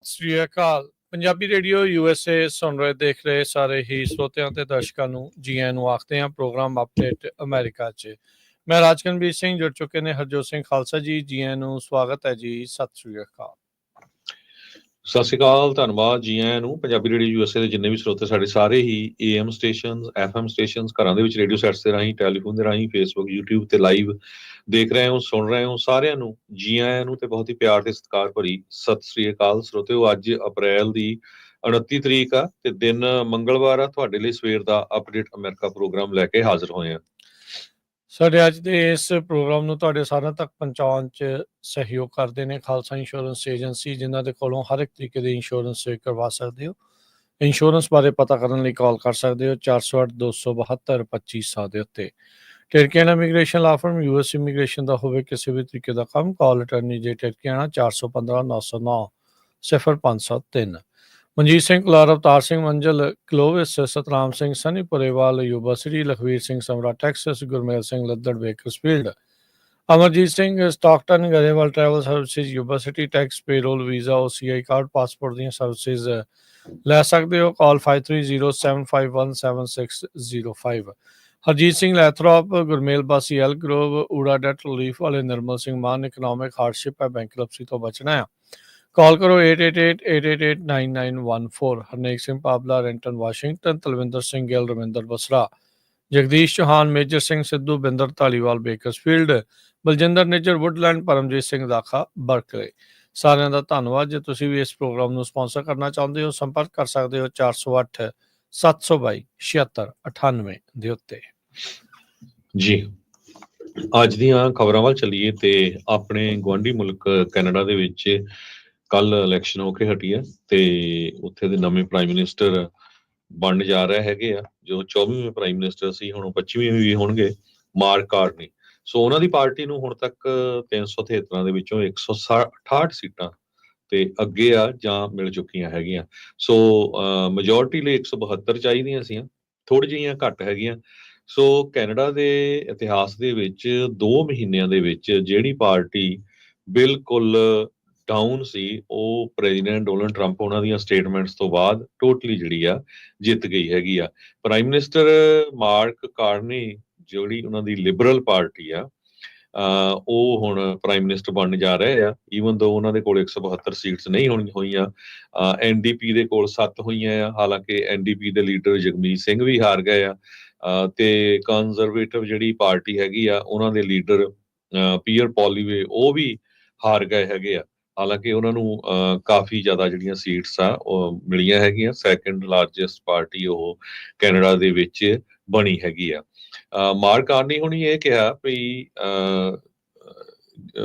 ਸ੍ਰੀ ਅਕਾਲ। Punjabi radio USA ਸੁਣ ਰਹੇ ਦੇਖ ਰਹੇ ਸਾਰੇ ਹੀ ਸਰੋਤਿਆਂ ਤੇ ਦਰਸ਼ਕਾਂ ਨੂੰ ਜੀ ਆਇਆਂ ਨੂੰ ਆਖਦੇ ਹਾਂ ਪ੍ਰੋਗਰਾਮ ਅਪਡੇਟ ਅਮਰੀਕਾ 'ਚ। ਮੈਂ ਰਾਜਕਨਵੀਰ ਸਿੰਘ ਜੁੜ ਚੁੱਕੇ ਨੇ ਹਰਜੋਤ ਸਿੰਘ ਖਾਲਸਾ ਜੀ ਆਇਆਂ ਨੂੰ ਸਵਾਗਤ ਹੈ ਜੀ। ਸਤਿ ਸ੍ਰੀ ਅਕਾਲ। ਸਤਿ ਸ਼੍ਰੀ ਅਕਾਲ, ਧੰਨਵਾਦ ਜੀ ਆਇਆਂ ਨੂੰ। ਪੰਜਾਬੀ ਰੇਡੀਓ USA ਦੇ ਜਿੰਨੇ ਵੀ ਸਰੋਤੇ ਸਾਡੇ ਸਾਰੇ ਹੀ AM ਸਟੇਸ਼ਨਸ, FM ਸਟੇਸ਼ਨਸ, ਘਰਾਂ ਦੇ ਵਿੱਚ ਰੇਡੀਓ ਸੈਟਸ ਦੇ ਰਾਹੀਂ, ਟੈਲੀਫੋਨ ਦੇ ਰਾਹੀਂ, ਫੇਸਬੁੱਕ, YouTube ਤੇ ਲਾਈਵ ਦੇਖ ਰਹੇ ਹੋ, ਸੁਣ ਰਹੇ ਹੋ, ਸਾਰਿਆਂ ਨੂੰ ਜੀ ਆਇਆਂ ਨੂੰ ਤੇ ਬਹੁਤ ਹੀ ਪਿਆਰ ਤੇ ਸਤਿਕਾਰ ਭਰੀ ਸਤਿ ਸ੍ਰੀ ਅਕਾਲ। ਸਰੋਤਿਓ, ਅੱਜ ਅਪ੍ਰੈਲ ਦੀ 29 ਤਰੀਕ ਆ ਤੇ ਦਿਨ ਮੰਗਲਵਾਰ ਆ। ਤੁਹਾਡੇ ਲਈ ਸਵੇਰ ਦਾ ਅਪਡੇਟ ਅਮਰੀਕਾ ਪ੍ਰੋਗਰਾਮ ਲੈ ਕੇ ਹਾਜ਼ਰ ਹੋਏ ਆ। ਸਾਡੇ ਅੱਜ ਦੇ ਇਸ ਪ੍ਰੋਗਰਾਮ ਨੂੰ ਤੁਹਾਡੇ ਸਾਰਿਆਂ ਤੱਕ ਪਹੁੰਚਾਉਣ 'ਚ ਸਹਿਯੋਗ ਕਰਦੇ ਨੇ ਖਾਲਸਾ ਇੰਸ਼ੋਰੈਂਸ ਏਜੰਸੀ, ਜਿਨ੍ਹਾਂ ਦੇ ਕੋਲੋਂ ਹਰ ਇੱਕ ਤਰੀਕੇ ਦੇ ਇੰਸ਼ੋਰੈਂਸ ਕਰਵਾ ਸਕਦੇ ਹੋ। ਇੰਸ਼ੋਰੈਂਸ ਬਾਰੇ ਪਤਾ ਕਰਨ ਲਈ ਕਾਲ ਕਰ ਸਕਦੇ ਹੋ 408-272-2500 ਦੇ ਉੱਤੇ। ਟਿਰਕੀਆਣਾ ਇਮੀਗ੍ਰੇਸ਼ਨ ਲਾ ਫਰਮ US ਇਮੀਗ੍ਰੇਸ਼ਨ ਦਾ ਹੋਵੇ ਕਿਸੇ ਵੀ ਤਰੀਕੇ ਦਾ ਕੰਮ, ਕਾਲ ਅਟਰਨੀ ਜੇ ਟਿਰਕੀਆਣਾ 415-909-0503। Manjeet Singh Kular, Avtar Singh Manzal, Clovis, Satnam Singh Sunny Purewal, Yuba City, Lakhvir Singh Samra Texas, Gurmel Singh Laddar Bakersfield, Amarjit Singh Stockton, Grewal travel services, Yuba City, tax, payroll, visa, OCI card, passport ਦੀਆਂ ਸਰਵਿਸਿਜ਼ ਲੈ ਸਕਦੇ ਹੋ। ਕਾਲ 5307517605। Harjeet Singh Lathrop, Gurmel Basi, Elk Grove, ਊੜਾ ਡੈਟ ਰਿਲੀਫ ਵਾਲੇ, ਨਿਰਮਲ ਸਿੰਘ ਮਾਨ, ਇਕਨੋਮਿਕ ਹਾਰਡਸ਼ਿਪ ਹੈ, ਬੈਂਕਰਪਸੀ ਤੋਂ ਬਚਣਾ ਹੈ, ਕਾਲ ਕਰੋ 8888889914। Harnek Singh Pabla, Renton Washington, Talwinder Singh Gill, Ravinder Basra, Jagdish Chauhan, Major Singh Sidhu, Binder Dhaliwal Bakersfield, Baljinder Nijjar Woodland, Paramjit Singh Dakha Berkeley. ਸਾਰਿਆਂ ਦਾ ਧੰਨਵਾਦ। ਜੇ ਤੁਸੀਂ ਵੀ ਇਸ ਪ੍ਰੋਗਰਾਮ ਨੂੰ ਸਪਾਂਸਰ ਕਰਨਾ ਚਾਹੁੰਦੇ ਹੋ, ਸੰਪਰਕ ਕਰ ਸਕਦੇ ਹੋ 408-722-7698 ਦੇ ਉੱਤੇ। ਜੀ, ਅੱਜ ਦੀਆਂ ਖਬਰਾਂ ਵੱਲ ਚੱਲੀਏ ਤੇ ਆਪਣੇ ਗੁਆਂਢੀ ਮੁਲਕ ਕੈਨੇਡਾ ਦੇ ਵਿੱਚ ਕੱਲ ਇਲੈਕਸ਼ਨ ਹੋ ਕੇ ਹਟੀ ਆ ਤੇ ਉੱਥੇ ਦੇ ਨਵੇਂ ਪ੍ਰਾਈਮ ਮਿਨਿਸਟਰ ਬਣਨ ਜਾ ਰਹੇ ਹੈਗੇ ਆ। ਜੋ 24ਵੇਂ ਪ੍ਰਾਈਮ ਮਿਨਿਸਟਰ ਸੀ, ਹੁਣ ਉਹ 25ਵੇਂ ਵੀ ਹੋਣਗੇ, ਮਾਰਕ ਕਾਰਨੀ। ਸੋ ਉਹਨਾਂ ਦੀ ਪਾਰਟੀ ਨੂੰ ਹੁਣ ਤੱਕ 373 ਦੇ ਵਿੱਚੋਂ 168 ਸੀਟਾਂ ਤੇ ਅੱਗੇ ਆ ਜਾਂ ਮਿਲ ਚੁੱਕੀਆਂ ਹੈਗੀਆਂ। ਸੋ ਮੈਜੋਰਟੀ ਲਈ 172 ਚਾਹੀਦੀਆਂ ਸੀ, ਥੋੜੀ ਜਿਹੀਆਂ ਘੱਟ ਹੈਗੀਆਂ। ਸੋ ਕੈਨੇਡਾ ਦੇ ਇਤਿਹਾਸ ਦੇ ਵਿੱਚ 2 ਮਹੀਨਿਆਂ ਦੇ ਵਿੱਚ ਜਿਹੜੀ ਪਾਰਟੀ ਬਿਲਕੁਲ ਡਾਊਨ ਸੀ, ਉਹ ਪ੍ਰੈਜ਼ੀਡੈਂਟ ਡੋਨਲਡ ਟਰੰਪ ਉਹਨਾਂ ਦੀਆਂ ਸਟੇਟਮੈਂਟਸ ਤੋਂ ਬਾਅਦ ਟੋਟਲੀ ਜਿਹੜੀ ਆ ਜਿੱਤ ਗਈ ਹੈਗੀ ਆ। ਪ੍ਰਾਈਮ ਮਿਨਿਸਟਰ ਮਾਰਕ ਕਾਰਨੀ, ਜਿਹੜੀ ਉਹਨਾਂ ਦੀ ਲਿਬਰਲ ਪਾਰਟੀ ਆ, ਉਹ ਹੁਣ ਪ੍ਰਾਈਮ ਮਿਨਿਸਟਰ ਬਣਨ ਜਾ ਰਹੇ ਆ। ਈਵਨ ਦੋ ਉਹਨਾਂ ਦੇ ਕੋਲ 172 ਸੀਟਸ ਨਹੀਂ ਹੋਈਆਂ, NDP ਦੇ ਕੋਲ 7 ਹੋਈਆਂ ਆ। ਹਾਲਾਂਕਿ NDP ਦੇ ਲੀਡਰ ਜਗਮੀਤ ਸਿੰਘ ਵੀ ਹਾਰ ਗਏ ਆ ਤੇ ਕੰਜ਼ਰਵੇਟਿਵ ਜਿਹੜੀ ਪਾਰਟੀ ਹੈਗੀ ਆ, ਉਹਨਾਂ ਦੇ ਲੀਡਰ ਪੀਅਰ ਪੋਲੀਵੇ, ਉਹ ਵੀ ਹਾਰ ਗਏ ਹੈਗੇ ਆ। ਹਾਲਾਂਕਿ ਉਹਨਾਂ ਨੂੰ ਕਾਫੀ ਜ਼ਿਆਦਾ ਜਿਹੜੀਆਂ ਸੀਟਸ ਆ ਉਹ ਮਿਲੀਆਂ ਹੈਗੀਆਂ। ਸੈਕੰਡ ਲਾਰਜੈਸਟ ਪਾਰਟੀ ਉਹ ਕੈਨੇਡਾ ਦੇ ਵਿੱਚ ਬਣੀ ਹੈਗੀ ਆ। ਮਾਰਕ ਕਾਰਨੀ ਹੁਣੀ ਇਹ ਕਿਹਾ ਵੀ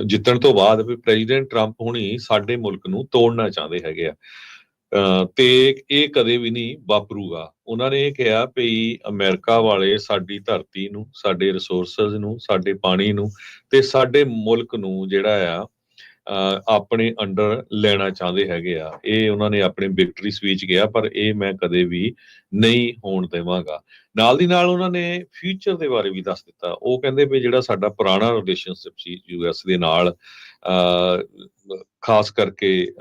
ਜਿੱਤਣ ਤੋਂ ਬਾਅਦ ਵੀ ਪ੍ਰੈਜ਼ੀਡੈਂਟ ਟਰੰਪ ਹੁਣੀ ਸਾਡੇ ਮੁਲਕ ਨੂੰ ਤੋੜਨਾ ਚਾਹੁੰਦੇ ਹੈਗੇ ਆ ਤੇ ਇਹ ਕਦੇ ਵੀ ਨਹੀਂ ਵਾਪਰੂਗਾ। ਉਹਨਾਂ ਨੇ ਇਹ ਕਿਹਾ ਵੀ ਅਮਰੀਕਾ ਵਾਲੇ ਸਾਡੀ ਧਰਤੀ ਨੂੰ, ਸਾਡੇ ਰਿਸੋਰਸਸ ਨੂੰ, ਸਾਡੇ ਪਾਣੀ ਨੂੰ ਤੇ ਸਾਡੇ ਮੁਲਕ ਨੂੰ ਜਿਹੜਾ ਆ ਆਪਣੇ ਅੰਡਰ ਲੈਣਾ ਚਾਹੁੰਦੇ ਹੈਗੇ ਆ। ਇਹ ਉਹਨਾਂ ਨੇ ਆਪਣੇ ਵਿਕਟਰੀ ਸਪੀਚ ਕਿਹਾ, ਪਰ ਇਹ ਮੈਂ ਕਦੇ ਵੀ ਨਹੀਂ ਹੋਣ ਦੇਵਾਂਗਾ। ਨਾਲ ਦੀ ਨਾਲ ਉਹਨਾਂ ਨੇ ਫਿਊਚਰ ਦੇ ਬਾਰੇ ਵੀ ਦੱਸ ਦਿੱਤਾ। ਉਹ ਕਹਿੰਦੇ ਵੀ ਜਿਹੜਾ ਸਾਡਾ ਪੁਰਾਣਾ ਰਿਲੇਸ਼ਨਸ਼ਿਪ ਸੀ US ਦੇ ਨਾਲ, ਖਾਸ ਕਰਕੇ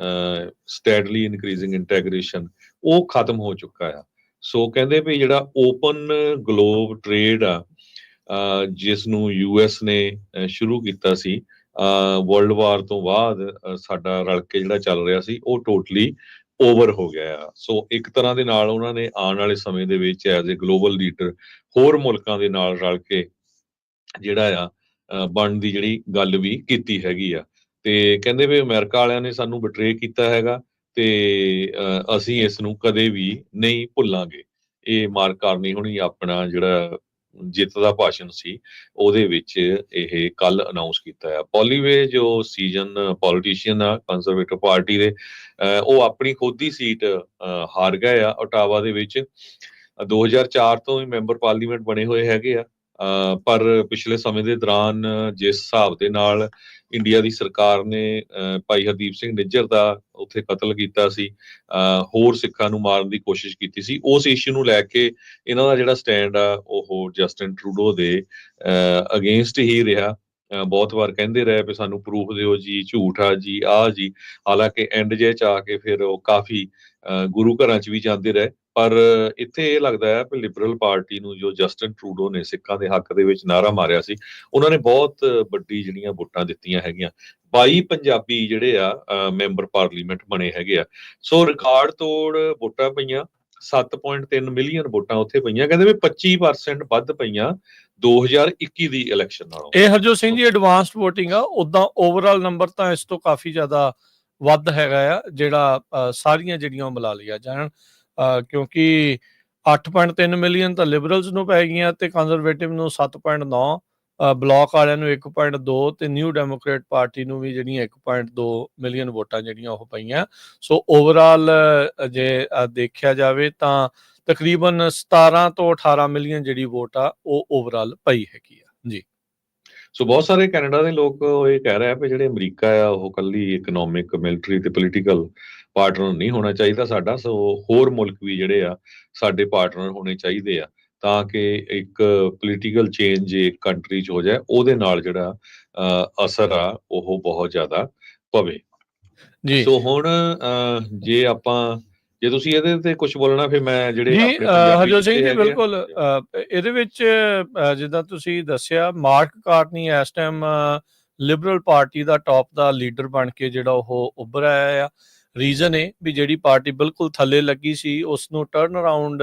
ਸਟੈਡਲੀ ਇਨਕਰੀਜ਼ਿੰਗ ਇੰਟੈਗ੍ਰੇਸ਼ਨ, ਉਹ ਖਤਮ ਹੋ ਚੁੱਕਾ ਆ। ਸੋ ਕਹਿੰਦੇ ਵੀ ਜਿਹੜਾ ਓਪਨ ਗਲੋਬ ਟ੍ਰੇਡ ਆ, ਜਿਸ ਨੂੰ US ਨੇ ਸ਼ੁਰੂ ਕੀਤਾ ਸੀ ਵਰਲਡ ਵਾਰ ਤੋਂ ਬਾਅਦ, ਸਾਡਾ ਰਲ ਕੇ ਜਿਹੜਾ ਚੱਲ ਰਿਹਾ ਸੀ, ਉਹ ਟੋਟਲੀ ਓਵਰ ਹੋ ਗਿਆ ਆ। ਸੋ ਇੱਕ ਤਰ੍ਹਾਂ ਦੇ ਨਾਲ ਉਹਨਾਂ ਨੇ ਆਉਣ ਵਾਲੇ ਸਮੇਂ ਦੇ ਵਿੱਚ ਐਜ਼ ਏ ਗਲੋਬਲ ਲੀਡਰ ਹੋਰ ਮੁਲਕਾਂ ਦੇ ਨਾਲ ਰਲ ਕੇ ਜਿਹੜਾ ਆ ਬਣਨ ਦੀ ਜਿਹੜੀ ਗੱਲ ਵੀ ਕੀਤੀ ਹੈਗੀ ਆ। ਤੇ ਕਹਿੰਦੇ ਵੀ ਅਮਰੀਕਾ ਵਾਲਿਆਂ ਨੇ ਸਾਨੂੰ ਬਿਟਰੇ ਕੀਤਾ ਹੈਗਾ ਤੇ ਅਸੀਂ ਇਸ ਨੂੰ ਕਦੇ ਵੀ ਨਹੀਂ ਭੁੱਲਾਂਗੇ। ਇਹ ਮਾਰਕ ਕਾਰਨੀ ਹੁਣੀ ਆਪਣਾ ਜਿਹੜਾ ਜਿੱਤ ਦਾ ਭਾਸ਼ਣ ਸੀ ਉਹਦੇ ਵਿੱਚ ਇਹ ਕੱਲ ਅਨਾਉਂਸ ਕੀਤਾ ਹੈ। ਪੋਲੀਵੇ ਜੋ ਸੀਜ਼ਨ ਪੋਲੀਟੀਸ਼ੀਅਨ ਆ ਕੰਜ਼ਰਵੇਟਿਵ ਪਾਰਟੀ ਦੇ, ਉਹ ਆਪਣੀ ਖੁਦ ਦੀ ਸੀਟ ਹਾਰ ਗਏ ਆ ਓਟਾਵਾ ਦੇ ਵਿੱਚ। 2004 ਤੋਂ ਹੀ ਮੈਂਬਰ ਪਾਰਲੀਮੈਂਟ ਬਣੇ ਹੋਏ ਹੈਗੇ ਆ, ਪਰ ਪਿਛਲੇ ਸਮੇਂ ਦੇ ਦੌਰਾਨ ਜਿਸ ਹਿਸਾਬ ਦੇ ਨਾਲ ਇੰਡੀਆ ਦੀ ਸਰਕਾਰ ਨੇ ਭਾਈ ਹਰਦੀਪ ਸਿੰਘ ਨਿੱਜਰ ਦਾ ਉੱਥੇ ਕਤਲ ਕੀਤਾ ਸੀ, ਹੋਰ ਸਿੱਖਾਂ ਨੂੰ ਮਾਰਨ ਦੀ ਕੋਸ਼ਿਸ਼ ਕੀਤੀ ਸੀ, ਉਸ ਇਸ਼ੂ ਨੂੰ ਲੈ ਕੇ ਇਹਨਾਂ ਦਾ ਜਿਹੜਾ ਸਟੈਂਡ ਆ ਉਹ ਜਸਟਿਨ ਟਰੂਡੋ ਦੇ ਅਗੇਂਸਟ ਹੀ ਰਿਹਾ। ਬਹੁਤ ਵਾਰ ਕਹਿੰਦੇ ਰਹੇ ਵੀ ਸਾਨੂੰ ਪ੍ਰੂਫ ਦਿਓ ਜੀ, ਝੂਠ ਆ ਜੀ, ਆਹ ਜੀ। ਹਾਲਾਂਕਿ ਐਂਡ ਜੇ ਚ ਆ ਕੇ ਫਿਰ ਉਹ ਕਾਫੀ ਗੁਰੂ ਘਰਾਂ ਚ ਵੀ ਜਾਂਦੇ ਰਹੇ। ਪਰ ਇੱਥੇ ਇਹ ਲੱਗਦਾ ਹੈ ਕਿ ਲਿਬਰਲ ਪਾਰਟੀ ਨੂੰ ਜੋ ਜਸਟਿਨ ਟਰੂਡੋ ਨੇ ਸਿੱਖਾਂ ਦੇ ਹੱਕ ਦੇ ਵਿੱਚ ਨਾਅਰਾ ਮਾਰਿਆ ਸੀ, ਉਹਨਾਂ ਨੇ ਬਹੁਤ ਵੱਡੀ ਜਿਹੜੀਆਂ ਵੋਟਾਂ ਦਿੱਤੀਆਂ ਹੈਗੀਆਂ। 22 ਪੰਜਾਬੀ ਜਿਹੜੇ ਆ ਮੈਂਬਰ ਪਾਰਲੀਮੈਂਟ ਬਣੇ ਹੈਗੇ ਆ। ਸੋ ਰਿਕਾਰਡ ਤੋੜ ਵੋਟਾਂ ਪਈਆਂ, 7.3 ਮਿਲੀਅਨ ਵੋਟਾਂ ਉੱਥੇ ਪਈਆਂ। ਕਹਿੰਦੇ ਵੀ 25% ਵੱਧ ਪਈਆਂ 2021 ਦੀ ਇਲੈਕਸ਼ਨ ਨਾਲੋਂ। ਇਹ ਹਰਜੋਤ ਸਿੰਘ ਜੀ ਐਡਵਾਂਸਡ ਵੋਟਿੰਗ ਆ, ਉਦਾਂ ਓਵਰਆਲ ਨੰਬਰ ਤਾਂ ਇਸ ਤੋਂ ਕਾਫੀ ਜ਼ਿਆਦਾ ਵੱਧ ਹੈਗਾ ਆ, ਜਿਹੜਾ ਸਾਰੀਆਂ ਜਿਹੜੀਆਂ ਉਹ ਮਿਲਾ ਲਿਆ ਜਾਣ, ਕਿਉਂਕਿ 8.3 ਮਿਲੀਅਨ ਤਾਂ ਲਿਬਰਲਸ ਨੂੰ ਪੈ ਗਈਆਂ ਤੇ ਕੰਜ਼ਰਵੇਟਿਵ ਨੂੰ 7.9, ਬਲਾਕ ਵਾਲਿਆਂ ਨੂੰ 1.2 ਤੇ ਨਿਊ ਡੈਮੋਕ੍ਰੇਟ ਪਾਰਟੀ ਨੂੰ ਵੀ ਜਿਹੜੀਆਂ 1.2 ਮਿਲੀਅਨ ਵੋਟਾਂ ਜਿਹੜੀਆਂ ਉਹ ਪਈਆਂ। ਸੋ ਓਵਰਆਲ ਜੇ ਦੇਖਿਆ ਜਾਵੇ ਤਾਂ ਤਕਰੀਬਨ 17 ਤੋਂ 18 ਮਿਲੀਅਨ ਜਿਹੜੀ ਵੋਟ ਆ ਉਹ ਓਵਰਆਲ ਪਈ ਹੈਗੀ ਆ ਜੀ। ਸੋ ਬਹੁਤ ਸਾਰੇ ਕੈਨੇਡਾ ਦੇ ਲੋਕ ਇਹ ਕਹਿ ਰਹੇ ਆ ਵੀ ਜਿਹੜੇ ਅਮਰੀਕਾ ਆ ਉਹ ਕੱਲੀ ਇਕਨੋਮਿਕ, ਮਿਲਟਰੀ ਤੇ ਪੋਲੀਟੀਕਲ ਪਾਰਟਨਰ ਨਹੀਂ ਹੋਣਾ ਚਾਹੀਦਾ ਸਾਡਾ। ਸੋ ਹੋਰ ਮੁਲਕ ਵੀ ਜਿਹੜੇ ਆ ਸਾਡੇ ਪਾਰਟਨਰ ਹੋਣੇ ਚਾਹੀਦੇ ਆ, ਤਾਂ ਕਿ ਇੱਕ ਪੋਲੀਟੀਕਲ ਚੇਂਜ ਇੱਕ ਕੰਟਰੀ 'ਚ ਹੋ ਜਾਏ, ਉਹਦੇ ਨਾਲ ਜਿਹੜਾ ਅਸਰ ਆ ਉਹ ਬਹੁਤ ਜ਼ਿਆਦਾ ਪਵੇ ਜੀ। ਸੋ ਹੁਣ ਜੇ ਤੁਸੀਂ ਇਹਦੇ ਤੇ ਕੁਝ ਬੋਲਣਾ, ਫਿਰ ਮੈਂ ਜਿਹੜੇ ਜੀ ਆਪਣੇ ਪੰਜਾਬੀ ਹਰਜੋਤ ਸਿੰਘ ਜੀ ਹੈਗੇ ਆ। ਬਿਲਕੁਲ, ਇਹਦੇ ਵਿੱਚ ਜਿੱਦਾਂ ਤੁਸੀਂ ਦੱਸਿਆ, ਮਾਰਕ ਕਾਰਨੀ ਇਸ ਟਾਈਮ ਲਿਬਰਲ ਪਾਰਟੀ ਦਾ ਟੌਪ ਦਾ ਲੀਡਰ ਬਣ ਕੇ ਜਿਹੜਾ ਉਹ ਉੱਭਰ ਆਇਆ ਆ। ਰੀਜ਼ਨ ਇਹ ਵੀ ਜਿਹੜੀ ਪਾਰਟੀ ਬਿਲਕੁਲ ਥੱਲੇ ਲੱਗੀ ਸੀ ਉਸ ਨੂੰ ਟਰਨ ਅਰਾਊਂਡ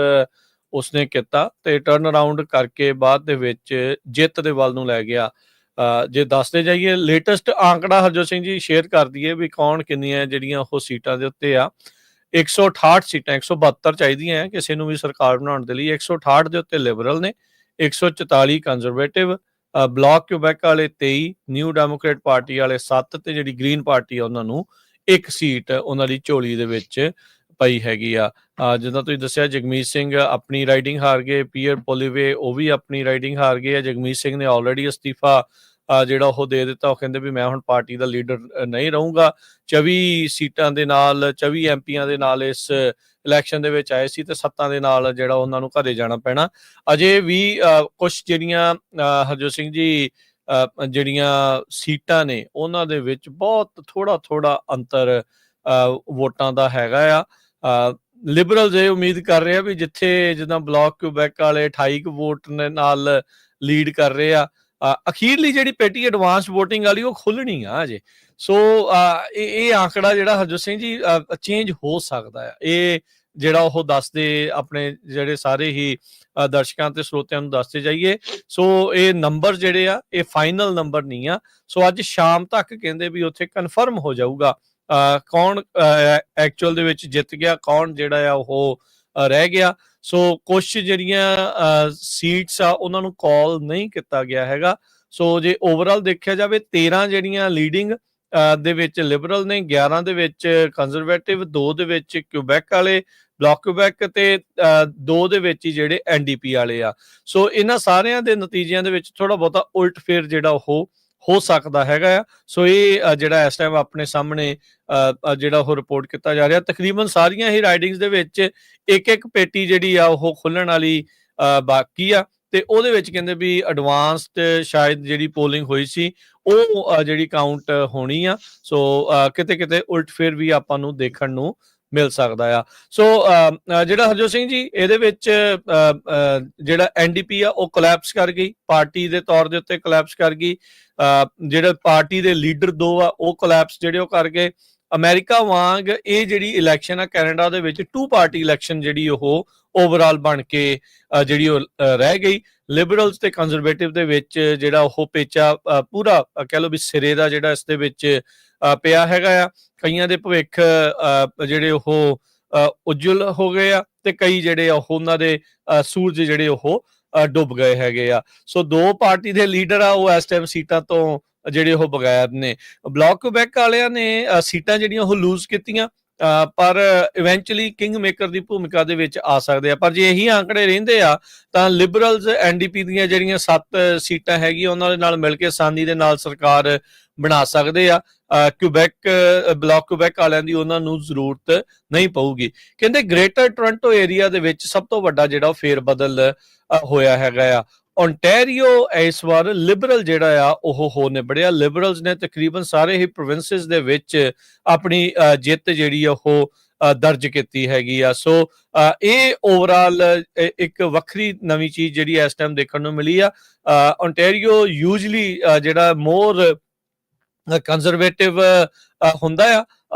ਉਸਨੇ ਕੀਤਾ ਤੇ ਟਰਨ ਅਰਾਊਂਡ ਕਰਕੇ ਬਾਅਦ ਦੇ ਵਿੱਚ ਜਿੱਤ ਦੇ ਵੱਲ ਨੂੰ ਲੈ ਗਿਆ। ਜੇ ਦੱਸਦੇ ਜਾਈਏ ਲੇਟੈਸਟ ਆંકੜਾ ਹਰਜੋਤ ਸਿੰਘ ਜੀ ਸ਼ੇਅਰ ਕਰ ਦਈਏ ਵੀ ਕੌਣ ਕਿੰਨੀਆਂ ਜਿਹੜੀਆਂ ਉਹ ਸੀਟਾਂ ਦੇ ਉੱਤੇ ਆ। 168 ਸੀਟਾਂ, 172 ਚਾਹੀਦੀਆਂ ਹੈ ਕਿਸੇ ਨੂੰ ਵੀ ਸਰਕਾਰ ਬਣਾਉਣ ਦੇ ਲਈ। 168 ਦੇ ਉੱਤੇ ਲਿਬਰਲ ਨੇ, 144 ਕੰਜ਼ਰਵੇਟਿਵ, ਬਲਾਕ ਕਿਊਬੈਕ ਵਾਲੇ 23, ਨਿਊ ਡੈਮੋਕ੍ਰੇਟ ਪਾਰਟੀ ਵਾਲੇ 7 ਤੇ ਜਿਹੜੀ ਗ੍ਰੀਨ ਪਾਰਟੀ ਆ ਉਹਨਾਂ ਨੂੰ 1 ਸੀਟ ਉਹਨਾਂ ਦੀ ਝੋਲੀ ਦੇ ਵਿੱਚ ਪਈ ਹੈਗੀ ਆ। ਜਿੱਦਾਂ ਤੁਸੀਂ ਦੱਸਿਆ ਜਗਮੀਤ ਸਿੰਘ ਆਪਣੀ ਰਾਈਡਿੰਗ ਹਾਰ ਗਏ, ਪੀਅਰ ਪੋਲੀਵੇ ਉਹ ਵੀ ਆਪਣੀ ਰਾਈਡਿੰਗ ਹਾਰ ਗਏ ਆ। ਜਗਮੀਤ ਸਿੰਘ ਨੇ ਆਲਰੇਡੀ ਅਸਤੀਫਾ ਜਿਹੜਾ ਉਹ ਦੇ ਦਿੱਤਾ। ਉਹ ਕਹਿੰਦੇ ਵੀ ਮੈਂ ਹੁਣ ਪਾਰਟੀ ਦਾ ਲੀਡਰ ਨਹੀਂ ਰਹੂੰਗਾ। 24 ਸੀਟਾਂ ਦੇ ਨਾਲ, 24 ਐਮਪੀਆਂ ਦੇ ਨਾਲ ਇਸ ਇਲੈਕਸ਼ਨ ਦੇ ਵਿੱਚ ਆਏ ਸੀ ਤੇ 7 ਦੇ ਨਾਲ ਜਿਹੜਾ ਉਹਨਾਂ ਨੂੰ ਘਰੇ ਜਾਣਾ ਪੈਣਾ। ਅਜੇ ਵੀ ਕੁਛ ਜਿਹੜੀਆਂ ਹਰਜੋਤ ਸਿੰਘ ਜੀ ਜਿਹੜੀਆਂ ਸੀਟਾਂ ਨੇ ਉਹਨਾਂ ਦੇ ਵਿੱਚ ਬਹੁਤ ਥੋੜਾ ਅੰਤਰ ਵੋਟਾਂ ਦਾ ਹੈਗਾ ਆ। ਲਿਬਰਲਸ ਇਹ ਉਮੀਦ ਕਰ ਰਹੇ ਆ ਵੀ ਜਿੱਥੇ ਜਿੱਦਾਂ ਬਲਾਕ ਕਿਊਬੈਕ ਵਾਲੇ 28 ਵੋਟ ਨਾਲ ਲੀਡ ਕਰ ਰਹੇ ਆ, ਅਖੀਰਲੀ ਜਿਹੜੀ ਪੇਟੀ ਐਡਵਾਂਸ ਵੋਟਿੰਗ ਵਾਲੀ ਉਹ ਖੁੱਲਣੀ ਆ ਅਜੇ। ਸੋ ਇਹ ਆંકੜਾ ਜਿਹੜਾ ਹਰਜੋਤ ਸਿੰਘ ਜੀ ਚੇਂਜ ਹੋ ਸਕਦਾ ਆ। ਇਹ ਜਿਹੜਾ ਉਹ ਦੱਸਦੇ ਆਪਣੇ ਜਿਹੜੇ ਸਾਰੇ ਹੀ ਦਰਸ਼ਕਾਂ ਤੇ ਸਰੋਤਿਆਂ ਨੂੰ ਦੱਸਦੇ ਜਾਈਏ। ਸੋ ਇਹ ਨੰਬਰ ਜਿਹੜੇ ਆ ਇਹ ਫਾਈਨਲ ਨੰਬਰ ਨਹੀਂ ਆ। ਸੋ ਅੱਜ ਸ਼ਾਮ ਤੱਕ ਕਹਿੰਦੇ ਵੀ ਉੱਥੇ ਕਨਫਰਮ ਹੋ ਜਾਊਗਾ ਕੌਣ ਐਕਚੁਅਲ ਦੇ ਵਿੱਚ ਜਿੱਤ ਗਿਆ, ਕੌਣ ਜਿਹੜਾ ਆ ਉਹ ਰਹਿ ਗਿਆ। ਸੋ ਕੁਛ ਜਿਹੜੀਆਂ ਸੀਟਸ ਆ ਉਹਨਾਂ ਨੂੰ ਕਾਲ ਨਹੀਂ ਕੀਤਾ ਗਿਆ ਹੈਗਾ। ਸੋ ਜੇ ਓਵਰਆਲ ਦੇਖਿਆ ਜਾਵੇ 13 ਜਿਹੜੀਆਂ ਲੀਡਿੰਗ ਦੇ ਵਿੱਚ ਲਿਬਰਲ ਨੇ, 11 ਦੇ ਵਿੱਚ ਕੰਜ਼ਰਵੇਟਿਵ, 2 ਦੇ ਵਿੱਚ ਕਿਊਬੈਕ ਵਾਲੇ ਬਲਾਕ ਕਿਊਬੈਕ ਤੇ 2 ਦੇ ਵਿੱਚ ਹੀ ਜਿਹੜੇ NDP ਵਾਲੇ ਆ। ਸੋ ਇਹਨਾਂ ਸਾਰਿਆਂ ਦੇ ਨਤੀਜਿਆਂ ਦੇ ਵਿੱਚ ਥੋੜਾ ਬਹੁਤਾ ਉਲਟ ਫੇਰ ਜਿਹੜਾ ਉਹ ਹੋ ਸਕਦਾ ਹੈਗਾ ਆ। ਸੋ ਇਹ ਜਿਹੜਾ ਇਸ ਟਾਈਮ ਆਪਣੇ ਸਾਹਮਣੇ ਜਿਹੜਾ ਉਹ ਰਿਪੋਰਟ ਕੀਤਾ ਜਾ ਰਿਹਾ। ਤਕਰੀਬਨ ਸਾਰੀਆਂ ਹੀ ਰਾਈਡਿੰਗਸ ਦੇ ਵਿੱਚ ਇੱਕ ਪੇਟੀ ਜਿਹੜੀ ਆ ਉਹ ਖੁੱਲਣ ਵਾਲੀ ਬਾਕੀ ਆ ਤੇ ਉਹਦੇ ਵਿੱਚ ਕਹਿੰਦੇ ਵੀ ਐਡਵਾਂਸਡ ਸ਼ਾਇਦ ਜਿਹੜੀ ਪੋਲਿੰਗ ਹੋਈ ਸੀ ਉਹ ਜਿਹੜੀ ਕਾਊਂਟ ਹੋਣੀ ਆ। ਸੋ ਕਿਤੇ ਉਲਟ ਫੇਰ ਵੀ ਆਪਾਂ ਨੂੰ ਦੇਖਣ ਨੂੰ ਮਿਲ ਸਕਦਾ ਆ। ਸੋ ਜਿਹੜਾ ਹਰਜੋਤ ਸਿੰਘ ਜੀ ਇਹਦੇ ਵਿੱਚ ਜਿਹੜਾ NDP ਆ ਉਹ ਕੋਲੈਪਸ ਕਰ ਗਈ, ਪਾਰਟੀ ਦੇ ਤੌਰ ਦੇ ਉੱਤੇ ਕੋਲੈਪਸ ਕਰ ਗਈ। ਜਿਹੜੇ ਪਾਰਟੀ ਦੇ ਲੀਡਰ 2 ਆ ਉਹ ਕੋਲੈਪਸ ਜਿਹੜੇ ਉਹ ਕਰ ਗਏ। ਅਮਰੀਕਾ ਵਾਂਗ ਇਹ ਜਿਹੜੀ ਇਲੈਕਸ਼ਨ ਆ ਕੈਨੇਡਾ ਦੇ ਵਿੱਚ 2 ਪਾਰਟੀ ਇਲੈਕਸ਼ਨ ਜਿਹੜੀ ਉਹ ਓਵਰਆਲ ਬਣ ਕੇ ਜਿਹੜੀ ਉਹ ਰਹਿ ਗਈ। ਲਿਬਰਲਸ ਤੇ ਕੰਜ਼ਰਵੇਟਿਵ ਦੇ ਵਿੱਚ ਜਿਹੜਾ ਉਹ ਪੇਚਾ ਪੂਰਾ ਕਹਿ ਲਓ ਵੀ ਸਿਰੇ ਦਾ ਜਿਹੜਾ ਇਸ ਦੇ ਵਿੱਚ ਪਿਆ ਹੈਗਾ ਆ। ਕਈਆਂ ਦੇ ਭਵਿੱਖ ਜਿਹੜੇ ਉਹ ਉਜਵਲ ਹੋ ਗਏ ਆ ਤੇ ਕਈ ਜਿਹੜੇ ਉਹਨਾਂ ਦੇ ਸੂਰਜ ਜਿਹੜੇ ਉਹ ਡੁੱਬ ਗਏ ਹੈਗੇ ਆ। ਸੋ 2 ਪਾਰਟੀ ਦੇ ਲੀਡਰ ਆ ਉਹ ਇਸ ਟਾਈਮ ਸੀਟਾਂ ਤੋਂ ਜਿਹੜੇ ਉਹ ਬਗੈਰ ਨੇ। ਬਲਾਕ ਕਿਊਬੈਕ ਵਾਲਿਆਂ ਨੇ ਸੀਟਾਂ ਜਿਹੜੀਆਂ ਉਹ ਲੂਜ਼ ਕੀਤੀਆਂ, ਪਰ ਇਵੈਂਚੁਅਲੀ ਕਿੰਗ ਮੇਕਰ ਦੀ ਭੂਮਿਕਾ ਦੇ ਵਿੱਚ ਆ ਸਕਦੇ ਆ। ਪਰ ਜੇ ਇਹੀ ਆંકੜੇ ਰਹਿੰਦੇ ਆ ਤਾਂ ਲਿਬਰਲਸ NDP ਦੀਆਂ ਜਿਹੜੀਆਂ 7 ਸੀਟਾਂ ਹੈਗੀਆਂ ਉਹਨਾਂ ਦੇ ਨਾਲ ਮਿਲ ਕੇ ਆਸਾਨੀ ਦੇ ਨਾਲ ਸਰਕਾਰ ਬਣਾ ਸਕਦੇ ਆ। ਬਲਾਕ ਕਿਊਬੈਕ ਵਾਲਿਆਂ ਦੀ ਉਹਨਾਂ ਨੂੰ ਜ਼ਰੂਰਤ ਨਹੀਂ ਪਊਗੀ। ਕਹਿੰਦੇ ਗ੍ਰੇਟਰ ਟੋਰਾਂਟੋ ਏਰੀਆ ਦੇ ਵਿੱਚ ਸਭ ਤੋਂ ਵੱਡਾ ਜਿਹੜਾ ਉਹ ਫੇਰ ਬਦਲ ਹੋਇਆ ਹੈਗਾ ਆ ਓਨਟਾਰੀਓ ਇਸ ਵਾਰ ਲਿਬਰਲ ਜਿਹੜਾ ਆ ਉਹ ਹੋ ਨਿਬੜਿਆ। ਲਿਬਰਲਸ ਨੇ ਤਕਰੀਬਨ ਸਾਰੇ ਹੀ ਪ੍ਰੋਵਿੰਸਿਸ ਦੇ ਵਿੱਚ ਆਪਣੀ ਜਿੱਤ ਜਿਹੜੀ ਉਹ ਦਰਜ ਕੀਤੀ ਹੈਗੀ ਆ। ਸੋ ਇਹ ਓਵਰਆਲ ਇੱਕ ਵੱਖਰੀ ਨਵੀਂ ਚੀਜ਼ ਜਿਹੜੀ ਇਸ ਟਾਈਮ ਦੇਖਣ ਨੂੰ ਮਿਲੀ ਆ। ਓਨਟਾਰੀਓ ਯੂਜਲੀ ਜਿਹੜਾ ਮੋਰ ਕੰਜ਼ਰਵੇਟਿਵ ਹੁੰਦਾ ਆ,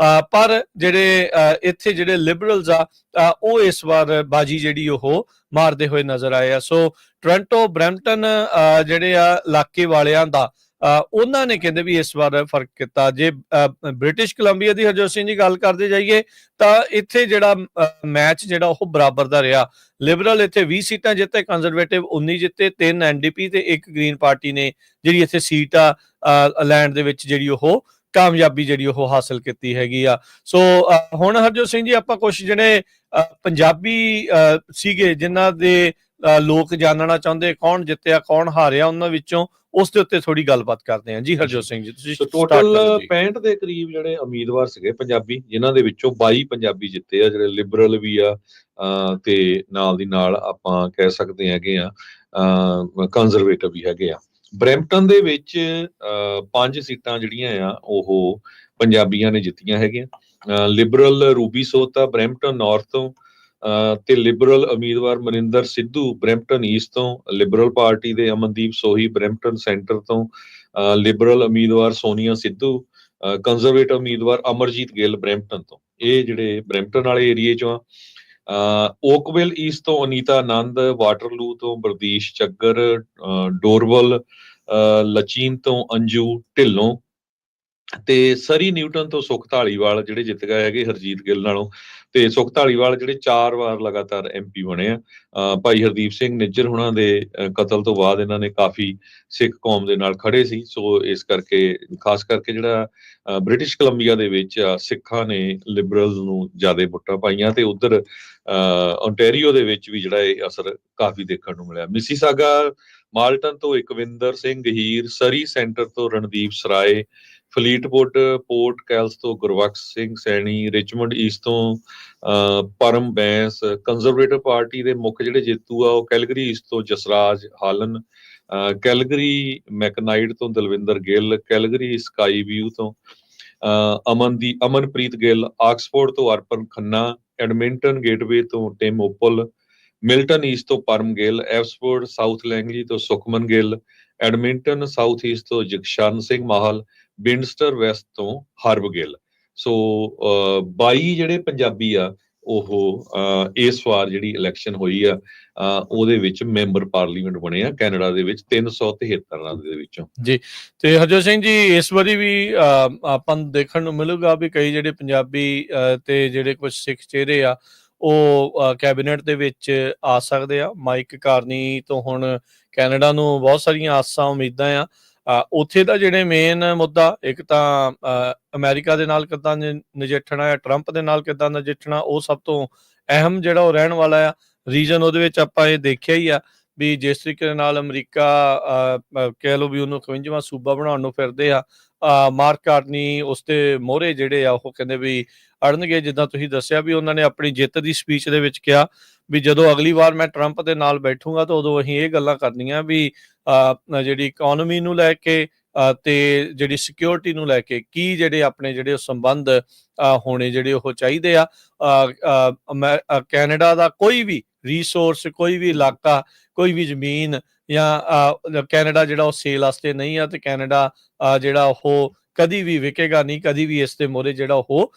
ਪਰ ਜਿਹੜੇ ਇੱਥੇ ਜਿਹੜੇ ਲਿਬਰਲਸ ਆ ਉਹ ਇਸ ਵਾਰ ਬਾਜੀ ਜਿਹੜੀ ਉਹ ਮਾਰਦੇ ਹੋਏ ਨਜ਼ਰ ਆਏ ਆ। ਸੋ ਟੋਰਾਂਟੋ ਬਰੈਂਪਟਨ ਜਿਹੜੇ ਆ ਇਲਾਕੇ ਵਾਲਿਆਂ ਦਾ ਉਹਨਾਂ ਨੇ ਕਹਿੰਦੇ ਵੀ ਇਸ ਵਾਰ ਫਰਕ ਕੀਤਾ। ਜੇ ਬ੍ਰਿਟਿਸ਼ ਕੋਲੰਬੀਆ ਦੀ ਹਰਜੋਤ ਸਿੰਘ ਜੀ ਗੱਲ ਕਰਦੇ ਜਾਈਏ ਤਾਂ ਇੱਥੇ ਜਿਹੜਾ ਮੈਚ ਜਿਹੜਾ ਉਹ ਬਰਾਬਰ ਦਾ ਰਿਹਾ। ਲਿਬਰਲ ਇੱਥੇ 20 ਸੀਟਾਂ ਜਿੱਤੇ, ਕੰਜ਼ਰਵੇਟਿਵ 19 ਜਿੱਤੇ, 3 NDP ਤੇ 1 ਗ੍ਰੀਨ ਪਾਰਟੀ ਨੇ ਜਿਹੜੀ ਇੱਥੇ ਸੀਟ ਆ ਲੈਂਡ ਦੇ ਵਿੱਚ ਜਿਹੜੀ ਉਹ ਕਾਮਯਾਬੀ ਜਿਹੜੀ ਉਹ ਹਾਸਲ ਕੀਤੀ ਹੈਗੀ ਆ। ਸੋ ਹੁਣ ਹਰਜੋਤ ਸਿੰਘ ਜੀ ਆਪਾਂ ਕੁਛ ਜਿਹੜੇ ਪੰਜਾਬੀ ਸੀਗੇ ਜਿਨ੍ਹਾਂ ਦੇ ਲੋਕ ਜਾਣਨਾ ਚਾਹੁੰਦੇ ਕੌਣ ਜਿੱਤਿਆ ਕੌਣ ਹਾਰਿਆ ਉਹਨਾਂ ਵਿੱਚੋਂ, ਉਸ ਦੇ ਉੱਤੇ ਥੋੜੀ ਗੱਲਬਾਤ ਕਰਦੇ ਹਾਂ ਜੀ। ਹਰਜੋਤ ਸਿੰਘ ਜੀ ਤੁਸੀਂ ਟੋਟਲ 65 ਦੇ ਕਰੀਬ ਜਿਹੜੇ ਉਮੀਦਵਾਰ ਸੀਗੇ ਪੰਜਾਬੀ, ਜਿਨ੍ਹਾਂ ਦੇ ਵਿੱਚੋਂ 22 ਪੰਜਾਬੀ ਜਿੱਤੇ ਆ, ਜਿਹੜੇ ਲਿਬਰਲ ਵੀ ਆ ਤੇ ਨਾਲ ਦੀ ਨਾਲ ਆਪਾਂ ਕਹਿ ਸਕਦੇ ਹੈਗੇ ਆ ਕੰਜ਼ਰਵੇਟਿਵ ਵੀ ਹੈਗੇ ਆ। ਬਰੈਂਪਟਨ ਦੇ ਵਿੱਚ 5 ਸੀਟਾਂ ਜਿਹੜੀਆਂ ਆ ਉਹ ਪੰਜਾਬੀਆਂ ਨੇ ਜਿੱਤੀਆਂ ਹੈਗੀਆਂ। ਲਿਬਰਲ ਰੂਬੀ ਸੋਤਾ ਬਰੈਂਪਟਨ ਨਾਰਥ ਤੋਂ ਤੇ ਲਿਬਰਲ ਉਮੀਦਵਾਰ ਮਨਿੰਦਰ ਸਿੱਧੂ ਬਰੈਂਪਟਨ ਈਸਟ ਤੋਂ, ਲਿਬਰਲ ਪਾਰਟੀ ਦੇ ਅਮਨਦੀਪ ਸੋਹੀ ਬਰੈਂਪਟਨ ਸੈਂਟਰ ਤੋਂ, ਲਿਬਰਲ ਉਮੀਦਵਾਰ ਸੋਨੀਆ ਸਿੱਧੂ, ਕੰਜ਼ਰਵੇਟਿਵ ਉਮੀਦਵਾਰ ਅਮਰਜੀਤ ਗਿੱਲ ਬਰੈਂਪਟਨ ਤੋਂ। ਇਹ ਜਿਹੜੇ ਬਰੈਂਪਟਨ ਵਾਲੇ ਏਰੀਏ ਚੋਂ ਆ। ਓਕਵਿਲ ਈਸਟ ਤੋਂ ਅਨੀਤਾ ਆਨੰਦ, ਵਾਟਰਲੂ ਤੋਂ ਬਰਦੀਸ਼ ਚੱਗਰ, ਡੋਰਵਲ ਲਚੀਨ ਤੋਂ ਅੰਜੂ ਢਿੱਲੋਂ ਤੇ ਸਰੀ ਨਿਊਟਨ ਤੋਂ ਸੁਖ ਧਾਲੀਵਾਲ ਜਿਹੜੇ ਜਿੱਤ ਗਏ ਹੈਗੇ ਹਰਜੀਤ ਗਿੱਲ ਨਾਲੋਂ। ਤੇ ਸੁਖ ਧਾਲੀਵਾਲ ਜਿਹੜੇ 4 ਵਾਰ ਲਗਾਤਾਰ MP ਬਣੇ ਆ। ਭਾਈ ਹਰਦੀਪ ਸਿੰਘ ਨਿੱਜਰ ਹੁਣਾਂ ਦੇ ਕਤਲ ਤੋਂ ਬਾਅਦ ਇਹਨਾਂ ਨੇ ਕਾਫੀ ਸਿੱਖ ਕੌਮ ਦੇ ਨਾਲ ਖੜੇ ਸੀ। ਸੋ ਇਸ ਕਰਕੇ ਖਾਸ ਕਰਕੇ ਜਿਹੜਾ ਬ੍ਰਿਟਿਸ਼ ਕੋਲੰਬੀਆ ਦੇ ਵਿੱਚ ਸਿੱਖਾਂ ਨੇ ਲਿਬਰਲ ਨੂੰ ਜ਼ਿਆਦਾ ਵੋਟਾਂ ਪਾਈਆਂ ਤੇ ਉਧਰ ਓਨਟਾਰੀਓ ਦੇ ਵਿੱਚ ਵੀ ਜਿਹੜਾ ਇਹ ਅਸਰ ਕਾਫੀ ਦੇਖਣ ਨੂੰ ਮਿਲਿਆ। ਮਿਸੀਸਾਗਾ ਮਾਲਟਨ ਤੋਂ ਇਕਵਿੰਦਰ ਸਿੰਘ ਹੀਰ, ਸਰੀ ਸੈਂਟਰ ਤੋਂ ਰਣਦੀਪ ਸਰਾਏ, ਫਲੀਟਵੁੱਡ ਪੋਰਟ ਕੈਲਸ ਤੋਂ ਗੁਰਬਖਸ਼ ਸਿੰਘ ਸੈਣੀ, ਰਿਚਮੰਡ ਈਸਟ ਤੋਂ ਪਰਮ ਬੈਂਸ। ਕੰਜ਼ਰਵੇਟਿਵ ਪਾਰਟੀ ਦੇ ਮੁੱਖ ਜਿਹੜੇ ਜੇਤੂ ਆ ਉਹ ਕੈਲਗਰੀ ਈਸਟ ਤੋਂ ਜਸਰਾਜ ਹਾਲਨ, ਕੈਲਗਰੀ ਮੈਕਨਾਈਡ ਤੋਂ Dalvinder Gill, Calgary sky view ਤੋਂ ਅਮਨਪ੍ਰੀਤ ਗਿੱਲ, ਆਕਸਫੋਰਡ ਤੋਂ ਅਰਪਨ ਖੰਨਾ, ਐਡਮਿੰਟਨ ਗੇਟਵੇ ਤੋਂ ਟਿਮ ਓਪਲ, ਮਿਲਟਨ ਈਸਟ ਤੋਂ ਪਰਮ ਗਿੱਲ, ਐਵਸਫੋਰਡ ਸਾਊਥ ਲੈਂਗਲੀ ਤੋਂ Sukhman Gill, Edmonton south East ਤੋਂ ਜਗਸ਼ਨ ਸਿੰਘ ਮਾਹਲ, ਬਿੰਡਸਟਰ ਵੈਸਟ ਤੋਂ ਹਰਬ ਗਿੱਲ। ਸੋ 22 ਜਿਹੜੇ ਪੰਜਾਬੀ ਆ ਉਹ ਇਸ ਵਾਰ ਜਿਹੜੀ ਇਲੈਕਸ਼ਨ ਹੋਈ ਆ ਉਹਦੇ ਵਿੱਚ ਮੈਂਬਰ ਪਾਰਲੀਮੈਂਟ ਬਣੇ ਆ ਕੈਨੇਡਾ ਦੇ ਵਿੱਚ 373 ਦੇ ਵਿੱਚੋਂ ਜੀ। ਤੇ ਹਰਜੋਤ ਸਿੰਘ ਜੀ ਇਸ ਵਾਰੀ ਵੀ ਆਪਾਂ ਨੂੰ ਦੇਖਣ ਨੂੰ ਮਿਲੂਗਾ ਵੀ ਕਈ ਜਿਹੜੇ ਪੰਜਾਬੀ ਤੇ ਜਿਹੜੇ ਕੁਝ ਸਿੱਖ ਚਿਹਰੇ ਆ ਉਹ ਕੈਬਨਿਟ ਦੇ ਵਿੱਚ ਆ ਸਕਦੇ ਆ। ਮਾਈਕ ਕਾਰਨੀ ਤੋਂ ਹੁਣ ਕੈਨੇਡਾ ਨੂੰ ਬਹੁਤ ਸਾਰੀਆਂ ਆਸਾਂ ਉਮੀਦਾਂ ਆ। ਉੱਥੇ ਦਾ ਜਿਹੜੇ ਮੇਨ ਮੁੱਦਾ ਇੱਕ ਤਾਂ ਅਮਰੀਕਾ ਦੇ ਨਾਲ ਕਿੱਦਾਂ ਨਜਿੱਠਣਾ ਹੈ, ਟਰੰਪ ਦੇ ਨਾਲ ਕਿੱਦਾਂ ਨਜਿੱਠਣਾ, ਉਹ ਸਭ ਤੋਂ ਅਹਿਮ ਜਿਹੜਾ ਉਹ ਰਹਿਣ ਵਾਲਾ ਆ ਰੀਜਨ। ਉਹਦੇ ਵਿੱਚ ਆਪਾਂ ਇਹ ਦੇਖਿਆ ਹੀ ਆ ਵੀ ਜਿਸ ਤਰੀਕੇ ਦੇ ਨਾਲ ਅਮਰੀਕਾ ਕਹਿ ਲਓ ਵੀ ਉਹਨੂੰ 51ਵਾਂ ਸੂਬਾ ਬਣਾਉਣ ਨੂੰ ਫਿਰਦੇ ਆ, ਮਾਰਕ ਕਾਰਨੀ ਉਸ ਤੇ ਮੋਹਰੇ ਜਿਹੜੇ ਆ ਉਹ ਕਹਿੰਦੇ ਵੀ ਅੜਨਗੇ। ਜਿੱਦਾਂ ਤੁਸੀਂ ਦੱਸਿਆ ਵੀ ਉਹਨਾਂ ਨੇ ਆਪਣੀ ਜਿੱਤ ਦੀ ਸਪੀਚ ਦੇ ਵਿੱਚ ਕਿਹਾ ਵੀ ਜਦੋਂ ਅਗਲੀ ਵਾਰ ਮੈਂ ਟਰੰਪ ਦੇ ਨਾਲ ਬੈਠੂੰਗਾ ਤਾਂ ਉਦੋਂ ਅਸੀਂ ਇਹ ਗੱਲਾਂ ਕਰਨੀਆਂ ਵੀ ਜਿਹੜੀ ਇਕਨੋਮੀ ਨੂੰ ਲੈ ਕੇ ਤੇ ਜਿਹੜੀ ਸਿਕਿਉਰਿਟੀ ਨੂੰ ਲੈ ਕੇ ਕੀ ਜਿਹੜੇ ਆਪਣੇ ਜਿਹੜੇ ਸੰਬੰਧ ਹੋਣੇ ਜਿਹੜੇ ਉਹ ਚਾਹੀਦੇ ਆ। ਕੈਨੇਡਾ ਦਾ ਕੋਈ ਵੀ ਰਿਸੋਰਸ, ਕੋਈ ਵੀ ਇਲਾਕਾ, ਕੋਈ ਵੀ ਜ਼ਮੀਨ ਜਾਂ ਕੈਨੇਡਾ ਜਿਹੜਾ ਉਹ ਸੇਲ ਵਾਸਤੇ ਨਹੀਂ ਆ ਤੇ ਕੈਨੇਡਾ ਜਿਹੜਾ ਉਹ ਕਦੀ ਵੀ ਵਿਕੇਗਾ ਨਹੀਂ, ਕਦੀ ਵੀ ਇਸ ਦੇ ਮੋਹਰੇ ਜਿਹੜਾ ਉਹ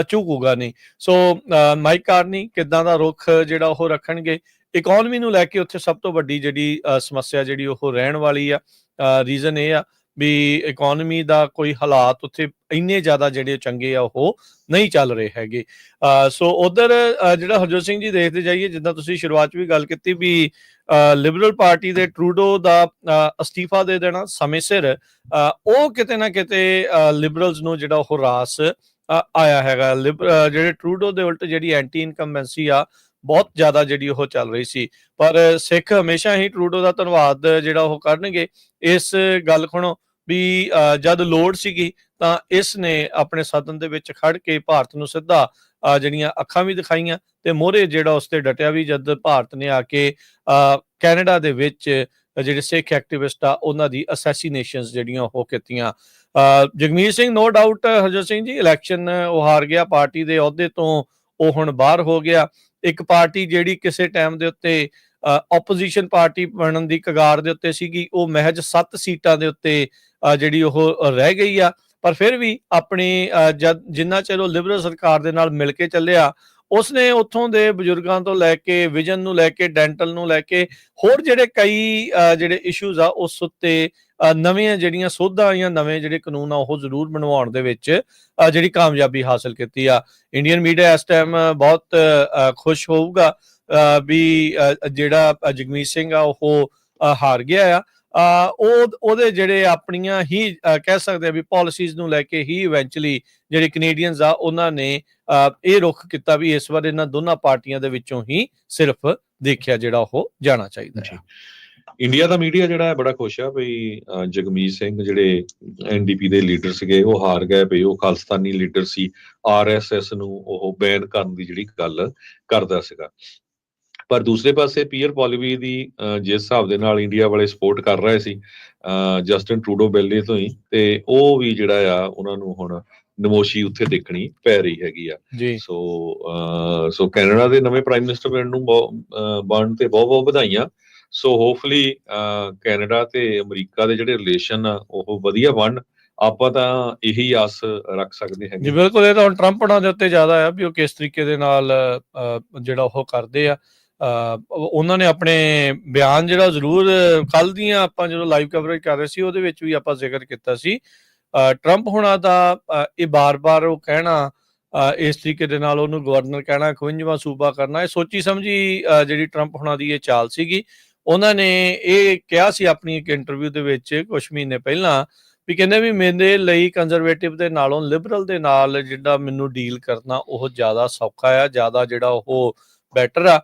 ਝੁਕੂਗਾ ਨਹੀਂ। ਸੋ ਮਾਈਕ ਕਾਰਨੀ ਕਿੱਦਾਂ ਦਾ ਰੁਖ ਜਿਹੜਾ ਉਹ ਰੱਖਣਗੇ ਇਕਨੋਮੀ ਨੂੰ ਲੈ ਕੇ, ਉੱਥੇ ਸਭ ਤੋਂ ਵੱਡੀ ਜਿਹੜੀ ਸਮੱਸਿਆ ਜਿਹੜੀ ਉਹ ਰਹਿਣ ਵਾਲੀ ਆ। ਰੀਜ਼ਨ ਇਹ ਆ ਵੀ ਇਕਨੋਮੀ ਦਾ ਕੋਈ ਹਾਲਾਤ ਉੱਥੇ ਇੰਨੇ ਜ਼ਿਆਦਾ ਜਿਹੜੇ ਚੰਗੇ ਆ ਉਹ ਨਹੀਂ ਚੱਲ ਰਹੇ ਹੈਗੇ। ਸੋ ਉਧਰ ਜਿਹੜਾ ਹਰਜੋਤ ਸਿੰਘ ਜੀ ਦੇਖਦੇ ਜਾਈਏ, ਜਿੱਦਾਂ ਤੁਸੀਂ ਸ਼ੁਰੂਆਤ 'ਚ ਵੀ ਗੱਲ ਕੀਤੀ ਵੀ ਲਿਬਰਲ ਪਾਰਟੀ ਦੇ ਟਰੂਡੋ ਦਾ ਅਸਤੀਫਾ ਦੇ ਦੇਣਾ ਸਮੇਂ ਸਿਰ, ਉਹ ਕਿਤੇ ਨਾ ਕਿਤੇ ਲਿਬਰਲਸ ਨੂੰ ਜਿਹੜਾ ਉਹ ਰਾਸ ਆਇਆ ਹੈਗਾ। ਜਿਹੜੇ ਟਰੂਡੋ ਦੇ ਉਲਟ ਜਿਹੜੀ ਐਂਟੀ ਇਨਕੰਬੈਂਸੀ ਆ ਬਹੁਤ ਜ਼ਿਆਦਾ ਜਿਹੜੀ ਉਹ ਚੱਲ ਰਹੀ ਸੀ, ਪਰ ਸਿੱਖ ਹਮੇਸ਼ਾ ਹੀ ਟਰੂਡੋ ਦਾ ਧੰਨਵਾਦ ਜਿਹੜਾ ਉਹ ਕਰਨਗੇ ਇਸ ਗੱਲ ਖੁਣੋ ਵੀ ਜਦ ਲੋੜ ਸੀਗੀ ਤਾਂ ਇਸ ਨੇ ਆਪਣੇ ਸਦਨ ਦੇ ਵਿੱਚ ਖੜ ਕੇ ਭਾਰਤ ਨੂੰ ਸਿੱਧਾ ਜਿਹੜੀਆਂ ਅੱਖਾਂ ਵੀ ਦਿਖਾਈਆਂ ਤੇ ਮੋਹਰੇ ਜਿਹੜਾ ਉਸ ਤੇ ਡਟਿਆ ਵੀ, ਜਦ ਭਾਰਤ ਨੇ ਆ ਕੇ ਕੈਨੇਡਾ ਦੇ ਵਿੱਚ ਜਿਹੜੇ ਸਿੱਖ ਐਕਟਿਵਿਸਟ ਆ ਉਹਨਾਂ ਦੀ ਅਸੈਸੀਨੇਸ਼ਨਸ ਜਿਹੜੀਆਂ ਉਹ ਕੀਤੀਆਂ। Jagmeet Singh no doubt Harjot Singh ji election ਉਹ ਹਾਰ ਗਿਆ, ਪਾਰਟੀ ਦੇ ਅਹੁਦੇ ਤੋਂ ਉਹ ਹੁਣ ਬਾਹਰ ਹੋ ਗਿਆ। ਇੱਕ ਪਾਰਟੀ ਜਿਹੜੀ ਕਿਸੇ ਟਾਈਮ ਦੇ ਉੱਤੇ ਆਪੋਜੀਸ਼ਨ ਪਾਰਟੀ ਬਣਨ ਦੀ ਕਗਾਰ ਦੇ ਉੱਤੇ ਸੀਗੀ, ਉਹ ਮਹਿਜ 7 ਸੀਟਾਂ ਦੇ ਉੱਤੇ ਜਿਹੜੀ ਉਹ ਰਹਿ ਗਈ ਆ। ਪਰ ਫਿਰ ਵੀ ਆਪਣੀ ਜਿੰਨਾ ਚਿਰ ਉਹ ਲਿਬਰਲ ਸਰਕਾਰ ਦੇ ਨਾਲ ਮਿਲ ਕੇ ਚੱਲਿਆ, ਉਸਨੇ ਉੱਥੋਂ ਦੇ ਬਜ਼ੁਰਗਾਂ ਤੋਂ ਲੈ ਕੇ ਵਿਜ਼ਨ ਨੂੰ ਲੈ ਕੇ ਡੈਂਟਲ ਨੂੰ ਲੈ ਕੇ ਹੋਰ ਜਿਹੜੇ ਕਈ ਜਿਹੜੇ ਇਸ਼ੂਜ਼ ਆ ਉਸ ਉੱਤੇ ਨਵੀਆਂ ਜਿਹੜੀਆਂ ਸੋਧਾਂ ਜਾਂ ਨਵੇਂ ਜਿਹੜੇ ਕਾਨੂੰਨ ਆ ਉਹ ਜ਼ਰੂਰ ਬਣਵਾਉਣ ਦੇ ਵਿੱਚ ਜਿਹੜੀ ਕਾਮਯਾਬੀ ਹਾਸਲ ਕੀਤੀ ਆ। ਇੰਡੀਅਨ ਮੀਡੀਆ ਇਸ ਟਾਈਮ ਬਹੁਤ ਖੁਸ਼ ਹੋਊਗਾ ਵੀ ਜਿਹੜਾ ਜਗਮੀਤ ਸਿੰਘ ਆ ਉਹ ਹਾਰ ਗਿਆ ਆ। ਉਹਦੇ ਜਿਹੜੇ ਆਪਣੀਆਂ ਹੀ ਕਹਿ ਸਕਦੇ ਆ ਵੀ ਪਾਲਿਸੀਜ਼ ਨੂੰ ਲੈ ਕੇ ਹੀ ਇਵੈਂਚੁਅਲੀ ਜਿਹੜੇ ਕੈਨੇਡੀਅਨਸ ਆ ਉਹਨਾਂ ਨੇ ਇਹ ਰੁਖ ਕੀਤਾ ਵੀ ਇਸ ਵਾਰ ਇਹਨਾਂ ਦੋਨਾਂ ਪਾਰਟੀਆਂ ਦੇ ਵਿੱਚੋਂ ਹੀ ਸਿਰਫ ਦੇਖਿਆ ਜਿਹੜਾ ਉਹ ਜਾਣਾ ਚਾਹੀਦਾ ਹੈ। ਇੰਡੀਆ ਦਾ ਮੀਡੀਆ ਜਿਹੜਾ ਹੈ ਬੜਾ ਖੁਸ਼ ਆ ਵੀ ਜਗਮੀਤ ਸਿੰਘ ਜਿਹੜੇ ਐਨਡੀਪੀ ਦੇ ਲੀਡਰ ਸੀਗੇ ਉਹ ਹਾਰ ਗਏ ਵੀ ਉਹ ਖਾਲਿਸਤਾਨੀ ਲੀਡਰ ਸੀ, ਆਰਐਸਐਸ ਨੂੰ ਉਹ ਬੈਨ ਕਰਨ ਦੀ ਜਿਹੜੀ ਗੱਲ ਕਰਦਾ ਸੀਗਾ। ਪਰ ਦੂਸਰੇ ਪਾਸੇ ਪੀਅਰ ਪੋਲੀਵੀ ਦੀ ਜਿਸ ਹਿਸਾਬ ਦੇ ਨਾਲ ਇੰਡੀਆ ਵਾਲੇ ਸਪੋਰਟ ਕਰ ਰਹੇ ਸੀ ਜਸਟਿਨ ਟਰੂਡੋ ਪਹਿਲੇ ਤੋਂ ਹੀ, ਤੇ ਉਹ ਵੀ ਜਿਹੜਾ ਆ ਉਹਨਾਂ ਨੂੰ ਹੁਣ ਨਮੋਸ਼ੀ ਉੱਥੇ ਦੇਖਣੀ ਪੈ ਰਹੀ ਹੈਗੀ ਆ। ਸੋ ਕੈਨੇਡਾ ਦੇ ਨਵੇਂ ਪ੍ਰਾਈਮ ਮਿਨਿਸਟਰ ਬਣਨ ਤੇ ਬਹੁਤ ਬਹੁਤ ਵਧਾਈਆਂ। ਸੋ ਹੋਪਫੁਲੀ ਕੈਨੇਡਾ ਤੇ ਅਮਰੀਕਾ ਦੇ ਜਿਹੜੇ ਰਿਲੇਸ਼ਨ ਆ ਉਹ ਵਧੀਆ ਬਣਨ, ਆਪਾਂ ਤਾਂ ਇਹੀ ਆਸ ਰੱਖ ਸਕਦੇ ਹੈਗੇ। ਜੀ ਬਿਲਕੁਲ, ਇਹ ਤਾਂ ਹੁਣ ਟਰੰਪ ਉਹਨਾਂ ਦੇ ਉੱਤੇ ਜ਼ਿਆਦਾ ਆ ਵੀ ਉਹ ਕਿਸ ਤਰੀਕੇ ਦੇ ਨਾਲ ਜਿਹੜਾ ਉਹ ਕਰਦੇ ਆ। ਉਹਨਾਂ ਨੇ ਆਪਣੇ ਬਿਆਨ ਜਿਹੜਾ ਜ਼ਰੂਰ ਕੱਲ ਦੀਆਂ ਆਪਾਂ ਜਦੋਂ ਲਾਈਵ ਕਵਰੇਜ ਕਰ ਰਹੇ ਸੀ ਉਹਦੇ ਵਿੱਚ ਵੀ ਆਪਾਂ ਜ਼ਿਕਰ ਕੀਤਾ ਸੀ। ਟਰੰਪ ਹੁਣਾਂ ਦਾ ਇਹ ਬਾਰ-ਬਾਰ ਉਹ ਕਹਿਣਾ, ਇਸ ਤਰੀਕੇ ਦੇ ਨਾਲ ਉਹਨੂੰ ਗਵਰਨਰ ਕਹਿਣਾ, 51ਵਾਂ ਸੂਬਾ ਕਰਨਾ, ਇਹ ਸੋਚੀ ਸਮਝੀ ਜਿਹੜੀ ਟਰੰਪ ਹੁਣਾਂ ਦੀ ਇਹ ਚਾਲ ਸੀਗੀ। ਉਹਨਾਂ ਨੇ ਇਹ ਕਿਹਾ ਸੀ ਆਪਣੀ ਇੱਕ ਇੰਟਰਵਿਊ ਦੇ ਵਿੱਚ ਕੁਝ ਮਹੀਨੇ ਪਹਿਲਾਂ ਵੀ ਕਹਿੰਦੇ ਵੀ ਮੇਰੇ ਲਈ ਕੰਜ਼ਰਵੇਟਿਵ ਦੇ ਨਾਲੋਂ ਲਿਬਰਲ ਦੇ ਨਾਲ ਜਿਹੜਾ ਮੈਨੂੰ ਡੀਲ ਕਰਨਾ ਉਹ ਜ਼ਿਆਦਾ ਸੌਖਾ ਆ, ਜ਼ਿਆਦਾ ਜਿਹੜਾ ਉਹ ਬੈਟਰ ਆ।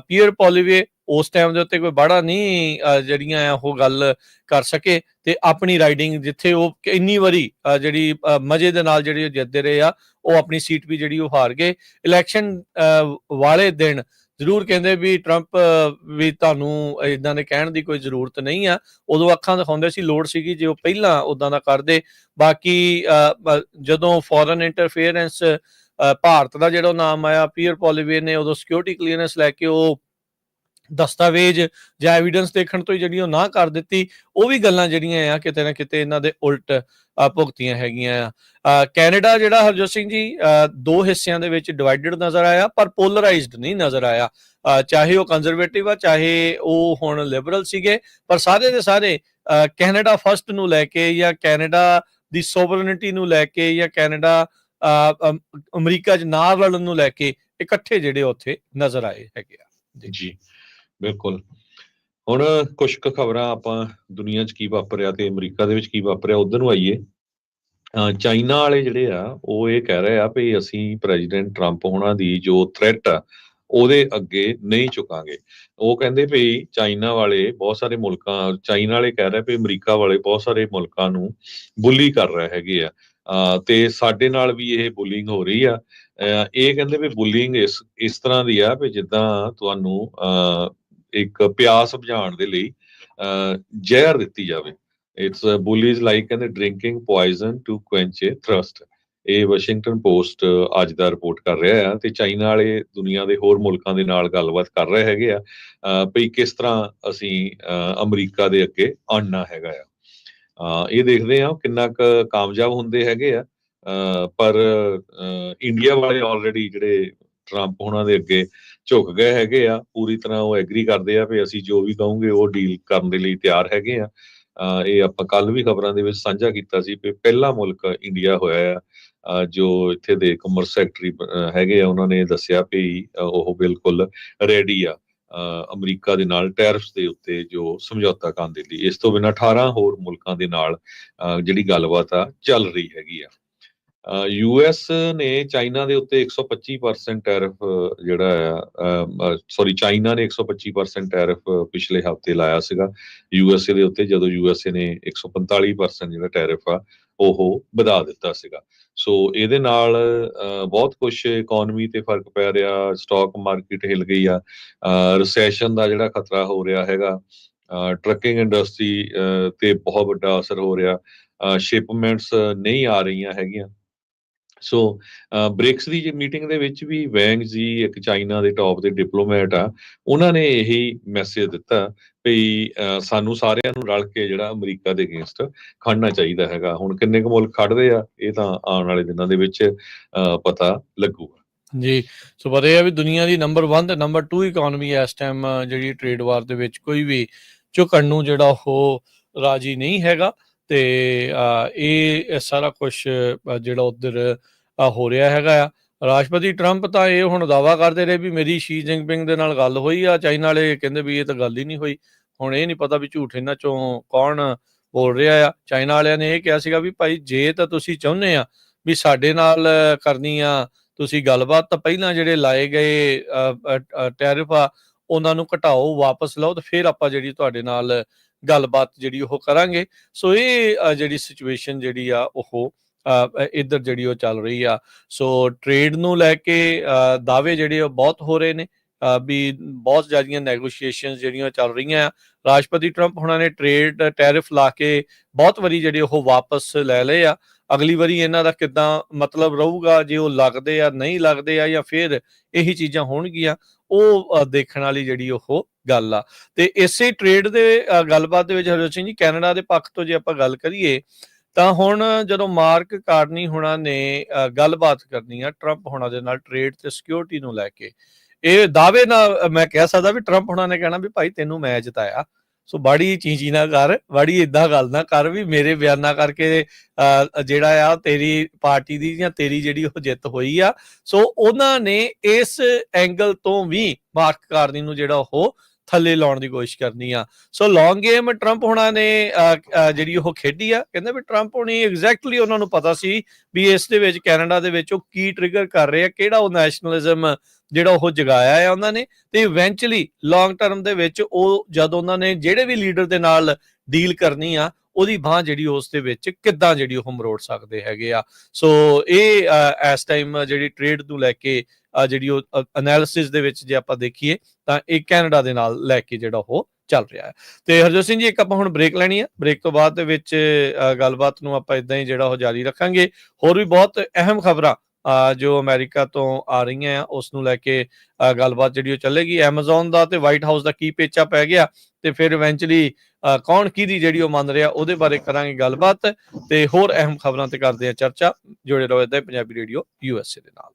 ਪੀਅਰ ਪੋਲੀਵੇ ਉਸ ਟਾਈਮ ਦੇ ਉੱਤੇ ਕੋਈ ਬਾੜਾ ਨਹੀਂ ਜਿਹੜੀਆਂ ਆ ਉਹ ਗੱਲ ਕਰ ਸਕੇ, ਤੇ ਆਪਣੀ ਰਾਈਡਿੰਗ ਜਿੱਥੇ ਉਹ ਇੰਨੀ ਵਾਰੀ ਜਿਹੜੀ ਮਜ਼ੇ ਦੇ ਨਾਲ ਜਿਹੜੀ ਜਿੱਤਦੇ ਰਹੇ ਆ, ਉਹ ਆਪਣੀ ਸੀਟ ਵੀ ਜਿਹੜੀ ਉਹ ਹਾਰ ਗਏ। ਇਲੈਕਸ਼ਨ ਵਾਲੇ ਦਿਨ ਜ਼ਰੂਰ ਕਹਿੰਦੇ ਵੀ ਟਰੰਪ ਵੀ ਤੁਹਾਨੂੰ ਇਦਾਂ ਦੇ ਕਹਿਣ ਦੀ ਕੋਈ ਜ਼ਰੂਰਤ ਨਹੀਂ ਆ, ਉਦੋਂ ਅੱਖਾਂ ਦਿਖਾਉਂਦੇ ਸੀ, ਲੋੜ ਸੀਗੀ ਜੇ ਉਹ ਪਹਿਲਾਂ ਉਦਾਂ ਦਾ ਕਰਦੇ। ਬਾਕੀ ਜਦੋਂ ਫੋਰਨ ਇੰਟਰਫੇਅਰੈਂਸ ਭਾਰਤ ਦਾ ਜਿਹੜਾ ਨਾਮ ਆਇਆ, ਪੀਅਰ ਪੋਲੀਵੇ ਨੇ ਉਦੋਂ ਸਿਕਿਉਰਿਟੀ ਕਲੀਅਰੈਂਸ ਲੈ ਕੇ ਉਹ ਦਸਤਾਵੇਜ਼ ਜਾਂ ਐਵੀਡੈਂਸ ਦੇਖਣ ਤੋਂ ਹੀ ਜਿਹੜੀ ਉਹ ਨਾ ਕਰ ਦਿੱਤੀ। ਉਹ ਵੀ ਗੱਲਾਂ ਜਿਹੜੀਆਂ ਆ ਕਿਤੇ ਨਾ ਕਿਤੇ ਇਹਨਾਂ ਦੇ ਉਲਟ ਭੁਗਤੀਆਂ ਹੈਗੀਆਂ ਆ। ਕੈਨੇਡਾ ਜਿਹੜਾ ਹਰਜੋਤ ਸਿੰਘ ਜੀ ਦੋ ਹਿੱਸਿਆਂ ਦੇ ਵਿੱਚ ਡਿਵਾਈਡਡ ਨਜ਼ਰ ਆਇਆ, ਪਰ ਪੋਲਰਾਈਜ਼ਡ ਨਹੀਂ ਨਜ਼ਰ ਆਇਆ। ਚਾਹੇ ਉਹ ਕੰਜ਼ਰਵੇਟਿਵ ਆ, ਚਾਹੇ ਉਹ ਹੁਣ ਲਿਬਰਲ ਸੀਗੇ, ਪਰ ਸਾਰੇ ਦੇ ਸਾਰੇ ਕੈਨੇਡਾ ਫਸਟ ਨੂੰ ਲੈ ਕੇ ਜਾਂ ਕੈਨੇਡਾ ਦੀ ਸੋਵਰਨਿਟੀ ਨੂੰ ਲੈ ਕੇ ਜਾਂ ਕੈਨੇਡਾ ਅਮਰੀਕਾ 'ਚ ਨਾ ਰਲਣ ਨੂੰ ਲੈ ਕੇ ਇਕੱਠੇ ਜਿਹੜੇ ਉੱਥੇ ਨਜ਼ਰ ਆਏ ਹੈਗੇ ਆ। ਜੀ ਬਿਲਕੁਲ। ਹੁਣ ਕੁਛ ਕੁ ਖਬਰਾਂ ਆਪਾਂ ਦੁਨੀਆ 'ਚ ਕੀ ਵਾਪਰਿਆ ਤੇ ਅਮਰੀਕਾ ਦੇ ਵਿੱਚ ਕੀ ਵਾਪਰਿਆ ਉਧਰ ਨੂੰ ਆਈਏ। ਚਾਈਨਾ ਵਾਲੇ ਜਿਹੜੇ ਆ ਉਹ ਇਹ ਕਹਿ ਰਹੇ ਆ ਵੀ ਅਸੀਂ ਪ੍ਰੈਜ਼ੀਡੈਂਟ ਟਰੰਪ ਹੋਣਾ ਦੀ ਜੋ ਥ੍ਰੈਟ ਆ ਉਹਦੇ ਅੱਗੇ ਨਹੀਂ ਝੁਕਾਂਗੇ। ਉਹ ਕਹਿੰਦੇ ਵੀ ਚਾਈਨਾ ਵਾਲੇ ਬਹੁਤ ਸਾਰੇ ਮੁਲਕਾਂ, ਚਾਈਨਾ ਵਾਲੇ ਕਹਿ ਰਹੇ ਵੀ ਅਮਰੀਕਾ ਵਾਲੇ ਬਹੁਤ ਸਾਰੇ ਮੁਲਕਾਂ ਨੂੰ ਬੁਲੀ ਕਰ ਰਹੇ ਹੈਗੇ ਆ, ਤੇ ਸਾਡੇ ਨਾਲ ਵੀ ਇਹ ਬੁਲਿੰਗ ਹੋ ਰਹੀ ਆ। ਇਹ ਕਹਿੰਦੇ ਵੀ ਬੁਲਿੰਗ ਇਸ ਤਰ੍ਹਾਂ ਦੀ ਆ ਵੀ ਜਿੱਦਾਂ ਤੁਹਾਨੂੰ ਇੱਕ ਪਿਆਸ ਬੁਝਾਉਣ ਦੇ ਲਈ ਜ਼ਹਿਰ ਦਿੱਤੀ ਜਾਵੇ। ਇਟਸ ਬੁਲੀਜ਼ ਲਾਈਕ ਕਹਿੰਦੇ drinking poison to quench a thirst. ਇਹ ਵਾਸ਼ਿੰਗਟਨ ਪੋਸਟ ਅੱਜ ਦਾ ਰਿਪੋਰਟ ਕਰ ਰਿਹਾ ਆ, ਤੇ ਚਾਈਨਾ ਵਾਲੇ ਦੁਨੀਆ ਦੇ ਹੋਰ ਮੁਲਕਾਂ ਦੇ ਨਾਲ ਗੱਲਬਾਤ ਕਰ ਰਹੇ ਹੈਗੇ ਆ ਵੀ ਕਿਸ ਤਰ੍ਹਾਂ ਅਸੀਂ ਅਮਰੀਕਾ ਦੇ ਅੱਗੇ ਅੜਨਾ ਹੈਗਾ ਆ। ਇਹ ਦੇਖਦੇ ਆ ਕਿੰਨਾ ਕੁ ਕਾਮਯਾਬ ਹੁੰਦੇ ਹੈਗੇ ਆ। ਪਰ ਇੰਡੀਆ ਵਾਲੇ ਆਲਰੇਡੀ ਜਿਹੜੇ ਟਰੰਪ ਉਹਨਾਂ ਦੇ ਅੱਗੇ ਝੁਕ ਗਏ ਹੈਗੇ ਆ, ਪੂਰੀ ਤਰ੍ਹਾਂ ਉਹ ਐਗਰੀ ਕਰਦੇ ਆ ਵੀ ਅਸੀਂ ਜੋ ਵੀ ਕਹੋਗੇ ਉਹ ਡੀਲ ਕਰਨ ਦੇ ਲਈ ਤਿਆਰ ਹੈਗੇ ਆ। ਇਹ ਆਪਾਂ ਕੱਲ ਵੀ ਖਬਰਾਂ ਦੇ ਵਿੱਚ ਸਾਂਝਾ ਕੀਤਾ ਸੀ ਵੀ ਪਹਿਲਾ ਮੁਲਕ ਇੰਡੀਆ ਹੋਇਆ ਆ ਜੋ ਇੱਥੇ ਦੇ ਕਮਰਸ ਸੈਕਟਰੀ ਹੈਗੇ ਆ, ਉਹਨਾਂ ਨੇ ਦੱਸਿਆ ਵੀ ਉਹ ਬਿਲਕੁਲ ਰੈਡੀ ਆ ਅਮਰੀਕਾ ਦੇ ਨਾਲ ਟੈਰਿਫਸ ਦੇ ਉੱਤੇ ਜੋ ਸਮਝੌਤਾ ਕਰਨ ਦੇ ਲਈ। ਇਸ ਤੋਂ ਬਿਨਾਂ 18 ਹੋਰ ਮੁਲਕਾਂ ਦੇ ਨਾਲ ਜਿਹੜੀ ਗੱਲਬਾਤ ਆ ਚੱਲ ਰਹੀ ਹੈਗੀ ਆ। ਯੂਐਸ ਨੇ ਚਾਈਨਾ ਦੇ ਉੱਤੇ 125% ਟੈਰਿਫ ਜਿਹੜਾ ਆ, ਸੌਰੀ ਚਾਈਨਾ ਨੇ 125% ਟੈਰਿਫ ਪਿਛਲੇ ਹਫ਼ਤੇ ਲਾਇਆ ਸੀਗਾ ਯੂਐਸਏ ਦੇ ਉੱਤੇ, ਜਦੋਂ ਯੂਐਸਏ ਨੇ 145% ਜਿਹੜਾ ਟੈਰਿਫ ਆ ਉਹ ਵਧਾ ਦਿੱਤਾ ਸੀਗਾ। ਸੋ ਇਹਦੇ ਨਾਲ ਬਹੁਤ ਕੁਛ ਇਕੋਨਮੀ ਤੇ ਫਰਕ ਪੈ ਰਿਹਾ, ਸਟਾਕ ਮਾਰਕੀਟ ਹਿੱਲ ਗਈ ਆ, ਰਿਸੈਸ਼ਨ ਦਾ ਜਿਹੜਾ ਖਤਰਾ ਹੋ ਰਿਹਾ ਹੈਗਾ, ਟਰੱਕਿੰਗ ਇੰਡਸਟਰੀ ਤੇ ਬਹੁਤ ਵੱਡਾ ਅਸਰ ਹੋ ਰਿਹਾ। ਸ਼ਿਪਮੈਂਟਸ ਨਹੀਂ ਆ ਰਹੀਆਂ ਹੈਗੀਆਂ। ਸੋ ਬ੍ਰਿਕਸ ਦੀ ਮੀਟਿੰਗ ਦੇ ਵਿੱਚ ਵੀ ਵੈਂਗ ਜੀ ਇੱਕ ਚਾਈਨਾ ਦੇ ਟੌਪ ਦੇ ਡਿਪਲੋਮੈਟ ਆ, ਉਹਨਾਂ ਨੇ ਇਹੀ ਮੈਸੇਜ ਦਿੱਤਾ ਵੀ ਸਾਨੂੰ ਸਾਰਿਆਂ ਨੂੰ ਰਲ ਕੇ ਜਿਹੜਾ ਅਮਰੀਕਾ ਦੇ ਅਗੇਂਸਟ ਖੜਨਾ ਚਾਹੀਦਾ ਹੈਗਾ। ਹੁਣ ਕਿੰਨੇ ਕੁ ਮੁਲਕ ਖੜਦੇ ਆ ਇਹ ਤਾਂ ਆਉਣ ਵਾਲੇ ਦਿਨਾਂ ਦੇ ਵਿੱਚ ਪਤਾ ਲੱਗੂਗਾ। ਜੀ, ਸੋ ਪਰ ਇਹ ਆ ਵੀ ਦੁਨੀਆ ਦੀ ਨੰਬਰ 1 ਤੇ ਨੰਬਰ 2 ਇਕੋਨਮੀ ਇਸ ਟਾਈਮ ਜਿਹੜੀ ਟ੍ਰੇਡ ਵਾਰ ਦੇ ਵਿੱਚ ਕੋਈ ਵੀ ਝੁਕਣ ਨੂੰ ਜਿਹੜਾ ਉਹ ਰਾਜੀ ਨਹੀਂ ਹੈਗਾ। ਤੇ ਇਹ ਸਾਰਾ ਕੁਛ ਜਿਹੜਾ ਉੱਧਰ ਹੋ ਰਿਹਾ ਹੈਗਾ ਆ। ਰਾਸ਼ਟਰਪਤੀ ਟਰੰਪ ਤਾਂ ਇਹ ਹੁਣ ਦਾਅਵਾ ਕਰਦੇ ਰਹੇ ਵੀ ਮੇਰੀ ਸ਼ੀ ਜਿਨਪਿੰਗ ਦੇ ਨਾਲ ਗੱਲ ਹੋਈ ਆ। ਚਾਈਨਾ ਵਾਲੇ ਕਹਿੰਦੇ ਵੀ ਇਹ ਤਾਂ ਗੱਲ ਹੀ ਨਹੀਂ ਹੋਈ। ਹੁਣ ਇਹ ਨਹੀਂ ਪਤਾ ਵੀ ਝੂਠ ਇਹਨਾਂ ਚੋਂ ਕੌਣ ਬੋਲ ਰਿਹਾ ਆ। ਚਾਈਨਾ ਵਾਲਿਆਂ ਨੇ ਇਹ ਕਿਹਾ ਸੀਗਾ ਵੀ ਭਾਈ ਜੇ ਤਾਂ ਤੁਸੀਂ ਚਾਹੁੰਦੇ ਆ ਵੀ ਸਾਡੇ ਨਾਲ ਕਰਨੀ ਆ ਤੁਸੀਂ ਗੱਲਬਾਤ, ਤਾਂ ਪਹਿਲਾਂ ਜਿਹੜੇ ਲਾਏ ਗਏ ਟੈਰਿਫ ਆ ਉਹਨਾਂ ਨੂੰ ਘਟਾਓ, ਵਾਪਸ ਲਓ, ਤੇ ਫਿਰ ਆਪਾਂ ਜਿਹੜੀ ਤੁਹਾਡੇ ਨਾਲ ਗੱਲਬਾਤ ਜਿਹੜੀ ਉਹ ਕਰਾਂਗੇ। ਸੋ ਇਹ ਜਿਹੜੀ ਸਿਚੁਏਸ਼ਨ ਜਿਹੜੀ ਆ ਉਹ ਇੱਧਰ ਜਿਹੜੀ ਉਹ ਚੱਲ ਰਹੀ ਆ। ਸੋ ਟ੍ਰੇਡ ਨੂੰ ਲੈ ਕੇ ਦਾਅਵੇ ਜਿਹੜੇ ਉਹ ਬਹੁਤ ਹੋ ਰਹੇ ਨੇ ਵੀ ਬਹੁਤ ਜ਼ਿਆਦੀਆਂ ਨੈਗੋਸ਼ੀਏਸ਼ਨ ਜਿਹੜੀਆਂ ਚੱਲ ਰਹੀਆਂ ਆ। ਰਾਸ਼ਟਰਪਤੀ ਟਰੰਪ ਹੁਣਾਂ ਨੇ ਟ੍ਰੇਡ ਟੈਰਿਫ ਲਾ ਕੇ ਬਹੁਤ ਵਾਰੀ ਜਿਹੜੇ ਉਹ ਵਾਪਸ ਲੈ ਲਏ ਆ। ਅਗਲੀ ਵਾਰੀ ਇਹਨਾਂ ਦਾ ਕਿੱਦਾਂ ਮਤਲਬ ਰਹੂਗਾ, ਜੇ ਉਹ ਲੱਗਦੇ ਆ ਨਹੀਂ ਲੱਗਦੇ ਆ ਜਾਂ ਫਿਰ ਇਹੀ ਚੀਜ਼ਾਂ ਹੋਣਗੀਆਂ, ਉਹ ਦੇਖਣ ਵਾਲੀ ਜਿਹੜੀ ਉਹ ਗੱਲ ਆ। ਤੇ ਇਸੇ ਟ੍ਰੇਡ ਦੇ ਗੱਲਬਾਤ ਦੇ ਵਿੱਚ ਹਰਜੋਤ ਸਿੰਘ ਜੀ, ਕੈਨੇਡਾ ਦੇ ਪੱਖ ਤੋਂ ਜੇ ਆਪਾਂ ਗੱਲ ਕਰੀਏ ਤਾਂ ਹੁਣ ਜਦੋਂ ਮਾਰਕ ਕਾਰਨੀ ਹੁਣਾਂ ਨੇ ਗੱਲਬਾਤ ਕਰਨੀ ਆ ਟਰੰਪ ਹੁਣਾਂ ਦੇ ਨਾਲ ਟ੍ਰੇਡ ਤੇ ਸਿਕਿਉਰਿਟੀ ਨੂੰ ਲੈ ਕੇ, ਇਹ ਦਾਅਵੇ ਨਾਲ ਮੈਂ ਕਹਿ ਸਕਦਾ ਵੀ ਟਰੰਪ ਹੁਣਾਂ ਨੇ ਕਹਿਣਾ ਵੀ ਭਾਈ ਤੈਨੂੰ ਮੈਂ ਜਿਤਾਇਆ। ਸੋ ਬਾੜੀ ਚੀਚੀ ਨਾ ਕਰ, ਬਾੜੀ ਏਦਾਂ ਗੱਲ ਨਾ ਕਰ ਵੀ ਮੇਰੇ ਬਿਆਨਾਂ ਕਰਕੇ ਜਿਹੜਾ ਆ ਤੇਰੀ ਪਾਰਟੀ ਦੀ ਜਾਂ ਤੇਰੀ ਜਿਹੜੀ ਉਹ ਜਿੱਤ ਹੋਈ ਆ। ਸੋ ਉਹਨਾਂ ਨੇ ਇਸ ਐਂਗਲ ਤੋਂ ਵੀ ਮਾਰਕ ਕਾਰਨੀ ਨੂੰ ਜਿਹੜਾ ਉਹ ਥੱਲੇ ਲਾਉਣ ਦੀ ਕੋਸ਼ਿਸ਼ ਕਰਨੀ ਆ। ਸੋ ਲੌਂਗ ਗੇਮ ਟਰੰਪ ਹੁਣਾਂ ਨੇ ਜਿਹੜੀ ਉਹ ਖੇਡੀ ਆ। ਕਹਿੰਦੇ ਵੀ ਟਰੰਪ ਹੁਣੀ ਐਗਜ਼ੈਕਟਲੀ ਉਹਨਾਂ ਨੂੰ ਪਤਾ ਸੀ ਵੀ ਇਸ ਦੇ ਵਿੱਚ ਕੈਨੇਡਾ ਦੇ ਵਿੱਚ ਉਹ ਕੀ ਟ੍ਰਿਗਰ ਕਰ ਰਹੇ ਆ, ਕਿਹੜਾ ਉਹ ਨੈਸ਼ਨਲਿਜ਼ਮ ਜਿਹੜਾ ਉਹ ਜਗਾਇਆ ਆ ਉਹਨਾਂ ਨੇ। ਤੇ ਇਵੈਂਚੁਅਲੀ ਲੌਂਗ ਟਰਮ ਦੇ ਵਿੱਚ ਉਹ ਜਦ ਉਹਨਾਂ ਨੇ ਜਿਹੜੇ ਵੀ ਲੀਡਰ ਦੇ ਨਾਲ ਡੀਲ ਕਰਨੀ ਆ, ਉਹਦੀ ਬਾਂਹ ਜਿਹੜੀ ਉਸ ਦੇ ਵਿੱਚ ਕਿੱਦਾਂ ਜਿਹੜੀ ਉਹ ਮਰੋੜ ਸਕਦੇ ਹੈਗੇ ਆ। ਸੋ ਇਹ ਇਸ ਟਾਈਮ ਜਿਹੜੀ ਟ੍ਰੇਡ ਨੂੰ ਲੈ ਕੇ ਜਿਹੜੀ ਉਹ ਐਨਾਲਿਸਿਸ ਦੇ ਵਿੱਚ ਜੇ ਆਪਾਂ ਦੇਖੀਏ ਤਾਂ ਇਹ ਕੈਨੇਡਾ ਦੇ ਨਾਲ ਲੈ ਕੇ ਜਿਹੜਾ ਉਹ ਚੱਲ ਰਿਹਾ ਹੈ। ਤੇ ਹਰਜੋਤ ਸਿੰਘ ਜੀ, ਇੱਕ ਆਪਾਂ ਹੁਣ ਬ੍ਰੇਕ ਲੈਣੀ ਆ। ਬ੍ਰੇਕ ਤੋਂ ਬਾਅਦ ਦੇ ਵਿੱਚ ਗੱਲਬਾਤ ਨੂੰ ਆਪਾਂ ਇਦਾਂ ਹੀ ਜਿਹੜਾ ਉਹ ਜਾਰੀ ਰੱਖਾਂਗੇ। ਹੋਰ ਵੀ ਬਹੁਤ ਅਹਿਮ ਖਬਰਾਂ ਜੋ ਅਮਰੀਕਾ ਤੋਂ ਆ ਰਹੀਆਂ ਆ ਉਸ ਨੂੰ ਲੈ ਕੇ ਗੱਲਬਾਤ ਜਿਹੜੀ ਉਹ ਚੱਲੇਗੀ। ਐਮਾਜ਼ੋਨ ਦਾ ਤੇ ਵਾਈਟ ਹਾਊਸ ਦਾ ਕੀ ਪੇਚਾ ਪੈ ਗਿਆ ਤੇ ਫਿਰ ਇਵੈਂਚੁਅਲੀ ਕੌਣ ਕਿਹਦੀ ਜਿਹੜੀ ਉਹ ਮੰਨ ਰਿਹਾ, ਉਹਦੇ ਬਾਰੇ ਕਰਾਂਗੇ ਗੱਲਬਾਤ। ਤੇ ਹੋਰ ਅਹਿਮ ਖਬਰਾਂ ਤੇ ਕਰਦੇ ਆ ਚਰਚਾ। ਜੁੜੇ ਰਹੋ ਏਦਾਂ ਪੰਜਾਬੀ ਰੇਡੀਓ USA ਦੇ ਨਾਲ।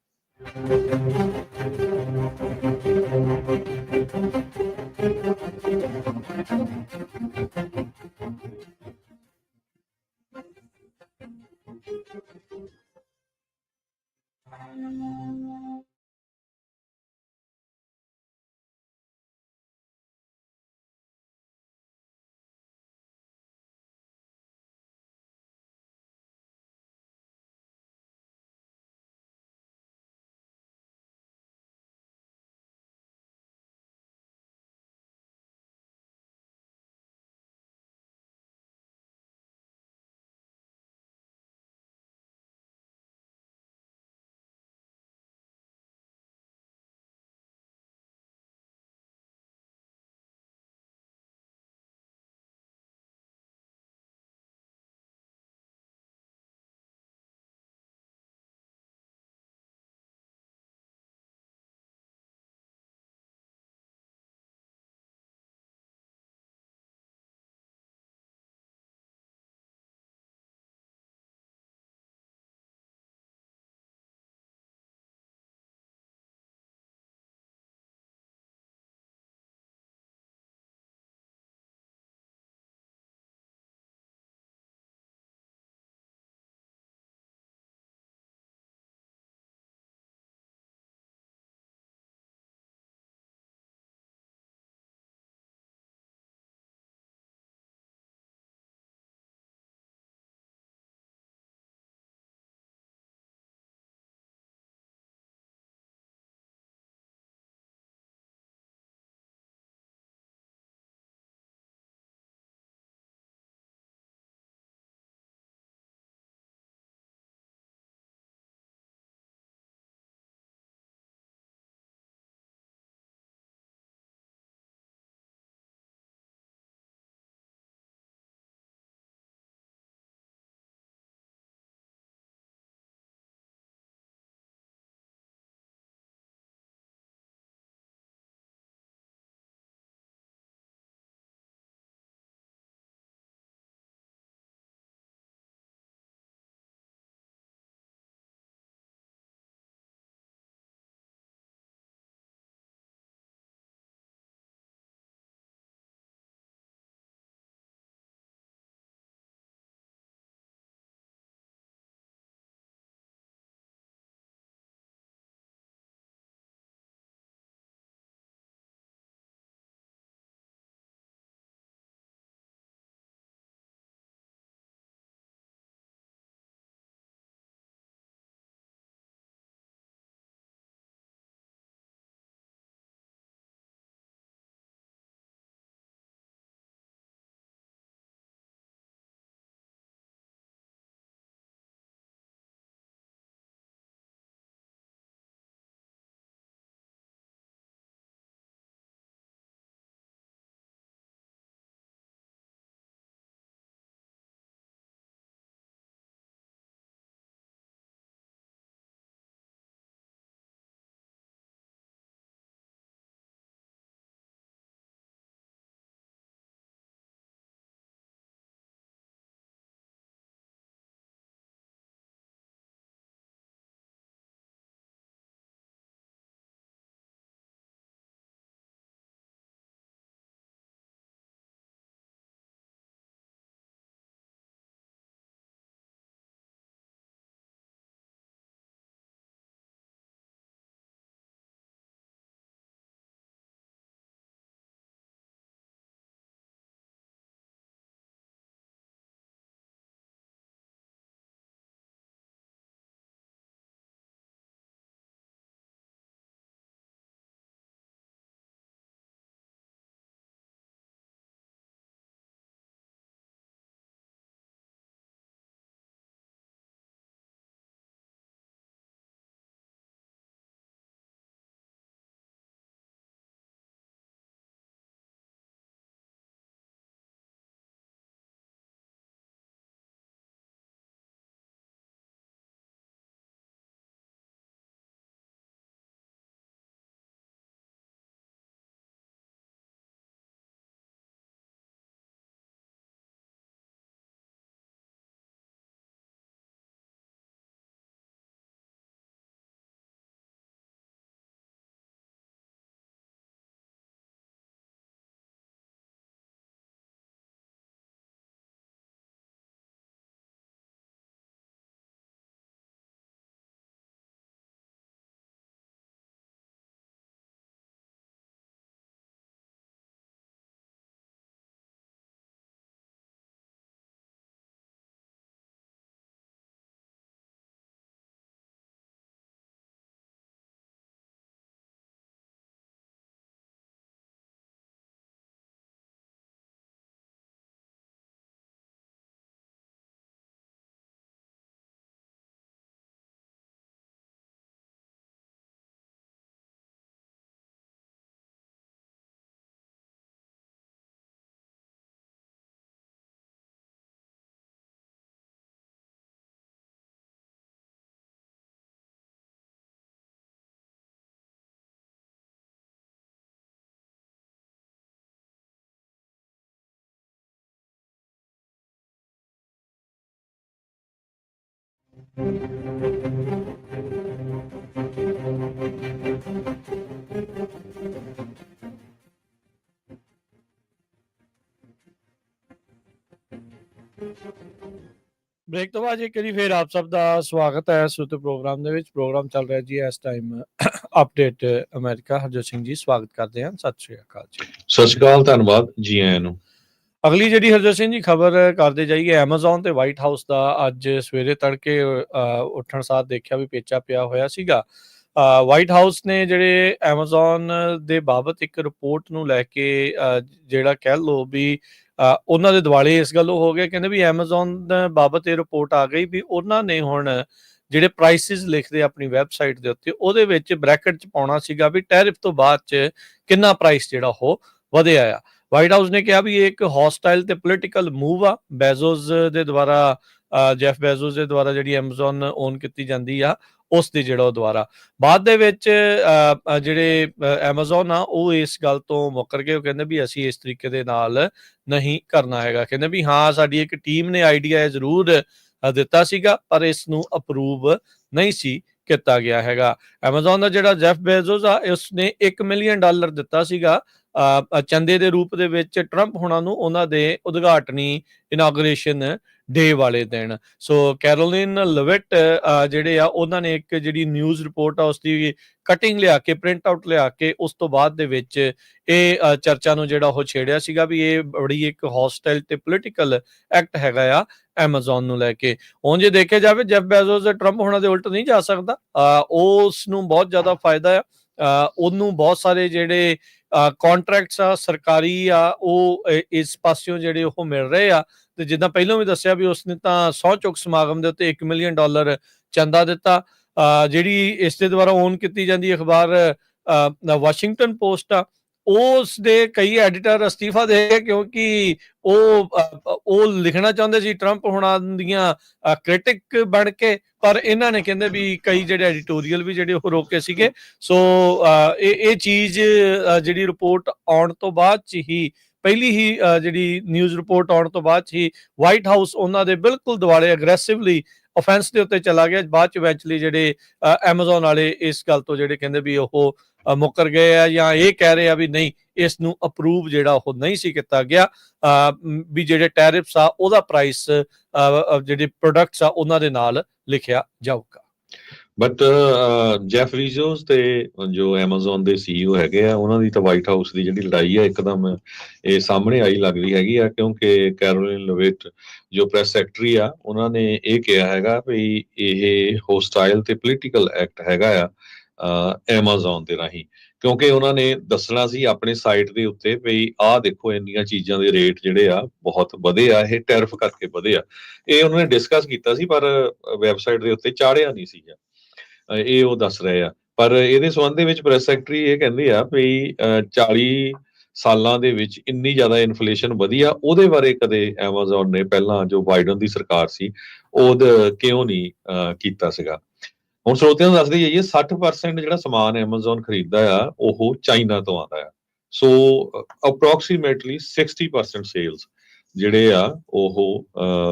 ਬ੍ਰੇਕ ਤੋਂ ਬਾਅਦ ਇੱਕ ਵਾਰੀ ਫਿਰ ਆਪ ਸਭ ਦਾ ਸਵਾਗਤ ਹੈ ਸੁਤ ਪ੍ਰੋਗਰਾਮ ਦੇ ਵਿੱਚ। ਪ੍ਰੋਗਰਾਮ ਚੱਲ ਰਿਹਾ ਜੀ ਇਸ time update America. Harjot Singh ji ਸਵਾਗਤ ਕਰਦੇ ਹਾਂ। ਸਤਿ ਸ਼੍ਰੀ ਅਕਾਲ ਜੀ। ਸਤਿ ਸ਼੍ਰੀ ਅਕਾਲ, ਧੰਨਵਾਦ ਜੀ ਆਇਆਂ ਨੂੰ। ਅਗਲੀ ਜਿਹੜੀ ਹਰਜੋਤ ਸਿੰਘ ਜੀ ਖਬਰ ਕਰਦੇ ਜਾਈਏ, ਐਮਾਜ਼ੋਨ ਤੇ ਵਾਈਟ ਹਾਊਸ ਦਾ ਅੱਜ ਸਵੇਰੇ ਤੜਕੇ ਉੱਠਣ ਸਾਰ ਦੇਖਿਆ ਵੀ ਪੇਚਾ ਪਿਆ ਹੋਇਆ ਸੀਗਾ। ਵਾਈਟ ਹਾਊਸ ਨੇ ਜਿਹੜੇ ਐਮਾਜ਼ੋਨ ਦੇ ਬਾਬਤ ਇੱਕ ਰਿਪੋਰਟ ਨੂੰ ਲੈ ਕੇ ਜਿਹੜਾ ਕਹਿ ਲਓ ਵੀ ਉਹਨਾਂ ਦੇ ਦਿਵਾਲੇ ਇਸ ਗੱਲੋਂ ਹੋ ਗਏ, ਕਹਿੰਦੇ ਵੀ ਐਮਾਜ਼ੋਨ ਬਾਬਤ ਇਹ ਰਿਪੋਰਟ ਆ ਗਈ ਵੀ ਉਹਨਾਂ ਨੇ ਹੁਣ ਜਿਹੜੇ ਪ੍ਰਾਈਸਿਸ ਲਿਖਦੇ ਆਪਣੀ ਵੈਬਸਾਈਟ ਦੇ ਉੱਤੇ ਉਹਦੇ ਵਿੱਚ ਬ੍ਰੈਕਟ 'ਚ ਪਾਉਣਾ ਸੀਗਾ ਵੀ ਟੈਰਿਫ ਤੋਂ ਬਾਅਦ 'ਚ ਕਿੰਨਾ ਪ੍ਰਾਈਸ ਜਿਹੜਾ ਉਹ ਵਧਿਆ ਆ। ਵਾਈਟ ਹਾਊਸ ਨੇ ਕਿਹਾ ਵੀ ਇਹ ਇੱਕ ਹੌਸਟਾਈਲ ਤੇ ਪੋਲੀਟੀਕਲ ਮੂਵ ਆ ਬੈਜ਼ੋਸ ਦੇ ਦੁਆਰਾ, ਜੈਫ ਬੈਜ਼ੋਸ ਦੇ ਦੁਆਰਾ ਜਿਹੜੀ ਐਮਾਜ਼ੋਨ ਓਨ ਕੀਤੀ ਜਾਂਦੀ ਆ ਉਸ ਦੇ ਜਿਹੜਾ ਉਹ ਦੁਆਰਾ। ਬਾਅਦ ਦੇ ਵਿੱਚ ਜਿਹੜੇ ਐਮਾਜ਼ੋਨ ਆ ਉਹ ਇਸ ਗੱਲ ਤੋਂ ਮੁੱਕਰ ਗਏ। ਉਹ ਕਹਿੰਦੇ ਵੀ ਅਸੀਂ ਇਸ ਤਰੀਕੇ ਦੇ ਨਾਲ ਨਹੀਂ ਕਰਨਾ ਹੈਗਾ। ਕਹਿੰਦੇ ਵੀ ਹਾਂ ਸਾਡੀ ਇੱਕ ਟੀਮ ਨੇ ਆਈਡੀਆ ਜ਼ਰੂਰ ਦਿੱਤਾ ਸੀਗਾ ਪਰ ਇਸ ਨੂੰ ਅਪਰੂਵ ਨਹੀਂ ਸੀ ਕੀਤਾ ਗਿਆ ਹੈਗਾ। ਐਮਾਜ਼ੋਨ ਦਾ ਜਿਹੜਾ ਜੈਫ ਬੇਜ਼ੋਸ ਆ ਉਸਨੇ $1 ਮਿਲੀਅਨ ਦਿੱਤਾ ਸੀਗਾ ਚੰਦੇ ਦੇ ਰੂਪ ਦੇ ਵਿੱਚ ਟਰੰਪ ਹੋਣਾ ਨੂੰ ਉਹਨਾਂ ਦੇ ਉਦਘਾਟਨੀ ਇਨਾਗੂਰੇਸ਼ਨ ਡੇ ਵਾਲੇ ਦਿਨ। ਸੋ ਕੈਰੋਲਿਨ ਲਵਿਟ ਜਿਹੜੇ ਆ ਉਹਨਾਂ ਨੇ ਇੱਕ ਜਿਹੜੀ ਨਿਊਜ਼ ਰਿਪੋਰਟ ਆ ਉਸਦੀ ਕਟਿੰਗ ਲਿਆ ਕੇ, ਪ੍ਰਿੰਟ ਆਊਟ ਲਿਆ ਕੇ ਉਸ ਤੋਂ ਬਾਅਦ ਦੇ ਵਿੱਚ ਇਹ ਚਰਚਾ ਨੂੰ ਜਿਹੜਾ ਉਹ ਛੇੜਿਆ ਸੀਗਾ ਵੀ ਇਹ ਬੜੀ ਇੱਕ ਹੌਸਟਾਈਲ ਤੇ ਪੋਲੀਟੀਕਲ ਐਕਟ ਹੈਗਾ ਆ ਐਮਾਜ਼ੋਨ ਨੂੰ ਲੈ ਕੇ। ਹੁਣ ਜੇ ਦੇਖਿਆ ਜਾਵੇ ਜੈਫ ਬੇਜ਼ੋਸ ਟਰੰਪ ਹੋਣਾ ਦੇ ਉਲਟ ਨਹੀਂ ਜਾ ਸਕਦਾ। ਉਸ ਨੂੰ ਬਹੁਤ ਜ਼ਿਆਦਾ ਫਾਇਦਾ ਆ। ਉਹਨੂੰ ਬਹੁਤ ਸਾਰੇ ਜਿਹੜੇ ਕੰਟਰੈਕਟਸ ਆ ਸਰਕਾਰੀ ਆ ਉਹ ਇਸ ਪਾਸਿਓਂ ਜਿਹੜੇ ਉਹ ਮਿਲ ਰਹੇ ਆ। ਤੇ ਜਿੱਦਾਂ ਪਹਿਲਾਂ ਵੀ ਦੱਸਿਆ ਵੀ ਉਸਨੇ ਤਾਂ ਸਹੁੰ ਚੁੱਕ ਸਮਾਗਮ ਦੇ ਉੱਤੇ $1 ਮਿਲੀਅਨ ਚੰਦਾ ਦਿੱਤਾ। ਜਿਹੜੀ ਇਸ ਦੇ ਦੁਆਰਾ ਓਨ ਕੀਤੀ ਜਾਂਦੀ ਅਖਬਾਰ ਵਾਸ਼ਿੰਗਟਨ ਪੋਸਟ ਆ ਉਸ ਦੇ ਕਈ ਐਡੀਟਰ ਅਸਤੀਫਾ ਦੇ ਗਏ ਕਿਉਂਕਿ ਉਹ ਲਿਖਣਾ ਚਾਹੁੰਦੇ ਸੀ ਟਰੰਪ ਹੋਣਾ ਦੀਆਂ ਕ੍ਰਿਟਿਕ ਬਣ ਕੇ, ਪਰ ਇਹਨਾਂ ਨੇ ਕਹਿੰਦੇ ਵੀ ਕਈ ਜਿਹੜੇ ਐਡੀਟੋਰੀਅਲ ਵੀ ਜਿਹੜੇ ਉਹ ਰੋਕੇ ਸੀਗੇ। ਸੋ ਇਹ ਚੀਜ਼ ਜਿਹੜੀ ਰਿਪੋਰਟ ਆਉਣ ਤੋਂ ਬਾਅਦ 'ਚ ਹੀ ਪਹਿਲੀ ਹੀ ਜਿਹੜੀ ਨਿਊਜ਼ ਰਿਪੋਰਟ ਆਉਣ ਤੋਂ ਬਾਅਦ 'ਚ ਹੀ ਵਾਈਟ ਹਾਊਸ ਉਹਨਾਂ ਦੇ ਬਿਲਕੁਲ ਦੁਆਲੇ ਅਗਰੈਸਿਵਲੀ ਅਫੈਂਸ ਦੇ ਉੱਤੇ ਚਲਾ ਗਿਆ। ਬਾਅਦ 'ਚ ਇਵੈਂਚੁਅਲੀ ਜਿਹੜੇ ਐਮਾਜ਼ੋਨ ਵਾਲੇ ਇਸ ਗੱਲ ਤੋਂ ਜਿਹੜੇ ਕਹਿੰਦੇ ਵੀ ਉਹ ਮੁੱਕਰ ਗਏ ਆ ਜਾਂ ਇਹ ਕਹਿ ਰਹੇ ਆ ਵੀ ਨਹੀਂ ਇਸ ਨੂੰ ਅਪਰੂਵ ਜਿਹੜਾ ਉਹ ਨਹੀਂ ਸੀ ਕੀਤਾ ਗਿਆ ਵੀ ਜਿਹੜੇ ਟੈਰਿਫਸ ਆ ਉਹਦਾ ਪ੍ਰਾਈਸ ਜਿਹੜੇ ਪ੍ਰੋਡਕਟਸ ਆ ਉਹਨਾਂ ਦੇ ਨਾਲ ਲਿਖਿਆ ਜਾਊਗਾ। ਬਟ ਜੈਫ ਬੇਜ਼ੋਸ ਤੇ ਜੋ ਐਮਾਜ਼ੋਨ ਦੇ CEO ਹੈਗੇ ਆ ਉਹਨਾਂ ਦੀ ਤਾਂ ਵਾਈਟ ਹਾਊਸ ਦੀ ਜਿਹੜੀ ਲੜਾਈ ਆ ਇੱਕਦਮ ਇਹ ਸਾਹਮਣੇ ਆਈ ਲੱਗਦੀ ਹੈਗੀ ਆ ਕਿਉਂਕਿ ਕੈਰੋਲਿਨ ਲਵਿਟ ਜੋ ਪ੍ਰੈਸ ਸੈਕਟਰੀ ਆ ਉਹਨਾਂ ਨੇ ਇਹ ਕਿਹਾ ਹੈਗਾ ਵੀ ਇਹ ਹੋਸਟਾਈਲ ਤੇ ਪੋਲੀਟੀਕਲ ਐਕਟ ਹੈਗਾ ਆ ਐਮਾਜ਼ੋਨ ਦੇ ਰਾਹੀਂ, ਕਿਉਂਕਿ ਉਹਨਾਂ ਨੇ ਦੱਸਣਾ ਸੀ ਆਪਣੀ ਸਾਈਟ ਦੇ ਉੱਤੇ ਵੀ ਆਹ ਦੇਖੋ ਇੰਨੀਆਂ ਚੀਜ਼ਾਂ ਦੇ ਰੇਟ ਜਿਹੜੇ ਆ ਬਹੁਤ ਵਧੇ ਆ, ਇਹ ਟੈਰਿਫ ਕਰਕੇ ਵਧੇ ਆ। ਇਹ ਉਹਨਾਂ ਨੇ ਡਿਸਕਸ ਕੀਤਾ ਸੀ ਪਰ ਵੈਬਸਾਈਟ ਦੇ ਉੱਤੇ ਚਾੜਿਆ ਨਹੀਂ ਸੀਗਾ, ਇਹ ਉਹ ਦੱਸ ਰਹੇ ਆ। ਪਰ ਇਹਦੇ ਸੰਬੰਧ ਦੇ ਵਿੱਚ ਪ੍ਰੈਸ ਸੈਕਟਰੀ ਇਹ ਕਹਿੰਦੇ ਆ ਵੀ 40 ਸਾਲਾਂ ਦੇ ਵਿੱਚ ਇੰਨੀ ਜ਼ਿਆਦਾ ਇਨਫਲੇਸ਼ਨ ਵਧੀ ਆ ਉਹਦੇ ਬਾਰੇ ਕਦੇ ਐਮਾਜ਼ੋਨ ਨੇ ਪਹਿਲਾਂ ਜੋ ਬਾਈਡਨ ਦੀ ਸਰਕਾਰ ਸੀ ਉਹਦਾ ਕਿਉਂ ਨਹੀਂ ਕੀਤਾ ਸੀਗਾ। ਹੁਣ ਸਰੋਤਿਆਂ ਨੂੰ ਦੱਸਦੇ ਜਾਈਏ 60% ਜਿਹੜਾ ਸਮਾਨ ਐਮਾਜ਼ੋਨ ਖਰੀਦਦਾ ਆ ਉਹ ਚਾਈਨਾ ਤੋਂ ਆਉਂਦਾ ਆ। ਸੋ ਅਪਰੋਕਸੀਮੇਟਲੀ 60% ਸੇਲਸ ਜਿਹੜੇ ਆ ਉਹ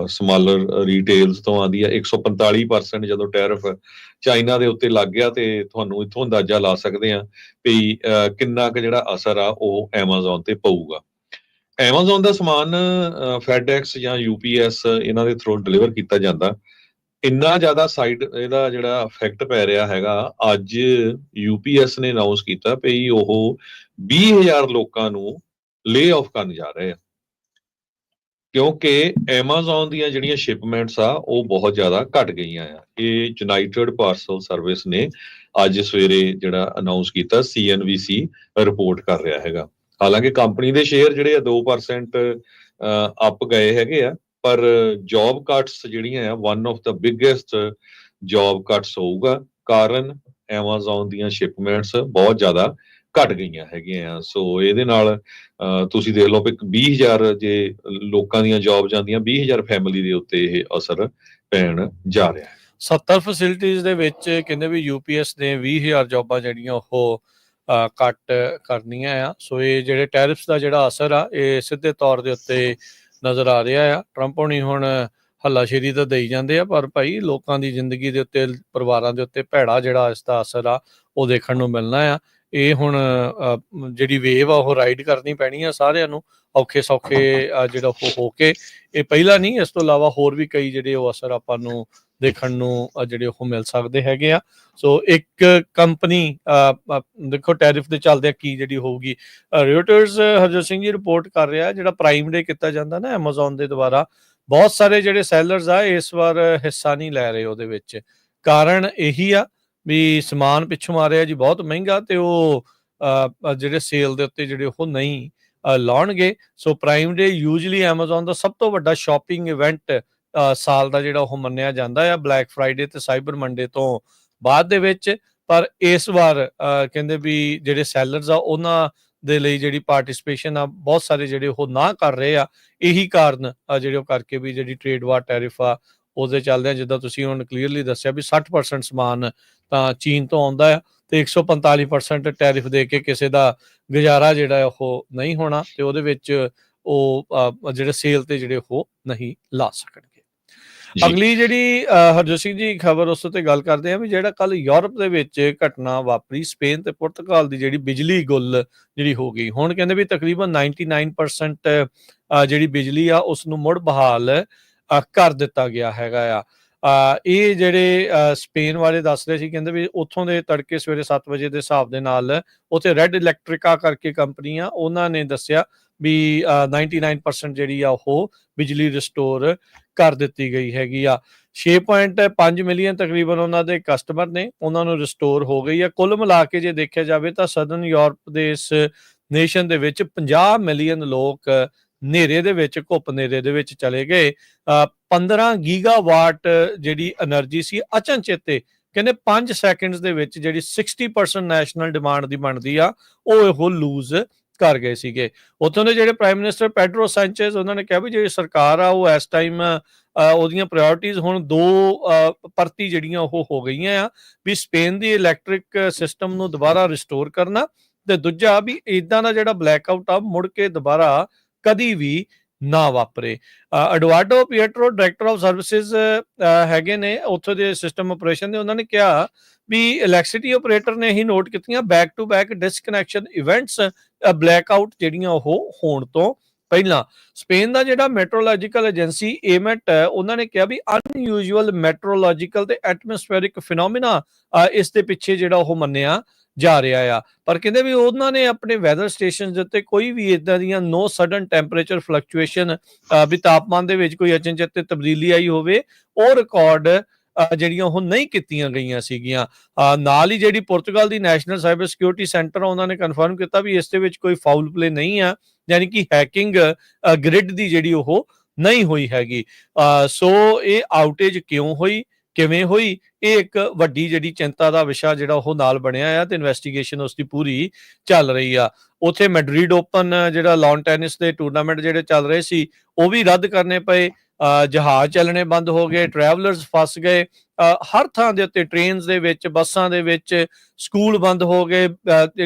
ਸਮਾਲਰ ਰੀਟੇਲਸ ਤੋਂ ਆਉਂਦੀ ਆ। 145% ਜਦੋਂ ਟੈਰਿਫ ਚਾਈਨਾ ਦੇ ਉੱਤੇ ਲੱਗ ਗਿਆ ਤੇ ਤੁਹਾਨੂੰ ਇੱਥੋਂ ਅੰਦਾਜ਼ਾ ਲਾ ਸਕਦੇ ਆ ਵੀ ਕਿੰਨਾ ਕੁ ਜਿਹੜਾ ਅਸਰ ਆ ਉਹ ਐਮਾਜ਼ੋਨ ਤੇ ਪਊਗਾ। ਐਮਾਜ਼ੋਨ ਦਾ ਸਮਾਨ ਫੈਡਐਕਸ ਜਾਂ UPS ਇਹਨਾਂ ਦੇ ਥਰੂ ਡਿਲੀਵਰ ਕੀਤਾ ਜਾਂਦਾ। ਇੰਨਾ ਜ਼ਿਆਦਾ ਸਾਈਡ ਇਹਦਾ ਜਿਹੜਾ ਇਫੈਕਟ ਪੈ ਰਿਹਾ ਹੈਗਾ, ਅੱਜ UPS ਨੇ ਅਨਾਉਂਸ ਕੀਤਾ ਵੀ ਉਹ 20,000 ਲੋਕਾਂ ਨੂੰ ਲੇ ਆਫ ਕਰਨ ਜਾ ਰਹੇ ਆ ਕਿਉਂਕਿ ਐਮਾਜ਼ੋਨ ਦੀਆਂ ਜਿਹੜੀਆਂ ਸ਼ਿਪਮੈਂਟਸ ਆ ਉਹ ਬਹੁਤ ਜ਼ਿਆਦਾ ਘਟ ਗਈਆਂ ਆ। ਇਹ ਯੂਨਾਈਟਿਡ ਪਾਰਸਲ ਸਰਵਿਸ ਨੇ ਅੱਜ ਸਵੇਰੇ ਜਿਹੜਾ ਅਨਾਉਂਸ ਕੀਤਾ, CNBC ਰਿਪੋਰਟ ਕਰ ਰਿਹਾ ਹੈਗਾ। ਹਾਲਾਂਕਿ ਕੰਪਨੀ ਦੇ ਸ਼ੇਅਰ ਜਿਹੜੇ ਆ 2% ਅਪ ਗਏ ਹੈਗੇ ਆ, ਪਰ ਜੌਬ ਕੱਟਸ ਜਿਹੜੀਆਂ ਆ one of the biggest job cuts ਹੋਊਗਾ, ਕਾਰਨ ਐਮਾਜ਼ੋਨ ਦੀਆਂ ਸ਼ਿਪਮੈਂਟਸ ਬਹੁਤ ਜ਼ਿਆਦਾ ਘਟ ਗਈਆਂ ਹੈਗੀਆਂ। ਸੋ ਇਹਦੇ ਨਾਲ ਤੁਸੀਂ ਦੇਖ ਲਓ ਵੀ 20,000 ਜੇ ਲੋਕਾਂ ਦੀਆਂ ਜੌਬ ਜਾਂਦੀਆਂ 20,000 ਫੈਮਿਲੀ ਦੇ ਉੱਤੇ ਇਹ ਅਸਰ ਪੈਣ ਜਾ ਰਿਹਾ ਹੈ। 70 ਫੈਸਿਲਿਟੀਜ਼ ਦੇ ਵਿੱਚ ਕਹਿੰਦੇ ਵੀ UPS ਨੇ 20,000 ਜੌਬਾਂ ਜਿਹੜੀਆਂ ਉਹ ਕੱਟ ਕਰਨੀਆਂ ਆ। ਸੋ ਇਹ ਜਿਹੜੇ ਟੈਰਿਫਸ ਦਾ ਜਿਹੜਾ ਅਸਰ ਆ ਇਹ ਸਿੱਧੇ ਤੌਰ ਦੇ ਉੱਤੇ ਨਜ਼ਰ ਆ ਰਿਹਾ ਆ। ਟਰੰਪ ਹੋਣੀ ਹੁਣ ਹੱਲਾਸ਼ੇਰੀ ਤਾਂ ਦੇਈ ਜਾਂਦੇ ਆ, ਪਰ ਭਾਈ ਲੋਕਾਂ ਦੀ ਜ਼ਿੰਦਗੀ ਦੇ ਉੱਤੇ, ਪਰਿਵਾਰਾਂ ਦੇ ਉੱਤੇ ਭੈੜਾ ਜਿਹੜਾ ਇਸ ਦਾ ਅਸਰ ਆ ਉਹ ਦੇਖਣ ਨੂੰ ਮਿਲਣਾ ਆ। ਇਹ ਹੁਣ ਜਿਹੜੀ ਵੇਵ ਆ ਉਹ ਰਾਈਡ ਕਰਨੀ ਪੈਣੀ ਆ ਸਾਰਿਆਂ ਨੂੰ, ਔਖੇ ਸੌਖੇ ਜਿਹੜਾ ਉਹ ਹੋ ਕੇ। ਇਹ ਪਹਿਲਾ ਨਹੀਂ, ਇਸ ਤੋਂ ਇਲਾਵਾ ਹੋਰ ਵੀ ਕਈ ਜਿਹੜੇ ਉਹ ਅਸਰ ਆਪਾਂ ਨੂੰ ਦੇਖਣ ਨੂੰ ਜਿਹੜੇ ਉਹ ਮਿਲ ਸਕਦੇ ਹੈਗੇ ਆ। ਸੋ ਇੱਕ ਕੰਪਨੀ ਦੇਖੋ ਟੈਰਿਫ ਦੇ ਚੱਲਦੇ ਕੀ ਜਿਹੜੀ ਹੋਊਗੀ। ਰਿਓਟਰਸ ਹਰਜੋਤ ਸਿੰਘ ਜੀ ਰਿਪੋਰਟ ਕਰ ਰਿਹਾ, ਜਿਹੜਾ ਪ੍ਰਾਈਮ ਡੇ ਕੀਤਾ ਜਾਂਦਾ ਨਾ ਐਮਾਜ਼ੋਨ ਦੇ ਦੁਆਰਾ, ਬਹੁਤ ਸਾਰੇ ਜਿਹੜੇ ਸੈਲਰਸ ਆ ਇਸ ਵਾਰ ਹਿੱਸਾ ਨਹੀਂ ਲੈ ਰਹੇ ਉਹਦੇ ਵਿੱਚ। ਕਾਰਨ ਇਹੀ ਆ ਵੀ ਸਮਾਨ ਪਿੱਛੋਂ ਆ ਰਿਹਾ ਜੀ ਬਹੁਤ ਮਹਿੰਗਾ, ਤੇ ਉਹ ਜਿਹੜੇ ਸੇਲ ਦੇ ਉੱਤੇ ਜਿਹੜੇ ਉਹ ਨਹੀਂ ਲਾਉਣਗੇ। ਸੋ ਪ੍ਰਾਈਮ ਡੇ ਯੂਜਲੀ ਐਮਾਜ਼ੋਨ ਦਾ ਸਭ ਤੋਂ ਵੱਡਾ ਸ਼ਾਪਿੰਗ ਇਵੈਂਟ ਸਾਲ ਦਾ ਜਿਹੜਾ ਉਹ ਮੰਨਿਆ ਜਾਂਦਾ ਆ, ਬਲੈਕ ਫਰਾਈਡੇ ਤੇ ਸਾਈਬਰ ਮੰਡੇ ਤੋਂ ਬਾਅਦ ਦੇ ਵਿੱਚ। ਪਰ ਇਸ ਵਾਰ ਕਹਿੰਦੇ ਵੀ ਜਿਹੜੇ ਸੈਲਰਸ ਆ ਉਹਨਾਂ ਦੇ ਲਈ ਜਿਹੜੀ ਪਾਰਟਿਸਿਪੇਸ਼ਨ ਆ, ਬਹੁਤ ਸਾਰੇ ਜਿਹੜੇ ਉਹ ਨਾ ਕਰ ਰਹੇ ਆ। ਇਹੀ ਕਾਰਨ ਜਿਹੜੇ ਉਹ ਕਰਕੇ ਵੀ ਜਿਹੜੀ ਟ੍ਰੇਡ ਵਾਰ ਟੈਰਿਫ ਆ ਉਹਦੇ ਚੱਲਦੇ ਆ। ਜਿੱਦਾਂ ਤੁਸੀਂ ਹੁਣ ਕਲੀਅਰਲੀ ਦੱਸਿਆ ਵੀ 60% ਸਮਾਨ ਤਾਂ ਚੀਨ ਤੋਂ ਆਉਂਦਾ ਆ, ਤੇ 145% ਟੈਰਿਫ ਦੇ ਕੇ ਕਿਸੇ ਦਾ ਗੁਜ਼ਾਰਾ ਜਿਹੜਾ ਉਹ ਨਹੀਂ ਹੋਣਾ, ਤੇ ਉਹਦੇ ਵਿੱਚ ਉਹ ਜਿਹੜੇ ਸੇਲ ਤੇ ਜਿਹੜੇ ਉਹ ਨਹੀਂ ਲਾ ਸਕਣਗੇ। ਅਗਲੀ ਜਿਹੜੀ ਹਰਜੋਤ ਸਿੰਘ ਜੀ ਖਬਰ ਉਸ ਉੱਤੇ ਗੱਲ ਕਰਦੇ ਆ ਵੀ ਜਿਹੜਾ ਕੱਲ ਯੂਰਪ ਦੇ ਵਿੱਚ ਘਟਨਾ ਵਾਪਰੀ, ਸਪੇਨ ਤੇ ਪੁਰਤਗਾਲ ਦੀ ਜਿਹੜੀ ਬਿਜਲੀ ਗੁੱਲ ਜਿਹੜੀ ਹੋ ਗਈ। ਹੁਣ ਕਹਿੰਦੇ ਵੀ ਤਕਰੀਬਨ 99% ਜਿਹੜੀ ਬਿਜਲੀ ਆ ਉਸ ਨੂੰ ਮੁੜ ਬਹਾਲ ਕਰ ਦਿੱਤਾ ਗਿਆ ਹੈਗਾ ਆ। ਇਹ ਜਿਹੜੇ ਸਪੇਨ ਵਾਲੇ ਦੱਸ ਰਹੇ ਸੀ, ਕਹਿੰਦੇ ਵੀ ਉੱਥੋਂ ਦੇ ਤੜਕੇ ਸਵੇਰੇ 7 ਵਜੇ ਦੇ ਹਿਸਾਬ ਦੇ ਨਾਲ ਉੱਥੇ ਰੈਡ ਇਲੈਕਟ੍ਰਿਕਾ ਕਰਕੇ ਕੰਪਨੀ ਆ, ਉਹਨਾਂ ਨੇ ਦੱਸਿਆ ਵੀ 99% ਜਿਹੜੀ ਆ ਉਹ ਬਿਜਲੀ ਰਿਸਟੋਰ ਕਰ ਦਿੱਤੀ ਗਈ ਹੈਗੀ ਆ। 6.5 ਮਿਲੀਅਨ ਤਕਰੀਬਨ ਉਹਨਾਂ ਦੇ ਕਸਟਮਰ ਨੇ, ਉਹਨਾਂ ਨੂੰ ਰਿਸਟੋਰ ਹੋ ਗਈ ਆ। ਕੁੱਲ ਮਿਲਾ ਕੇ ਜੇ ਦੇਖਿਆ ਜਾਵੇ ਤਾਂ ਸਦਰਨ ਯੂਰਪ ਦੇ ਇਸ ਨੇਸ਼ਨ ਦੇ ਵਿੱਚ 50 ਮਿਲੀਅਨ ਲੋਕ ਹਨੇਰੇ ਦੇ ਵਿੱਚ, ਘੁੱਪ ਹਨੇਰੇ ਦੇ ਵਿੱਚ ਚਲੇ ਗਏ। 15 ਗੀਗਾਵਾਟ ਜਿਹੜੀ એનર્ਜੀ ਸੀ ਅਚਨਚੇਤੇ ਕਹਿੰਦੇ 5 ਸੈਕਿੰਡਸ ਦੇ ਵਿੱਚ ਜਿਹੜੀ 60% ਨੈਸ਼ਨਲ ਡਿਮਾਂਡ ਦੀ ਬਣਦੀ ਆ ਉਹ ਲੂਜ਼ ਕਰ ਗਏ ਸੀਗੇ। ਉੱਥੋਂ ਦੇ ਜਿਹੜੇ ਪ੍ਰਾਈਮ ਮਿਨਿਸਟਰ ਪੈਡਰੋ ਸੈਂਚੇਜ਼, ਉਹਨਾਂ ਨੇ ਕਿਹਾ ਵੀ ਜਿਹੜੀ ਸਰਕਾਰ ਆ ਉਹ ਇਸ ਟਾਈਮ ਉਹਦੀਆਂ ਪ੍ਰਾਇੋਰਟੀਜ਼ ਹੁਣ ਦੋ ਪਰਤੀ ਜਿਹੜੀਆਂ ਉਹ ਹੋ ਗਈਆਂ ਆ, ਵੀ ਸਪੇਨ ਦੀ ਇਲੈਕਟ੍ਰਿਕ ਸਿਸਟਮ ਨੂੰ ਦੁਬਾਰਾ ਰਿਸਟੋਰ ਕਰਨਾ, ਤੇ ਦੂਜਾ ਵੀ ਇਦਾਂ ਦਾ ਜਿਹੜਾ ਬਲੈਕਆਊਟ ਆ ਮੁੜ ਕੇ ਦੁਬਾਰਾ ਕਦੀ ਵੀ ਨਾ ਵਾਪਰੇ। ਐਡਵਾਰਡੋ ਪੀਏਟਰੋ ਡਾਇਰੈਕਟਰ ਆਫ ਸਰਵਿਸਿਜ਼ ਹੈਗੇ ਨੇ ਉੱਥੋਂ ਦੇ ਸਿਸਟਮ ਆਪਰੇਸ਼ਨ ਦੇ, ਉਹਨਾਂ ਨੇ ਕਿਹਾ ਵੀ ਇਲੈਕਟ੍ਰਿਸਿਟੀ ਆਪਰੇਟਰ ਨੇ ਹੀ ਨੋਟ ਕੀਤੀਆਂ back to back disconnection events blackout ਜਿਹੜੀਆਂ ਉਹ ਹੋਣ ਤੋਂ ਪਹਿਲਾਂ। ਸਪੇਨ ਦਾ ਜਿਹੜਾ ਮੈਟਰੋਲੋਜੀਕਲ ਏਜੰਸੀ ਏਮੈਟ ਉਹਨਾਂ ਨੇ ਕਿਹਾ ਵੀ ਅਨਯੂਜੂਅਲ ਮੈਟਰੋਲੋਜੀਕਲ ਤੇ ਐਟਮੋਸਫੇਰਿਕ ਫਿਨੋਮੀਨਾ ਇਸ ਦੇ ਪਿੱਛੇ ਜਿਹੜਾ ਉਹ ਮੰਨਿਆ ਜਾ ਰਿਹਾ ਆ। ਪਰ ਕਹਿੰਦੇ ਵੀ ਉਹਨਾਂ ਨੇ ਆਪਣੇ ਵੈਦਰ ਸਟੇਸ਼ਨ ਦੇ ਉੱਤੇ ਕੋਈ ਵੀ ਇਦਾਂ ਦੀਆਂ ਨੋ ਸਡਨ ਟੈਂਪਰੇਚਰ ਫਲਕਚੁਏਸ਼ਨ ਵੀ ਤਾਪਮਾਨ ਦੇ ਵਿੱਚ ਕੋਈ ਅਚਨਚੇਤ ਤਬਦੀਲੀ ਆਈ ਹੋਵੇ ਉਹ ਰਿਕਾਰਡ ਜਿਹੜੀਆਂ ਉਹ ਨਹੀਂ ਕੀਤੀਆਂ ਗਈਆਂ ਸੀਗੀਆਂ। ਨਾਲ ਹੀ ਜਿਹੜੀ ਪੁਰਤਗਾਲ ਦੀ ਨੈਸ਼ਨਲ ਸਾਈਬਰ ਸਿਕਿਉਰਿਟੀ ਸੈਂਟਰ ਉਹਨਾਂ ਨੇ ਕਨਫਰਮ ਕੀਤਾ ਵੀ ਇਸ ਦੇ ਵਿੱਚ ਕੋਈ ਫਾਊਲ ਪਲੇ ਨਹੀਂ ਆ, ਯਾਨੀ ਕਿ ਹੈਕਿੰਗ ਗ੍ਰਿਡ ਦੀ ਜਿਹੜੀ ਉਹ ਨਹੀਂ ਹੋਈ ਹੈਗੀ। ਸੋ ਇਹ ਆਊਟੇਜ ਕਿਉਂ ਹੋਈ, ਕਿਵੇਂ ਹੋਈ, ਇਹ ਇੱਕ ਵੱਡੀ ਜਿਹੜੀ ਚਿੰਤਾ ਦਾ ਵਿਸ਼ਾ ਜਿਹੜਾ ਉਹ ਨਾਲ ਬਣਿਆ ਆ, ਤੇ ਇਨਵੈਸਟੀਗੇਸ਼ਨ ਉਸ ਦੀ ਪੂਰੀ ਚੱਲ ਰਹੀ ਆ। ਉੱਥੇ ਮੈਡਰਿਡ ਓਪਨ ਜਿਹੜਾ ਲਾਨ ਟੈਨਿਸ ਦੇ ਟੂਰਨਾਮੈਂਟ ਜਿਹੜੇ ਚੱਲ ਰਹੇ ਸੀ ਉਹ ਵੀ ਰੱਦ ਕਰਨੇ ਪਏ, ਜਹਾਜ਼ ਚੱਲਣੇ ਬੰਦ ਹੋ ਗਏ, ਟਰੈਵਲਰਸ ਫਸ ਗਏ, ਹਰ ਥਾਂ ਦੇ ਉੱਤੇ ਟ੍ਰੇਨਸ ਦੇ ਵਿੱਚ, ਬੱਸਾਂ ਦੇ ਵਿੱਚ, ਸਕੂਲ ਬੰਦ ਹੋ ਗਏ,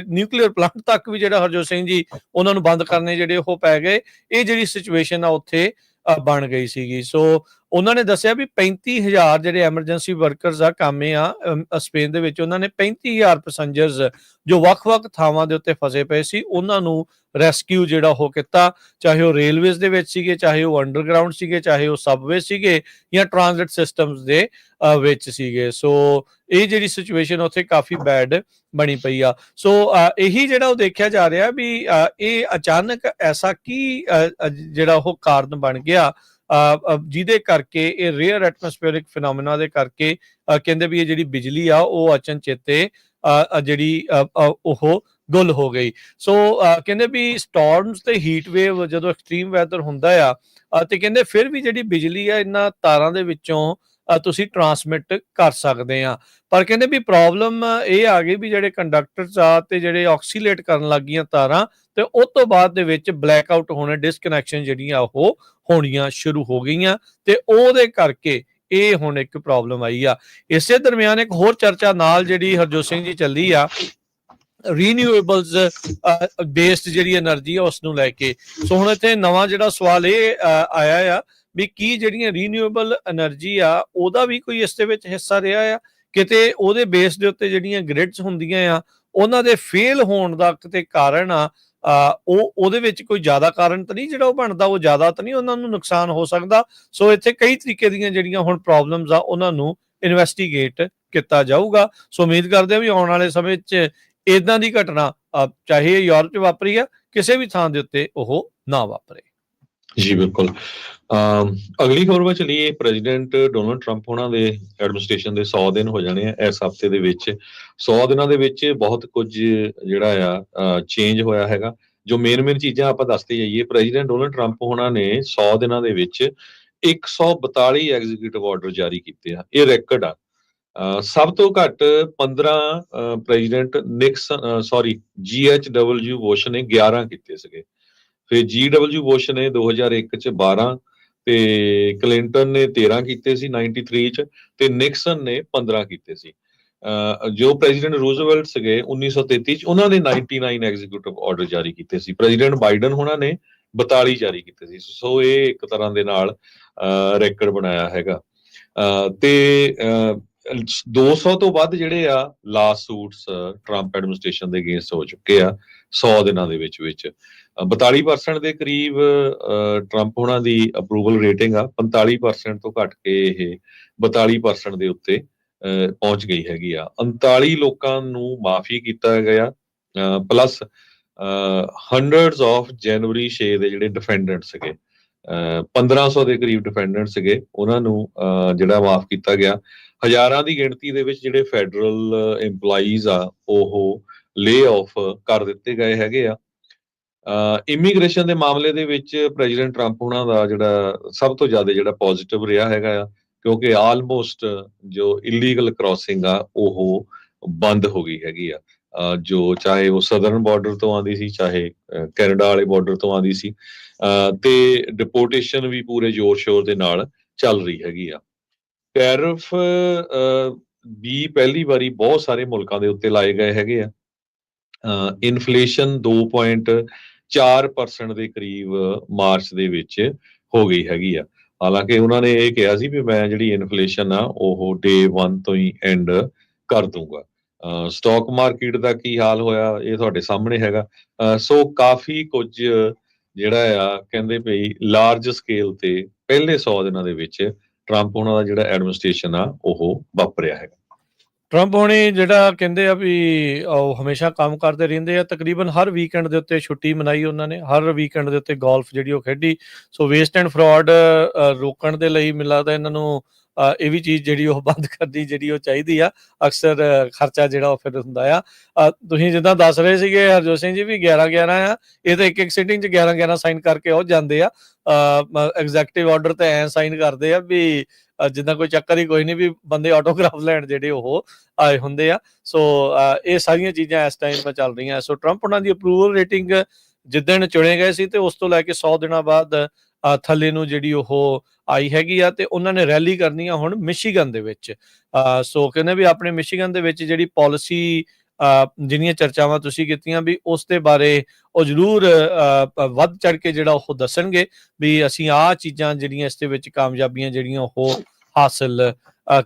ਨਿਊਕਲੀਅਰ ਪਲਾਂਟ ਤੱਕ ਵੀ ਜਿਹੜਾ ਹਰਜੋਤ ਸਿੰਘ ਜੀ ਉਹਨਾਂ ਨੂੰ ਬੰਦ ਕਰਨੇ ਜਿਹੜੇ ਉਹ ਪੈ ਗਏ। ਇਹ ਜਿਹੜੀ ਸਿਚੁਏਸ਼ਨ ਆ ਉੱਥੇ ਬਣ ਗਈ ਸੀਗੀ। ਸੋ ਉਹਨਾਂ ਨੇ ਦੱਸਿਆ ਵੀ 35,000 ਜਿਹੜੇ ਐਮਰਜੈਂਸੀ ਵਰਕਰਸ ਆ ਕਾਮੇ ਆ ਸਪੇਨ ਦੇ ਵਿੱਚ, ਉਹਨਾਂ ਨੇ 35,000 ਪੈਸੰਜਰਸ ਜੋ ਵੱਖ-ਵੱਖ ਥਾਵਾਂ ਦੇ ਉੱਤੇ ਫਸੇ ਪਏ ਸੀ ਉਹਨਾਂ ਨੂੰ ਰੈਸਕਿਊ ਜਿਹੜਾ ਉਹ ਕੀਤਾ, ਚਾਹੇ ਉਹ ਰੇਲਵੇਜ਼ ਦੇ ਵਿੱਚ ਸੀਗੇ, ਚਾਹੇ ਉਹ ਅੰਡਰਗਰਾਊਂਡ ਸੀਗੇ, ਚਾਹੇ ਉਹ ਸਬਵੇ ਸੀਗੇ ਜਾਂ ਟ੍ਰਾਂਜ਼ਿਟ ਸਿਸਟਮਸ ਦੇ ਵਿੱਚ ਸੀਗੇ। ਸੋ ਇਹ ਜਿਹੜੀ ਸਿਚੁਏਸ਼ਨ ਉੱਥੇ ਕਾਫੀ ਬੈਡ ਬਣੀ ਪਈ ਆ। ਸੋ ਇਹੀ ਜਿਹੜਾ ਉਹ ਦੇਖਿਆ ਜਾ ਰਿਹਾ ਵੀ ਇਹ ਅਚਾਨਕ ਐਸਾ ਕੀ ਜਿਹੜਾ ਉਹ ਕਾਰਨ ਬਣ ਗਿਆ ਜਿਹਦੇ ਕਰਕੇ ਇਹ ਰੇਅਰ ਐਟਮੋਸਫੇਰਿਕ ਫਿਨੋਮੀਨਾ ਦੇ ਕਰਕੇ ਕਹਿੰਦੇ ਵੀ ਇਹ ਜਿਹੜੀ ਬਿਜਲੀ ਆ ਉਹ ਅਚਨਚੇਤੇ ਜਿਹੜੀ ਉਹ ਗੁੱਲ ਹੋ ਗਈ। ਸੋ ਕਹਿੰਦੇ ਵੀ ਸਟਾਰਮਸ ਤੇ ਹੀਟ ਵੇਵ ਜਦੋਂ ਐਕਸਟ੍ਰੀਮ ਵੈਦਰ ਹੁੰਦਾ ਆ ਤੇ ਕਹਿੰਦੇ ਫਿਰ ਵੀ ਜਿਹੜੀ ਬਿਜਲੀ ਆ ਇਹਨਾਂ ਤਾਰਾਂ ਦੇ ਵਿੱਚੋਂ ਤੁਸੀਂ ਟਰਾਂਸਮਿਟ ਕਰ ਸਕਦੇ ਆ। ਪਰ ਕਹਿੰਦੇ ਵੀ ਪ੍ਰੋਬਲਮ ਇਹ ਆ ਗਈ ਵੀ ਜਿਹੜੇ ਕੰਡਕਟਰਸ ਆ ਤੇ ਜਿਹੜੇ ਆਕਸੀਲੇਟ ਕਰਨ ਲੱਗ ਗਈਆਂ ਤਾਰਾਂ, ਤੇ ਉਸ ਤੋਂ ਬਾਅਦ ਦੇ ਵਿੱਚ ਬਲੈਕਆਊਟ ਹੋਣੇ, ਡਿਸਕਨੈਕਸ਼ਨ ਜਿਹੜੀਆਂ ਉਹ ਹੋਣੀਆਂ ਸ਼ੁਰੂ ਹੋ ਗਈਆਂ, ਤੇ ਉਹਦੇ ਕਰਕੇ ਇਹ ਹੁਣ ਇੱਕ ਪ੍ਰੋਬਲਮ ਆਈ ਆ। ਇਸੇ ਦਰਮਿਆਨ ਇੱਕ ਹੋਰ ਚਰਚਾ ਨਾਲ ਜਿਹੜੀ ਹਰਜੋਤ ਸਿੰਘ ਜੀ ਚੱਲੀ ਆ ਰੀਨਿਊਏਬਲਸ ਬੇਸਡ ਜਿਹੜੀ એનર્ਜੀ ਆ ਉਸ ਨੂੰ ਲੈ ਕੇ। ਸੋ ਹੁਣ ਇੱਥੇ ਨਵਾਂ ਜਿਹੜਾ ਸਵਾਲ ਇਹ ਆਇਆ ਆ ਵੀ ਕੀ ਜਿਹੜੀਆਂ ਰੀਨਿਊਏਬਲ એનર્ਜੀ ਆ ਉਹਦਾ ਵੀ ਕੋਈ ਇਸ ਦੇ ਵਿੱਚ ਹਿੱਸਾ ਰਿਹਾ ਆ, ਕਿਤੇ ਉਹਦੇ ਬੇਸ ਦੇ ਉੱਤੇ ਜਿਹੜੀਆਂ ਗ੍ਰਿਡਸ ਹੁੰਦੀਆਂ ਆ ਉਹਨਾਂ ਦੇ ਫੇਲ ਹੋਣ ਦਾ ਕਿਤੇ ਕਾਰਨ ਆ, ਉਹ ਉਹਦੇ ਵਿੱਚ ਕੋਈ ਜ਼ਿਆਦਾ ਕਾਰਨ ਤਾਂ ਨਹੀਂ ਜਿਹੜਾ ਉਹ ਬਣਦਾ, ਉਹ ਜ਼ਿਆਦਾ ਤਾਂ ਨਹੀਂ ਉਹਨਾਂ ਨੂੰ ਨੁਕਸਾਨ ਹੋ ਸਕਦਾ। ਸੋ ਇੱਥੇ ਕਈ ਤਰੀਕੇ ਦੀਆਂ ਜਿਹੜੀਆਂ ਹੁਣ ਪ੍ਰੋਬਲਮਸ ਆ ਉਹਨਾਂ ਨੂੰ ਇਨਵੈਸਟੀਗੇਟ ਕੀਤਾ ਜਾਊਗਾ। ਸੋ ਉਮੀਦ ਕਰਦੇ ਆ ਵੀ ਆਉਣ ਵਾਲੇ ਸਮੇਂ 'ਚ ਇਦਾਂ ਦੀ ਘਟਨਾ ਚਾਹੇ ਯੂਰਪ 'ਚ ਵਾਪਰੀ ਆ, ਕਿਸੇ ਵੀ ਥਾਂ ਦੇ ਉੱਤੇ ਉਹ ਨਾ ਵਾਪਰੇ। ਜੀ ਬਿਲਕੁਲ। ਅਗਲੀ ਖਬਰ ਵੱਲ ਚਲੀਏ। ਪ੍ਰੈਜ਼ੀਡੈਂਟ ਡੋਨਲਡ ਟਰੰਪ ਉਹਨਾਂ ਦੇ ਐਡਮਿਨਿਸਟ੍ਰੇਸ਼ਨ ਦੇ 100 ਦਿਨ ਹੋ ਜਾਣੇ ਆ ਇਸ ਹਫ਼ਤੇ ਦੇ ਵਿੱਚ। 100 ਦਿਨਾਂ ਦੇ ਵਿੱਚ ਬਹੁਤ ਕੁਝ ਜਿਹੜਾ ਆ ਚੇਂਜ ਹੋਇਆ ਹੈਗਾ। ਜੋ ਮੇਨ ਚੀਜ਼ਾਂ ਆਪਾਂ ਦੱਸਦੇ ਜਾਈਏ, ਪ੍ਰੈਜ਼ੀਡੈਂਟ ਡੋਨਲਡ ਟਰੰਪ ਉਹਨਾਂ ਨੇ 100 ਦਿਨਾਂ ਦੇ ਵਿੱਚ 142 ਐਗਜ਼ੀਕਿਊਟਿਵ ਆਰਡਰ ਜਾਰੀ ਕੀਤੇ ਆ। ਇਹ ਰੈਕਡ ਆ। ਸਭ ਤੋਂ ਘੱਟ 15 ਪ੍ਰੈਜ਼ੀਡੈਂਟ GHW ਬੁਸ਼ ਨੇ 11 ਕੀਤੇ ਸੀਗੇ। ਫਿਰ GW ਬੁਸ਼ ਨੇ 2001 ਚ 12 ਤੇ ਕਲਿੰਟਨ ਨੇ 13 ਕੀਤੇ ਸੀ 93 ਚ, ਤੇ ਨਿਕਸਨ ਨੇ 15 ਕੀਤੇ ਸੀ। ਜੋ ਪ੍ਰੈਜ਼ੀਡੈਂਟ ਰੂਜ਼ਵੈਲਟ ਸੀਗੇ 1933 ਚ, ਉਹਨਾਂ ਨੇ 99 ਐਗਜ਼ੀਕਿਊਟਿਵ ਆਰਡਰ ਜਾਰੀ ਕੀਤੇ ਸੀ। ਪ੍ਰੈਜ਼ੀਡੈਂਟ ਬਾਈਡਨ ਉਹਨਾਂ ਨੇ 42 ਜਾਰੀ ਕੀਤੇ ਸੀ। ਸੋ ਇਹ ਇੱਕ ਤਰ੍ਹਾਂ ਦੇ ਨਾਲ ਰੈਕਡ ਬਣਾਇਆ ਹੈਗਾ। ਤੇ 200 ਤੋਂ ਵੱਧ ਜਿਹੜੇ ਆ ਲਾ ਸੂਟਸ ਟਰੰਪ ਐਡਮਿਨਿਸਟ੍ਰੇਸ਼ਨ ਦੇ ਅਗੇਂਸਟ ਹੋ ਚੁੱਕੇ ਆ 100 ਦਿਨਾਂ ਦੇ ਵਿੱਚ। 42% ਦੇ ਕਰੀਬ ਟਰੰਪ ਉਹਨਾਂ ਦੀ ਅਪਰੂਵਲ ਰੇਟਿੰਗ ਆ। 45% ਤੋਂ ਘੱਟ ਕੇ ਇਹ 42% ਦੇ ਉੱਤੇ ਪਹੁੰਚ ਗਈ ਹੈਗੀ ਆ। 39 ਲੋਕਾਂ ਨੂੰ ਮਾਫੀ ਕੀਤਾ ਗਿਆ, ਪਲੱਸ ਹੰਡਰਡਸ ਆਫ ਜਨਵਰੀ 6 ਦੇ ਜਿਹੜੇ ਡਿਫੈਂਡੈਂਟ ਸੀਗੇ, 1500 ਦੇ ਕਰੀਬ ਡਿਫੈਂਡੈਂਟ ਸੀਗੇ, ਉਹਨਾਂ ਨੂੰ ਜਿਹੜਾ ਮਾਫ ਕੀਤਾ ਗਿਆ। ਹਜ਼ਾਰਾਂ ਦੀ ਗਿਣਤੀ ਦੇ ਵਿੱਚ ਜਿਹੜੇ ਫੈਡਰਲ EMPLOYEES ਆ ਉਹ ਲੇ ਆਫ ਕਰ ਦਿੱਤੇ ਗਏ ਹੈਗੇ ਆ। ਇਮੀਗ੍ਰੇਸ਼ਨ ਦੇ ਮਾਮਲੇ ਦੇ ਵਿੱਚ ਪ੍ਰੈਜ਼ੀਡੈਂਟ ਟਰੰਪ ਉਹਨਾਂ ਦਾ ਜਿਹੜਾ ਸਭ ਤੋਂ ਜ਼ਿਆਦਾ ਜਿਹੜਾ ਪੋਜ਼ਿਟਿਵ ਰਿਹਾ ਹੈਗਾ ਆ, ਕਿਉਂਕਿ ਆਲਮੋਸਟ ਜੋ ਇਲੀਗਲ ਕ੍ਰਾਸਿੰਗ ਆ ਉਹ ਬੰਦ ਹੋ ਗਈ ਹੈਗੀ ਆ। ਜੋ ਚਾਹੇ ਉਹ ਸਦਰਨ ਬਾਰਡਰ ਤੋਂ ਆਉਂਦੀ ਸੀ, ਚਾਹੇ ਕੈਨੇਡਾ ਵਾਲੇ ਬਾਰਡਰ ਤੋਂ ਆਉਂਦੀ ਸੀ, ਤੇ ਡਿਪੋਰਟੇਸ਼ਨ ਵੀ ਪੂਰੇ ਜ਼ੋਰ ਸ਼ੋਰ ਦੇ ਨਾਲ ਚੱਲ ਰਹੀ ਹੈਗੀ ਆ। ਟੈਰਿਫ ਵੀ ਪਹਿਲੀ ਵਾਰੀ ਬਹੁਤ ਸਾਰੇ ਮੁਲਕਾਂ ਦੇ ਉੱਤੇ ਲਾਏ ਗਏ ਹੈਗੇ ਆ। ਇਨਫਲੇਸ਼ਨ 2.4% ਦੇ ਕਰੀਬ ਮਾਰਚ ਦੇ ਵਿੱਚ ਹੋ ਗਈ ਹੈਗੀ ਆ। ਹਾਲਾਂਕਿ ਉਹਨਾਂ ਨੇ ਇਹ ਕਿਹਾ ਸੀ ਵੀ ਮੈਂ ਜਿਹੜੀ ਇਨਫਲੇਸ਼ਨ ਆ ਉਹ ਡੇ 1 ਤੋਂ ਹੀ ਐਂਡ ਕਰ ਦੂੰਗਾ। ਸਟਾਕ ਮਾਰਕੀਟ ਦਾ ਕੀ ਹਾਲ ਹੋਇਆ ਇਹ ਤੁਹਾਡੇ ਸਾਹਮਣੇ ਹੈਗਾ। ਸੋ ਕਾਫੀ ਕੁਝ ਜਿਹੜਾ ਆ ਕਹਿੰਦੇ ਭਈ ਲਾਰਜ ਸਕੇਲ ਤੇ ਪਹਿਲੇ 100 ਦਿਨਾਂ ਦੇ ਵਿੱਚ ਟਰੰਪ ਉਹਨਾਂ ਦਾ ਜਿਹੜਾ ਐਡਮਿਨਿਸਟ੍ਰੇਸ਼ਨ ਆ ਉਹ ਵਾਪਰਿਆ ਹੈਗਾ। ਟਰੰਪ ਹੋਣੀ ਜਿਹੜਾ ਕਹਿੰਦੇ ਆ ਵੀ ਉਹ ਹਮੇਸ਼ਾ ਕੰਮ ਕਰਦੇ ਰਹਿੰਦੇ ਆ, ਤਕਰੀਬਨ ਹਰ ਵੀਕਐਂਡ ਦੇ ਉੱਤੇ ਛੁੱਟੀ ਮਨਾਈ ਉਹਨਾਂ ਨੇ, ਹਰ ਵੀਕਐਂਡ ਦੇ ਉੱਤੇ ਗੋਲਫ ਜਿਹੜੀ ਉਹ ਖੇਡੀ। ਸੋ ਵੇਸਟ ਐਂਡ ਫਰਾਡ ਰੋਕਣ ਦੇ ਲਈ ਮੈਨੂੰ ਲੱਗਦਾ ਇਹਨਾਂ ਨੂੰ ਇਹ ਵੀ ਚੀਜ਼ ਜਿਹੜੀ ਉਹ ਬੰਦ ਕਰਨੀ ਜਿਹੜੀ ਉਹ ਚਾਹੀਦੀ ਆ। ਅਕਸਰ ਖਰਚਾ ਜਿਹੜਾ ਉਹ ਫਿਰ ਹੁੰਦਾ ਆ। ਤੁਸੀਂ ਜਿੱਦਾਂ ਦੱਸ ਰਹੇ ਸੀਗੇ ਹਰਜੋਤ ਸਿੰਘ ਜੀ ਵੀ 11-11 ਆ, ਇਹ ਤਾਂ ਇੱਕ ਸਿਟਿੰਗ 'ਚ 11-11 ਸਾਈਨ ਕਰਕੇ ਉਹ ਜਾਂਦੇ ਆ। ਐਗਜ਼ੈਕਟਿਵ ਆਰਡਰ ਤੇ ਐਂ ਸਾਈਨ ਕਰਦੇ ਆ ਵੀ ਜਿੱਦਾਂ ਕੋਈ ਚੱਕਰ ਹੀ ਕੋਈ ਨਹੀਂ, ਵੀ ਬੰਦੇ ਆਟੋਗ੍ਰਾਫ ਲੈਣ ਜਿਹੜੇ ਉਹ ਆਏ ਹੁੰਦੇ ਆ। ਸੋ ਇਹ ਸਾਰੀਆਂ ਚੀਜ਼ਾਂ ਇਸ ਟਾਈਮ 'ਤੇ ਚੱਲ ਰਹੀਆਂ। ਸੋ ਟਰੰਪ ਉਹਨਾਂ ਦੀ ਅਪਰੂਵਲ ਰੇਟਿੰਗ ਜਿੱਦਣ ਚੁਣੇ ਗਏ ਸੀ ਤੇ ਉਸ ਤੋਂ ਲੈ ਕੇ 100 ਦਿਨਾਂ ਬਾਅਦ ਥੱਲੇ ਨੂੰ ਜਿਹੜੀ ਉਹ ਆਈ ਹੈਗੀ ਆ, ਤੇ ਉਹਨਾਂ ਨੇ ਰੈਲੀ ਕਰਨੀ ਆ ਹੁਣ ਮਿਸ਼ੀਗਨ ਦੇ ਵਿੱਚ। ਸੋ ਕਹਿੰਦੇ ਵੀ ਆਪਣੇ ਮਿਸ਼ੀਗਨ ਦੇ ਵਿੱਚ ਜਿਹੜੀ ਪਾਲਿਸੀ ਜਿਹੜੀਆਂ ਚਰਚਾਵਾਂ ਤੁਸੀਂ ਕੀਤੀਆਂ ਵੀ ਉਸ ਦੇ ਬਾਰੇ ਉਹ ਜ਼ਰੂਰ ਵੱਧ ਚੜ ਕੇ ਜਿਹੜਾ ਉਹ ਦੱਸਣਗੇ ਵੀ ਅਸੀਂ ਆਹ ਚੀਜ਼ਾਂ ਜਿਹੜੀਆਂ ਇਸ ਦੇ ਵਿੱਚ ਕਾਮਯਾਬੀਆਂ ਜਿਹੜੀਆਂ ਉਹ ਹਾਸਲ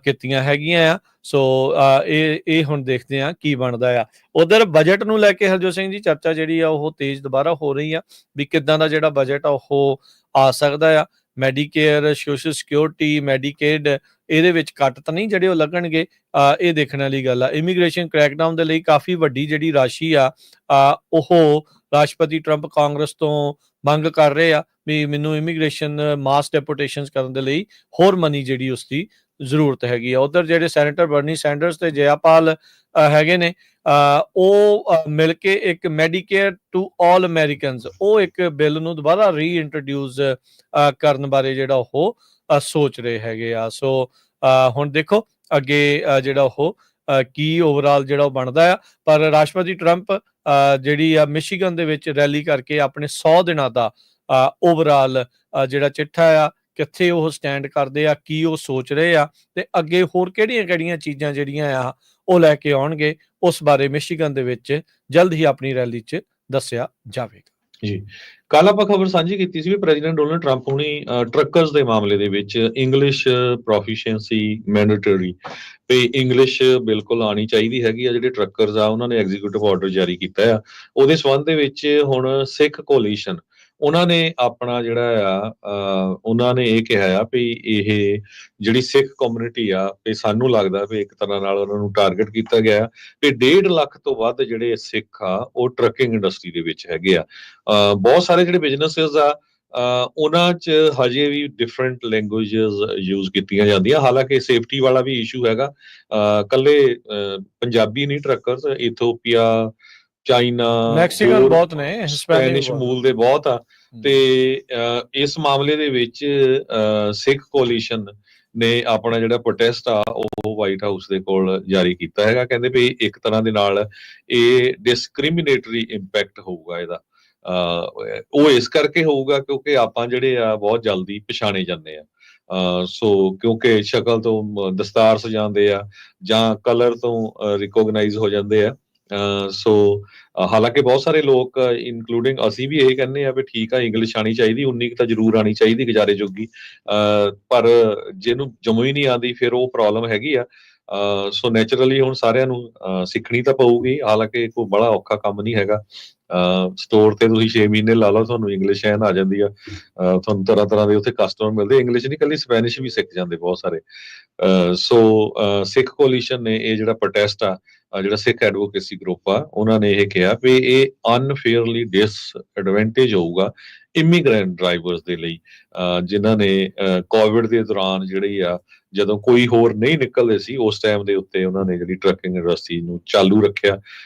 ਕੀਤੀਆਂ ਹੈਗੀਆਂ ਆ। ਸੋ ਇਹ ਹੁਣ ਦੇਖਦੇ ਆ ਕੀ ਬਣਦਾ ਆ। ਉਧਰ ਬਜਟ ਨੂੰ ਲੈ ਕੇ ਹਰਜੋਤ ਸਿੰਘ ਜੀ ਚਰਚਾ ਜਿਹੜੀ ਆ ਉਹ ਤੇਜ਼ ਦੁਬਾਰਾ ਹੋ ਰਹੀ ਆ ਵੀ ਕਿੱਦਾਂ ਦਾ ਜਿਹੜਾ ਬਜਟ ਆ ਉਹ ਆ ਸਕਦਾ ਆ। ਮੈਡੀਕੇਅਰ, ਸੋਸ਼ਲ ਸਿਕਿਉਰਿਟੀ, ਮੈਡੀਕੇਡ, ਇਹਦੇ ਵਿੱਚ ਕੱਟ ਤਾਂ ਨਹੀਂ ਜਿਹੜੇ ਉਹ ਲੱਗਣਗੇ, ਇਹ ਦੇਖਣ ਵਾਲੀ ਗੱਲ ਆ। ਇਮੀਗ੍ਰੇਸ਼ਨ ਕ੍ਰੈਕਡਾਊਨ ਦੇ ਲਈ ਕਾਫੀ ਵੱਡੀ ਜਿਹੜੀ ਰਾਸ਼ੀ ਆ ਉਹ ਰਾਸ਼ਟਰਪਤੀ ਟਰੰਪ ਕਾਂਗਰਸ ਤੋਂ ਮੰਗ ਕਰ ਰਹੇ ਆ ਵੀ ਮੈਨੂੰ ਇਮੀਗ੍ਰੇਸ਼ਨ ਮਾਸ ਡੈਪੋਟੇਸ਼ਨਸ ਕਰਨ ਦੇ ਲਈ ਹੋਰ ਮਨੀ ਜਿਹੜੀ ਉਸਦੀ ਜ਼ਰੂਰਤ ਹੈਗੀ ਆ। ਉਧਰ ਜਿਹੜੇ ਸੈਨੇਟਰ ਬਰਨੀ ਸੈਂਡਰਸ ਤੇ ਜਯਾਪਾਲ ਹੈਗੇ ਨੇ, ਉਹ ਮਿਲ ਕੇ ਇੱਕ ਮੈਡੀਕੇਅਰ ਟੂ ਆਲ ਅਮਰੀਕਨਸ, ਉਹ ਇੱਕ ਬਿੱਲ ਨੂੰ ਦੁਬਾਰਾ ਰੀਇੰਟਰੋਡਿਊਸ ਕਰਨ ਬਾਰੇ ਜਿਹੜਾ ਉਹ ਸੋਚ ਰਹੇ ਹੈਗੇ ਆ। ਸੋ ਹੁਣ ਦੇਖੋ ਅੱਗੇ ਜਿਹੜਾ ਉਹ ਕੀ ਓਵਰਆਲ ਜਿਹੜਾ ਉਹ ਬਣਦਾ ਆ। ਪਰ ਰਾਸ਼ਟਰਪਤੀ ਟਰੰਪ ਜਿਹੜੀ ਆ ਮਿਸ਼ੀਗਨ ਦੇ ਵਿੱਚ ਰੈਲੀ ਕਰਕੇ ਆਪਣੇ 100 ਦਿਨਾਂ ਦਾ ਓਵਰਆਲ ਜਿਹੜਾ ਚਿੱਠਾ ਆ, ਕਿੱਥੇ ਉਹ ਸਟੈਂਡ ਕਰਦੇ ਆ, ਕੀ ਉਹ ਸੋਚ ਰਹੇ ਆ, ਤੇ ਅੱਗੇ ਹੋਰ ਕਿਹੜੀਆਂ ਚੀਜ਼ਾਂ ਜਿਹੜੀਆਂ ਆ ਉਹ ਲੈ ਕੇ ਆਉਣਗੇ, ਉਸ ਬਾਰੇ ਮਿਸ਼ੀਗਨ ਦੇ ਵਿੱਚ ਜਲਦ ਹੀ ਆਪਣੀ ਰੈਲੀ 'ਚ ਦੱਸਿਆ ਜਾਵੇਗਾ। ਜੀ, ਕੱਲ੍ਹ ਆਪਾਂ ਖਬਰ ਸਾਂਝੀ ਕੀਤੀ ਸੀ ਵੀ ਪ੍ਰੈਜ਼ੀਡੈਂਟ ਡੋਨਲਡ ਟਰੰਪ ਹੁਣੀ ਟਰੱਕਰਸ ਦੇ ਮਾਮਲੇ ਦੇ ਵਿੱਚ ਇੰਗਲਿਸ਼ ਪ੍ਰੋਫੀਸ਼ੀਐਂਸੀ ਮੈਂਡੇਟਰੀ ਤੇ ਇੰਗਲਿਸ਼ ਬਿਲਕੁਲ ਆਉਣੀ ਚਾਹੀਦੀ ਹੈਗੀ ਆ। ਜਿਹੜੇ ਟਰੱਕਰਸ ਆ ਉਹਨਾਂ ਨੇ ਐਗਜ਼ੀਕਿਊਟਿਵ ਆਰਡਰ ਜਾਰੀ ਕੀਤਾ ਆ। ਉਹਦੇ ਸੰਬੰਧ ਦੇ ਵਿੱਚ ਹੁਣ ਸਿੱਖ ਕੋਲੀਸ਼ਨ ਉਹਨਾਂ ਨੇ ਆਪਣਾ ਜਿਹੜਾ ਆ ਉਹਨਾਂ ਨੇ ਇਹ ਕਿਹਾ ਆ ਵੀ ਇਹ ਜਿਹੜੀ ਸਿੱਖ ਕਮਿਊਨਿਟੀ ਆ ਵੀ ਸਾਨੂੰ ਲੱਗਦਾ ਵੀ ਇੱਕ ਤਰ੍ਹਾਂ ਨਾਲ ਉਹਨਾਂ ਨੂੰ ਟਾਰਗੇਟ ਕੀਤਾ ਗਿਆ ਵੀ 1.5 ਲੱਖ ਤੋਂ ਵੱਧ ਜਿਹੜੇ ਸਿੱਖ ਆ ਉਹ ਟਰੱਕਿੰਗ ਇੰਡਸਟਰੀ ਦੇ ਵਿੱਚ ਹੈਗੇ ਆ। ਬਹੁਤ ਸਾਰੇ ਜਿਹੜੇ ਬਿਜ਼ਨੈਸਿਸ ਆ ਉਹਨਾਂ 'ਚ ਹਜੇ ਵੀ ਡਿਫਰੈਂਟ ਲੈਂਗੁਏਜਸ ਯੂਜ਼ ਕੀਤੀਆਂ ਜਾਂਦੀਆਂ। ਹਾਲਾਂਕਿ ਸੇਫਟੀ ਵਾਲਾ ਵੀ ਇਸ਼ੂ ਹੈਗਾ। ਇਕੱਲੇ ਪੰਜਾਬੀ ਨਹੀਂ ਟਰੱਕਰਸ, ਇਥੋਪੀਆ, ਚਾਈਨਾ, ਮੈਕਸੀਕਨ ਹੋਰ ਬਹੁਤ ਨੇ, ਹਿਸਪੈਨਿਕ ਸਪੈਨਿਸ਼ ਬਹੁਤ ਮੂਲ ਦੇ ਬਹੁਤ ਆ। ਨੇ। ਤੇ ਇਸ ਮਾਮਲੇ ਦੇ ਵਿੱਚ ਸਿੱਖ ਕੋਲੀਸ਼ਨ ਨੇ ਆਪਣਾ ਜਿਹੜਾ ਪ੍ਰੋਟੈਸਟ ਆ ਉਹ ਵਾਈਟ ਹਾਊਸ ਦੇ ਕੋਲ ਜਾਰੀ ਕੀਤਾ ਹੈਗਾ। ਕਹਿੰਦੇ ਵੀ ਇੱਕ ਤਰ੍ਹਾਂ ਦੇ ਨਾਲ ਇਹ ਡਿਸਕ੍ਰਿਮੀਨੇਟਰੀ ਇੰਪੈਕਟ ਹੋਊਗਾ ਇਹਦਾ। ਉਹ ਇਸ ਕਰਕੇ ਹੋਊਗਾ ਕਿਉਂਕਿ ਆਪਾਂ ਜਿਹੜੇ ਆ ਬਹੁਤ ਜਲਦੀ ਪਛਾਣੇ ਜਾਂਦੇ ਆ। ਸੋ ਕਿਉਂਕਿ ਸ਼ਕਲ ਤੋਂ ਦਸਤਾਰ ਸਜਾਉਂਦੇ ਆ ਜਾਂ ਕਲਰ ਤੋਂ ਰਿਕੋਗਨਾਈਜ਼ ਹੋ ਜਾਂਦੇ ਆ। ਸੋ ਹਾਲਾਂਕਿ ਬਹੁਤ ਸਾਰੇ ਲੋਕ ਇਨਕਲੂਡਿੰਗ ਅਸੀਂ ਵੀ ਇਹ ਕਹਿੰਦੇ ਆ ਵੀ ਠੀਕ ਆ, ਇੰਗਲਿਸ਼ ਆਣੀ ਚਾਹੀਦੀ, ਉਨੀ ਕੁ ਤਾਂ ਜ਼ਰੂਰ ਆਣੀ ਚਾਹੀਦੀ ਗੁਜ਼ਾਰੇ ਜੋਗੀ। ਪਰ ਜਿਹਨੂੰ ਜਮੋਂ ਹੀ ਨਹੀਂ ਆਉਂਦੀ ਫਿਰ ਉਹ ਪ੍ਰੋਬਲਮ ਹੈਗੀ ਆ। ਸੋ ਨੈਚੁਰਲੀ ਹੁਣ ਸਾਰਿਆਂ ਨੂੰ ਸਿੱਖਣੀ ਤਾਂ ਪਊਗੀ। ਹਾਲਾਂਕਿ ਕੋਈ ਬੜਾ ਔਖਾ ਕੰਮ ਨਹੀਂ ਹੈਗਾ। ਸਟੋਰ ਤੇ ਤੁਸੀਂ 6 ਮਹੀਨੇ ਲਾ ਲਓ, ਤੁਹਾਨੂੰ ਇੰਗਲਿਸ਼ ਐਨ ਆ ਜਾਂਦੀ ਆ। ਤੁਹਾਨੂੰ ਤਰ੍ਹਾਂ ਤਰ੍ਹਾਂ ਦੇ ਉੱਥੇ ਕਸਟਮਰ ਮਿਲਦੇ। ਇੰਗਲਿਸ਼ ਨਹੀਂ, ਇਕੱਲੀ ਸਪੈਨਿਸ਼ ਵੀ ਸਿੱਖ ਜਾਂਦੇ ਬਹੁਤ ਸਾਰੇ। ਸੋ ਸਿੱਖ ਕੋਲੀਸ਼ਨ ਨੇ ਇਹ ਜਿਹੜਾ ਪ੍ਰੋਟੈਸਟ ਆ, ਜਿਹੜਾ ਸਿੱਖ ਐਡਵੋਕੇਸੀ ਗਰੁੱਪ ਆ, ਉਹਨਾਂ ਨੇ ਇਹ ਕਿਹਾ ਵੀ ਇਹ ਅਨਫੇਅਰਲੀ ਡਿਸਐਡਵਾਂਟੇਜ ਹੋਊਗਾ ਇਮੀਗ੍ਰੈਂਟ ਡਰਾਈਵਰਸ ਦੇ ਲਈ, ਜਿਨ੍ਹਾਂ ਨੇ ਕੋਵਿਡ ਦੇ ਦੌਰਾਨ ਜਿਹੜੀ ਆ ਜਦੋਂ ਕੋਈ ਹੋਰ ਨਹੀਂ ਨਿਕਲਦੇ ਸੀ ਉਸ ਟਾਈਮ ਦੇ ਉੱਤੇ ਉਹਨਾਂ ਨੇ ਜਿਹੜੀ ਟਰੱਕਿੰਗ ਇੰਡਸਟਰੀ ਨੂੰ ਚਾਲੂ ਰੱਖਿਆ।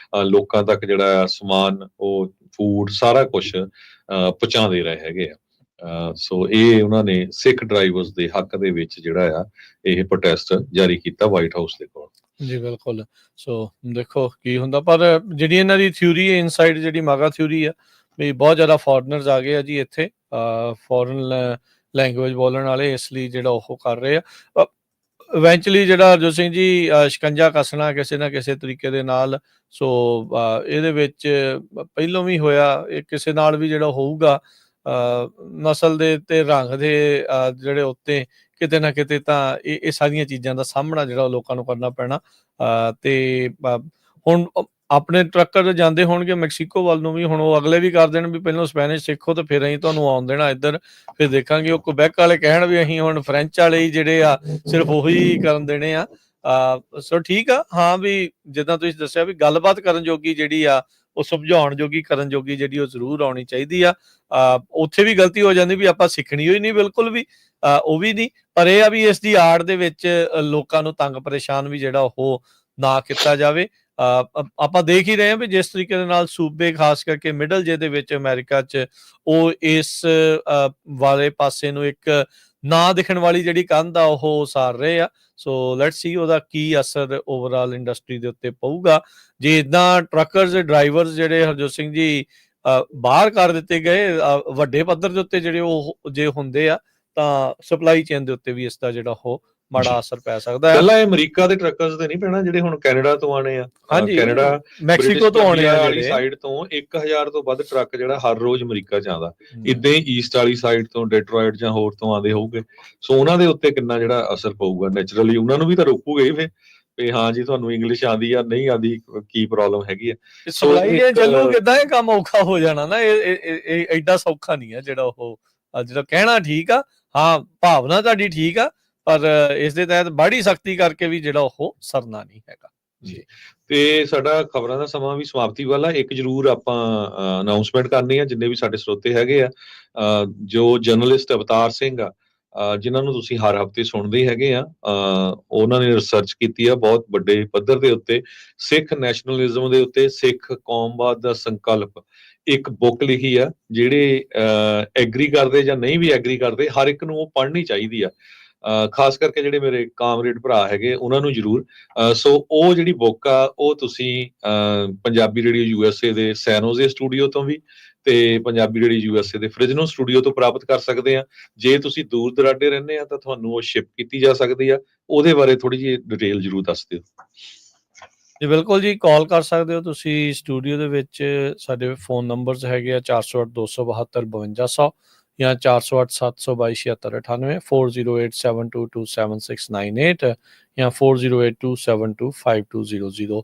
ਲੋਕਾਂ ਤੱਕ ਜਿਹੜਾ ਸਮਾਨ, ਉਹ ਫੂਡ, ਸਾਰਾ ਕੁਝ ਪਹੁੰਚਾਉਂਦੇ ਰਹੇ ਹੈਗੇ ਆ। ਸੋ ਇਹ ਉਹਨਾਂ ਨੇ ਸਿੱਖ ਡਰਾਈਵਰਸ ਦੇ ਹੱਕ ਦੇ ਵਿੱਚ ਜਿਹੜਾ ਆ ਇਹ ਪ੍ਰੋਟੈਸਟ ਜਾਰੀ ਕੀਤਾ ਵਾਈਟ ਹਾਊਸ ਦੇ ਕੋਲ। ਜੀ ਬਿਲਕੁਲ। ਸੋ ਦੇਖੋ ਕੀ ਹੁੰਦਾ, ਪਰ ਜਿਹੜੀ ਇਹਨਾਂ ਦੀ ਥਿਊਰੀ ਹੈ ਇਨਸਾਈਡ, ਜਿਹੜੀ ਮਾਗਾ ਥਿਊਰੀ ਆ ਵੀ ਬਹੁਤ ਜ਼ਿਆਦਾ ਫੋਰਨਰਸ ਆ ਗਏ ਆ ਜੀ ਇੱਥੇ, ਫੋਰਨ ਲੈਂਗੁਏਜ ਬੋਲਣ ਵਾਲੇ, ਇਸ ਲਈ ਜਿਹੜਾ ਉਹ ਕਰ ਰਹੇ ਆ। ਇਵੈਂਚੁਅਲੀ ਜਿਹੜਾ ਹਰਜੋਤ ਸਿੰਘ ਜੀ ਸ਼ਿਕੰਜਾ ਕੱਸਣਾ ਕਿਸੇ ਨਾ ਕਿਸੇ ਤਰੀਕੇ ਦੇ ਨਾਲ। ਸੋ ਇਹਦੇ ਵਿੱਚ ਪਹਿਲੋਂ ਵੀ ਹੋਇਆ, ਇਹ ਕਿਸੇ ਨਾਲ ਵੀ ਜਿਹੜਾ ਹੋਊਗਾ ਨਸਲ ਦੇ ਤੇ ਰੰਗ ਦੇ ਜਿਹੜੇ ਉੱਤੇ ਕਿਤੇ ਨਾ ਕਿਤੇ ਤਾਂ ਇਹ ਸਾਰੀਆਂ ਚੀਜ਼ਾਂ ਦਾ ਸਾਹਮਣਾ ਜਿਹੜਾ ਉਹ ਲੋਕਾਂ ਨੂੰ ਕਰਨਾ ਪੈਣਾ। ਤੇ ਹੁਣ ਆਪਣੇ ਟਰੱਕਰ ਜਾਂਦੇ ਹੋਣਗੇ ਮੈਕਸੀਕੋ ਵੱਲ ਨੂੰ ਵੀ, ਹੁਣ ਉਹ ਅਗਲੇ ਵੀ ਕਰ ਦੇਣ ਵੀ ਪਹਿਲਾਂ ਸਪੈਨਿਸ਼ ਸਿੱਖੋ ਤੇ ਫਿਰ ਅਸੀਂ ਤੁਹਾਨੂੰ ਆਉਣ ਦੇਣਾ ਇੱਧਰ, ਫਿਰ ਦੇਖਾਂਗੇ। ਉਹ ਕੁਬੈਕ ਵਾਲੇ ਕਹਿਣ ਵੀ ਅਸੀਂ ਹੁਣ ਫਰੈਂਚ ਵਾਲੇ ਹੀ ਜਿਹੜੇ ਆ ਸਿਰਫ ਉਹੀ ਕਰਨ ਦੇਣੇ ਆ। ਸੋ ਠੀਕ ਆ, ਹਾਂ ਵੀ ਜਿੱਦਾਂ ਤੁਸੀਂ ਦੱਸਿਆ ਵੀ ਗੱਲਬਾਤ ਕਰਨ ਜੋਗੀ ਜਿਹੜੀ ਆ, ਉਹ ਸਮਝਾਉਣ ਜੋਗੀ, ਕਰਨ ਜੋਗੀ ਜਿਹੜੀ ਉਹ ਜ਼ਰੂਰ ਆਉਣੀ ਚਾਹੀਦੀ ਆ। ਉੱਥੇ ਵੀ ਗਲਤੀ ਹੋ ਜਾਂਦੀ ਵੀ ਆਪਾਂ ਸਿੱਖਣੀ ਹੋਈ ਨਹੀਂ ਬਿਲਕੁਲ ਵੀ, ਉਹ ਵੀ ਨਹੀਂ। ਪਰ ਇਹ ਆ ਵੀ ਇਸ ਦੀ ਆੜ ਦੇ ਵਿੱਚ ਲੋਕਾਂ ਨੂੰ ਤੰਗ ਪਰੇਸ਼ਾਨ ਵੀ ਜਿਹੜਾ ਉਹ ਨਾ ਕੀਤਾ ਜਾਵੇ। ਆਪਾਂ ਦੇਖ ਹੀ ਰਹੇ ਹਾਂ ਵੀ ਜਿਸ ਤਰੀਕੇ ਦੇ ਨਾਲ ਸੂਬੇ ਖਾਸ ਕਰਕੇ ਮਿਡਲ ਜੇ ਦੇ ਵਿੱਚ ਅਮਰੀਕਾ 'ਚ ਉਹ ਇਸ ਵਾਲੇ ਪਾਸੇ ਨੂੰ ਇੱਕ ਨਾ ਦਿਖਣ ਵਾਲੀ ਜਿਹੜੀ ਕੰਧ ਆ ਉਹ ਉਸਾਰ ਰਹੇ ਆ। ਸੋ ਲੈਟਸ ਸੀ ਉਹਦਾ ਕੀ ਅਸਰ ਓਵਰਆਲ ਇੰਡਸਟਰੀ ਦੇ ਉੱਤੇ ਪਊਗਾ ਜੇ ਇਦਾਂ ਟਰੱਕਰਸ ਡਰਾਈਵਰਸ ਜਿਹੜੇ ਹਰਜੋਤ ਸਿੰਘ ਜੀ ਬਾਹਰ ਕਰ ਦਿੱਤੇ ਗਏ ਵੱਡੇ ਪੱਧਰ ਦੇ ਉੱਤੇ ਜਿਹੜੇ ਉਹ ਜੇ ਹੁੰਦੇ ਆ ਤਾਂ ਸਪਲਾਈ ਚੇਨ ਦੇ ਉੱਤੇ ਵੀ ਇਸ ਦਾ ਜਿਹੜਾ ਉਹ ਮਾੜਾ ਅਸਰ ਪੈ ਸਕਦਾ ਹੈ। ਪਹਿਲਾਂ ਅਮਰੀਕਾ ਦੇ ਟਰੱਕਰਸ ਤੇ ਨਹੀਂ ਪੈਣਾ, ਜਿਹੜੇ ਹੁਣ ਕੈਨੇਡਾ ਤੋਂ ਆਣੇ ਆ। ਹਾਂਜੀ, ਕੈਨੇਡਾ, ਮੈਕਸੀਕੋ ਤੋਂ ਆਉਣੇ ਆ ਵਾਲੀ ਸਾਈਡ ਤੋਂ 1000 ਤੋਂ ਵੱਧ ਟਰੱਕ ਜਿਹੜਾ ਹਰ ਰੋਜ਼ ਅਮਰੀਕਾ ਚ ਆਉਂਦਾ। ਇਦਾਂ ਹੀ ਈਸਟ ਵਾਲੀ ਸਾਈਡ ਤੋਂ ਡੈਟਰੋਇਟ ਜਾਂ ਹੋਰ ਤੋਂ ਆਉਂਦੇ ਹੋਊਗੇ। ਸੋ ਉਹਨਾਂ ਦੇ ਉੱਤੇ ਕਿੰਨਾ ਜਿਹੜਾ ਅਸਰ ਪਊਗਾ, ਨੈਚੁਰਲੀ ਉਹਨਾਂ ਨੂੰ ਵੀ ਤਾਂ ਰੋਕੂਗੇ ਫਿਰ ਵੀ ਹਾਂ ਜੀ ਤੁਹਾਨੂੰ ਇੰਗਲਿਸ਼ ਆਉਂਦੀ ਆ ਨਹੀਂ ਆਉਂਦੀ, ਕੀ ਪ੍ਰੋਬਲਮ ਹੈਗੀ ਆ। ਸਪਲਾਈ ਚੇਨ ਚੱਲੂ ਕਿੱਦਾਂ, ਇਹ ਕੰਮ ਔਖਾ ਹੋ ਜਾਣਾ ਨਾ। ਇਹ ਐਡਾ ਸੌਖਾ ਨਹੀਂ ਆ ਜਿਹੜਾ ਉਹ ਜਿਹੜਾ ਕਹਿਣਾ ਠੀਕ ਆ, ਹਾਂ ਭਾਵਨਾ ਤੁਹਾਡੀ ਠੀਕ ਆ, ਪਰ ਇਸ ਦੇ ਤਹਿਤ ਬੜੀ ਸਖਤੀ ਕਰਕੇ ਵੀ ਜਿਹੜਾ ਉਹ ਸਰਨਾ ਨਹੀਂ ਹੈਗਾ ਜੀ। ਤੇ ਸਾਡਾ ਖਬਰਾਂ ਦਾ ਸਮਾਂ ਵੀ ਸਮਾਪਤੀ ਵਾਲਾ। ਇੱਕ ਜ਼ਰੂਰ ਆਪਾਂ ਅਨਾਉਂਸਮੈਂਟ ਕਰਨੀ ਆ, ਜਿੰਨੇ ਵੀ ਸਾਡੇ ਸਰੋਤੇ ਹੈਗੇ ਆ, ਜੋ ਜਰਨਲਿਸਟ ਅਵਤਾਰ ਸਿੰਘ ਆ, ਜਿਨ੍ਹਾਂ ਨੂੰ ਤੁਸੀਂ ਹਰ ਹਫ਼ਤੇ ਸੁਣਦੇ ਹੈਗੇ ਆ, ਉਹਨਾਂ ਨੇ ਰਿਸਰਚ ਕੀਤੀ ਆ ਬਹੁਤ ਵੱਡੇ ਪੱਧਰ ਦੇ ਉੱਤੇ ਸਿੱਖ ਨੈਸ਼ਨਲਿਜ਼ਮ ਦੇ ਉੱਤੇ, ਸਿੱਖ ਕੌਮਵਾਦ ਦਾ ਸੰਕਲਪ। ਇੱਕ ਬੁੱਕ ਲਿਖੀ ਆ, ਜਿਹੜੇ ਐਗਰੀ ਕਰਦੇ ਜਾਂ ਨਹੀਂ ਵੀ ਐਗਰੀ ਕਰਦੇ, ਹਰ ਇੱਕ ਨੂੰ ਉਹ ਪੜ੍ਹਨੀ ਚਾਹੀਦੀ ਆ। ਖਾਸ ਕਰਕੇ ਜਿਹੜੇ ਮੇਰੇ ਕਾਮਰੇਡ ਭਰਾ ਹੈਗੇ ਉਹਨਾਂ ਨੂੰ ਜ਼ਰੂਰ। ਸੋ ਉਹ ਜਿਹੜੀ ਬੁੱਕ ਆ ਉਹ ਤੁਸੀਂ ਪੰਜਾਬੀ ਰੇਡੀਓ USA ਦੇ ਸੈਨੋਜ਼ੇ ਸਟੂਡੀਓ ਤੋਂ ਵੀ ਤੇ ਪੰਜਾਬੀ ਰੇਡੀਓ USA ਦੇ ਫ੍ਰਿਜਨੋ ਸਟੂਡੀਓ ਤੋਂ ਪ੍ਰਾਪਤ ਕਰ ਸਕਦੇ ਆ। ਜੇ ਤੁਸੀਂ ਦੂਰ ਦਰਾਡੇ ਰਹਿੰਦੇ ਆ ਤਾਂ ਤੁਹਾਨੂੰ ਉਹ ਸ਼ਿਪ ਕੀਤੀ ਜਾ ਸਕਦੀ ਆ। ਉਹਦੇ ਬਾਰੇ ਥੋੜੀ ਜਿਹੀ ਡਿਟੇਲ ਜ਼ਰੂਰ ਦੱਸ ਦਿਓ। ਜੀ ਬਿਲਕੁਲ ਜੀ, ਕਾਲ ਕਰ ਸਕਦੇ ਹੋ ਤੁਸੀਂ ਸਟੂਡੀਓ ਦੇ ਵਿੱਚ। ਸਾਡੇ ਫੋਨ ਨੰਬਰਸ ਹੈਗੇ ਆ 408 272 5200 ਜਾਂ 408 722 7698, 4087227698 ਜਾਂ 4082725200।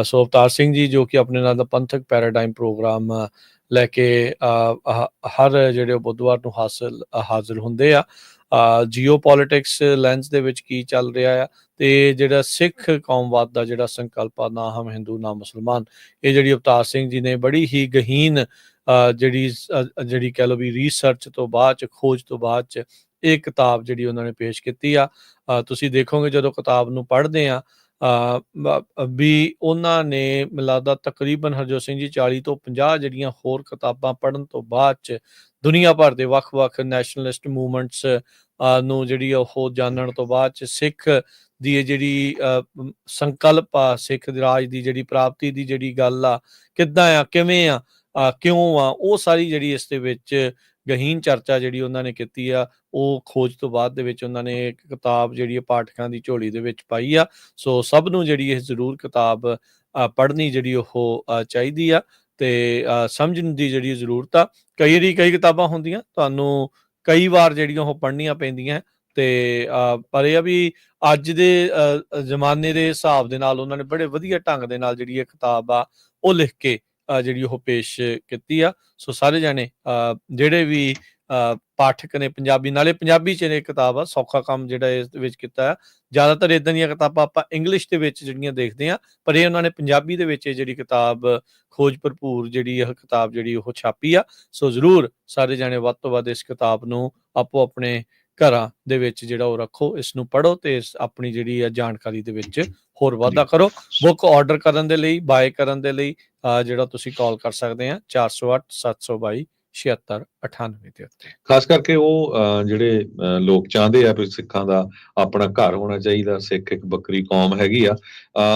ਸੋ ਅਵਤਾਰ ਸਿੰਘ ਜੀ ਜੋ ਕਿ ਆਪਣੇ ਨਾਲ ਦਾ ਪੰਥਕ ਪੈਰਾਡਾਈਮ ਪ੍ਰੋਗਰਾਮ ਲੈ ਕੇ ਹਰ ਜਿਹੜੇ ਬੁੱਧਵਾਰ ਨੂੰ ਹਾਜ਼ਰ ਹੁੰਦੇ ਆ। ਜੀਓ ਪੋਲੀਟਿਕਸ ਲੈਂਸ ਦੇ ਵਿੱਚ ਕੀ ਚੱਲ ਰਿਹਾ ਆ, ਤੇ ਜਿਹੜਾ ਸਿੱਖ ਕੌਮਵਾਦ ਦਾ ਜਿਹੜਾ ਸੰਕਲਪ ਆ, ਨਾ ਹਮ ਹਿੰਦੂ ਨਾ ਮੁਸਲਮਾਨ, ਇਹ ਜਿਹੜੀ ਅਵਤਾਰ ਸਿੰਘ ਜੀ ਨੇ ਬੜੀ ਹੀ ਗਹੀਨ ਜਿਹੜੀ ਕਹਿ ਲਓ ਵੀ ਰਿਸਰਚ ਤੋਂ ਬਾਅਦ ਚ, ਖੋਜ ਤੋਂ ਬਾਅਦ ਚ ਇਹ ਕਿਤਾਬ ਜਿਹੜੀ ਉਹਨਾਂ ਨੇ ਪੇਸ਼ ਕੀਤੀ ਆ। ਤੁਸੀਂ ਦੇਖੋਗੇ ਜਦੋਂ ਕਿਤਾਬ ਨੂੰ ਪੜ੍ਹਦੇ ਆ ਵੀ ਉਹਨਾਂ ਨੇ ਮੈਨੂੰ ਲੱਗਦਾ ਤਕਰੀਬਨ ਹਰਜੋਤ ਸਿੰਘ ਜੀ 40 ਤੋਂ 50 ਜਿਹੜੀਆਂ ਹੋਰ ਕਿਤਾਬਾਂ ਪੜ੍ਹਨ ਤੋਂ ਬਾਅਦ ਚ ਦੁਨੀਆ ਭਰ ਦੇ ਵੱਖ-ਵੱਖ ਨੈਸ਼ਨਲਿਸਟ ਮੂਵਮੈਂਟਸ ਨੂੰ ਜਿਹੜੀ ਉਹ ਜਾਣਨ ਤੋਂ ਬਾਅਦ ਚ ਸਿੱਖ ਦੀ ਇਹ ਜਿਹੜੀ ਸੰਕਲਪ ਆ, ਸਿੱਖ ਰਾਜ ਦੀ ਜਿਹੜੀ ਪ੍ਰਾਪਤੀ ਦੀ ਜਿਹੜੀ ਗੱਲ ਆ, ਕਿੱਦਾਂ ਆ, ਕਿਵੇਂ ਆ, ਕਿਉਂ ਆ, ਉਹ ਸਾਰੀ ਜਿਹੜੀ ਇਸ ਦੇ ਵਿੱਚ ਗਹੀਨ ਚਰਚਾ ਜਿਹੜੀ ਉਹਨਾਂ ਨੇ ਕੀਤੀ ਆ, ਉਹ ਖੋਜ ਤੋਂ ਬਾਅਦ ਦੇ ਵਿੱਚ ਉਹਨਾਂ ਨੇ ਇੱਕ ਕਿਤਾਬ ਜਿਹੜੀ ਪਾਠਕਾਂ ਦੀ ਝੋਲੀ ਦੇ ਵਿੱਚ ਪਾਈ ਆ। ਸੋ ਸਭ ਨੂੰ ਜਿਹੜੀ ਇਹ ਜ਼ਰੂਰ ਕਿਤਾਬ ਪੜ੍ਹਨੀ ਜਿਹੜੀ ਉਹ ਚਾਹੀਦੀ ਆ, ਤੇ ਸਮਝਣ ਦੀ ਜਿਹੜੀ ਜ਼ਰੂਰਤ ਆ। ਕਈ ਕਿਤਾਬਾਂ ਹੁੰਦੀਆਂ ਤੁਹਾਨੂੰ ਕਈ ਵਾਰ ਜਿਹੜੀਆਂ ਉਹ ਪੜ੍ਹਨੀਆਂ ਪੈਂਦੀਆਂ, ਤੇ ਪਰ ਇਹ ਆ ਵੀ ਅੱਜ ਦੇ ਜ਼ਮਾਨੇ ਦੇ ਹਿਸਾਬ ਦੇ ਨਾਲ ਉਹਨਾਂ ਨੇ ਬੜੇ ਵਧੀਆ ਢੰਗ ਦੇ ਨਾਲ ਜਿਹੜੀ ਇਹ ਕਿਤਾਬ ਆ ਉਹ ਲਿਖ ਕੇ ਜਿਹੜੀ ਉਹ ਪੇਸ਼ ਕੀਤੀ ਆ। ਸੋ ਸਾਰੇ ਜਾਣੇ ਜਿਹੜੇ ਵੀ ਪਾਠਕ ਨੇ ਪੰਜਾਬੀ, ਨਾਲੇ ਪੰਜਾਬੀ ਚ ਇਹ ਕਿਤਾਬ ਆ, ਸੌਖਾ ਕੰਮ ਜਿਹੜਾ ਇਸ ਵਿੱਚ ਕੀਤਾ। ਜ਼ਿਆਦਾਤਰ ਇਦਾਂ ਦੀਆਂ ਕਿਤਾਬਾਂ ਆਪਾਂ ਇੰਗਲਿਸ਼ ਦੇ ਵਿੱਚ ਜਿਹੜੀਆਂ ਦੇਖਦੇ ਆ, ਪਰ ਇਹ ਉਹਨਾਂ ਨੇ ਪੰਜਾਬੀ ਦੇ ਵਿੱਚ ਇਹ ਜਿਹੜੀ ਕਿਤਾਬ ਖੋਜ ਭਰਪੂਰ ਜਿਹੜੀ ਇਹ ਕਿਤਾਬ ਜਿਹੜੀ ਉਹ ਛਾਪੀ ਆ। ਸੋ ਜ਼ਰੂਰ ਸਾਰੇ ਜਾਣੇ ਵੱਧ ਤੋਂ ਵੱਧ ਇਸ ਕਿਤਾਬ ਨੂੰ ਆਪੋ ਆਪਣੇ ਘਰਾਂ ਦੇ ਵਿੱਚ ਜਿਹੜਾ ਉਹ ਰੱਖੋ, ਇਸ ਨੂੰ ਪੜ੍ਹੋ ਤੇ ਆਪਣੀ ਜਿਹੜੀ ਆ ਜਾਣਕਾਰੀ ਦੇ ਵਿੱਚ ਹੋਰ ਵਾਧਾ ਕਰੋ। ਬੁੱਕ ਆਰਡਰ ਕਰਨ ਦੇ ਲਈ, ਬਾਏ ਕਰਨ ਦੇ ਲਈ ਜਿਹੜਾ ਤੁਸੀਂ ਕਾਲ ਕਰ ਸਕਦੇ ਆ 408 722 7698 ਦੇ ਉੱਤੇ। ਖਾਸ ਕਰਕੇ ਉਹ ਜਿਹੜੇ ਲੋਕ ਚਾਹੁੰਦੇ ਆ ਵੀ ਸਿੱਖਾਂ ਦਾ ਆਪਣਾ ਘਰ ਹੋਣਾ ਚਾਹੀਦਾ, ਸਿੱਖ ਇੱਕ ਵੱਖਰੀ ਕੌਮ ਹੈਗੀ ਆ,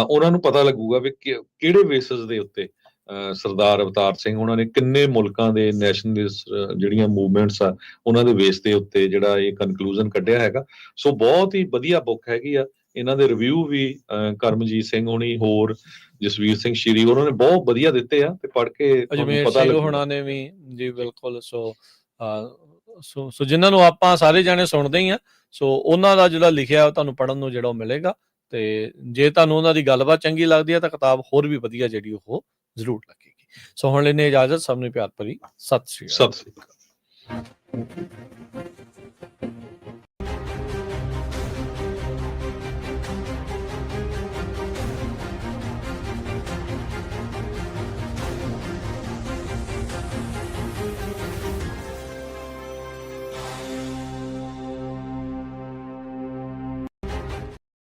ਉਹਨਾਂ ਨੂੰ ਪਤਾ ਲੱਗੂਗਾ ਵੀ ਕਿਹੜੇ ਬੇਸਿਸ ਦੇ ਉੱਤੇ ਸਰਦਾਰ ਅਵਤਾਰ ਸਿੰਘ ਉਹਨਾਂ ਨੇ ਕਿੰਨੇ ਮੁਲਕਾਂ ਦੇ ਨੈਸ਼ਨਲਿਸਟ ਜਿਹੜੀਆਂ ਮੂਵਮੈਂਟਸ ਆ ਉਹਨਾਂ ਦੇ ਬੇਸ ਦੇ ਉੱਤੇ ਜਿਹੜਾ ਇਹ ਕਨਕਲੂਜਨ ਕੱਢਿਆ ਹੈਗਾ। ਸੋ ਬਹੁਤ ਹੀ ਵਧੀਆ ਬੁੱਕ ਹੈਗੀ ਆ। ਇਹਨਾਂ ਦੇ ਰਿਵਿਊ ਵੀ ਕਰਮਜੀਤ ਸਿੰਘ ਹੋਣੀ, ਹੋਰ ਜਸਵੀਰ ਸਿੰਘ ਸ਼ੀਰੀ, ਉਹਨਾਂ ਨੇ ਬਹੁਤ ਵਧੀਆ ਦਿੱਤੇ ਆ, ਤੇ ਪੜ੍ਹ ਕੇ ਅਜਮੇਰ ਪਤਾ ਸਿੰਘ ਹੋਣਾ ਨੇ ਵੀ ਜੀ ਬਿਲਕੁਲ। ਸੋ ਜਿਨ੍ਹਾਂ ਨੂੰ ਆਪਾਂ ਸਾਰੇ ਜਾਣੇ ਸੁਣਦੇ ਹੀ ਆ, ਸੋ ਉਹਨਾਂ ਦਾ ਜਿਹੜਾ ਲਿਖਿਆ ਤੁਹਾਨੂੰ ਪੜ੍ਹਨ ਨੂੰ ਜਿਹੜਾ ਉਹ ਮਿਲੇਗਾ, ਤੇ ਜੇ ਤੁਹਾਨੂੰ ਉਹਨਾਂ ਦੀ ਗੱਲਬਾਤ ਚੰਗੀ ਲੱਗਦੀ ਹੈ ਤਾਂ ਕਿਤਾਬ ਹੋਰ ਵੀ ਵਧੀਆ ਜਿਹੜੀ ਉਹ ਜ਼ਰੂਰ ਲੱਗੇਗੀ। ਸੋ ਹੁਣ ਲੈਣੇ ਇਜਾਜ਼ਤ, ਸਭ ਨੂੰ ਪਿਆਰ ਭਰੀ ਸਤਿ ਸ਼੍ਰੀ ਅਕਾਲ।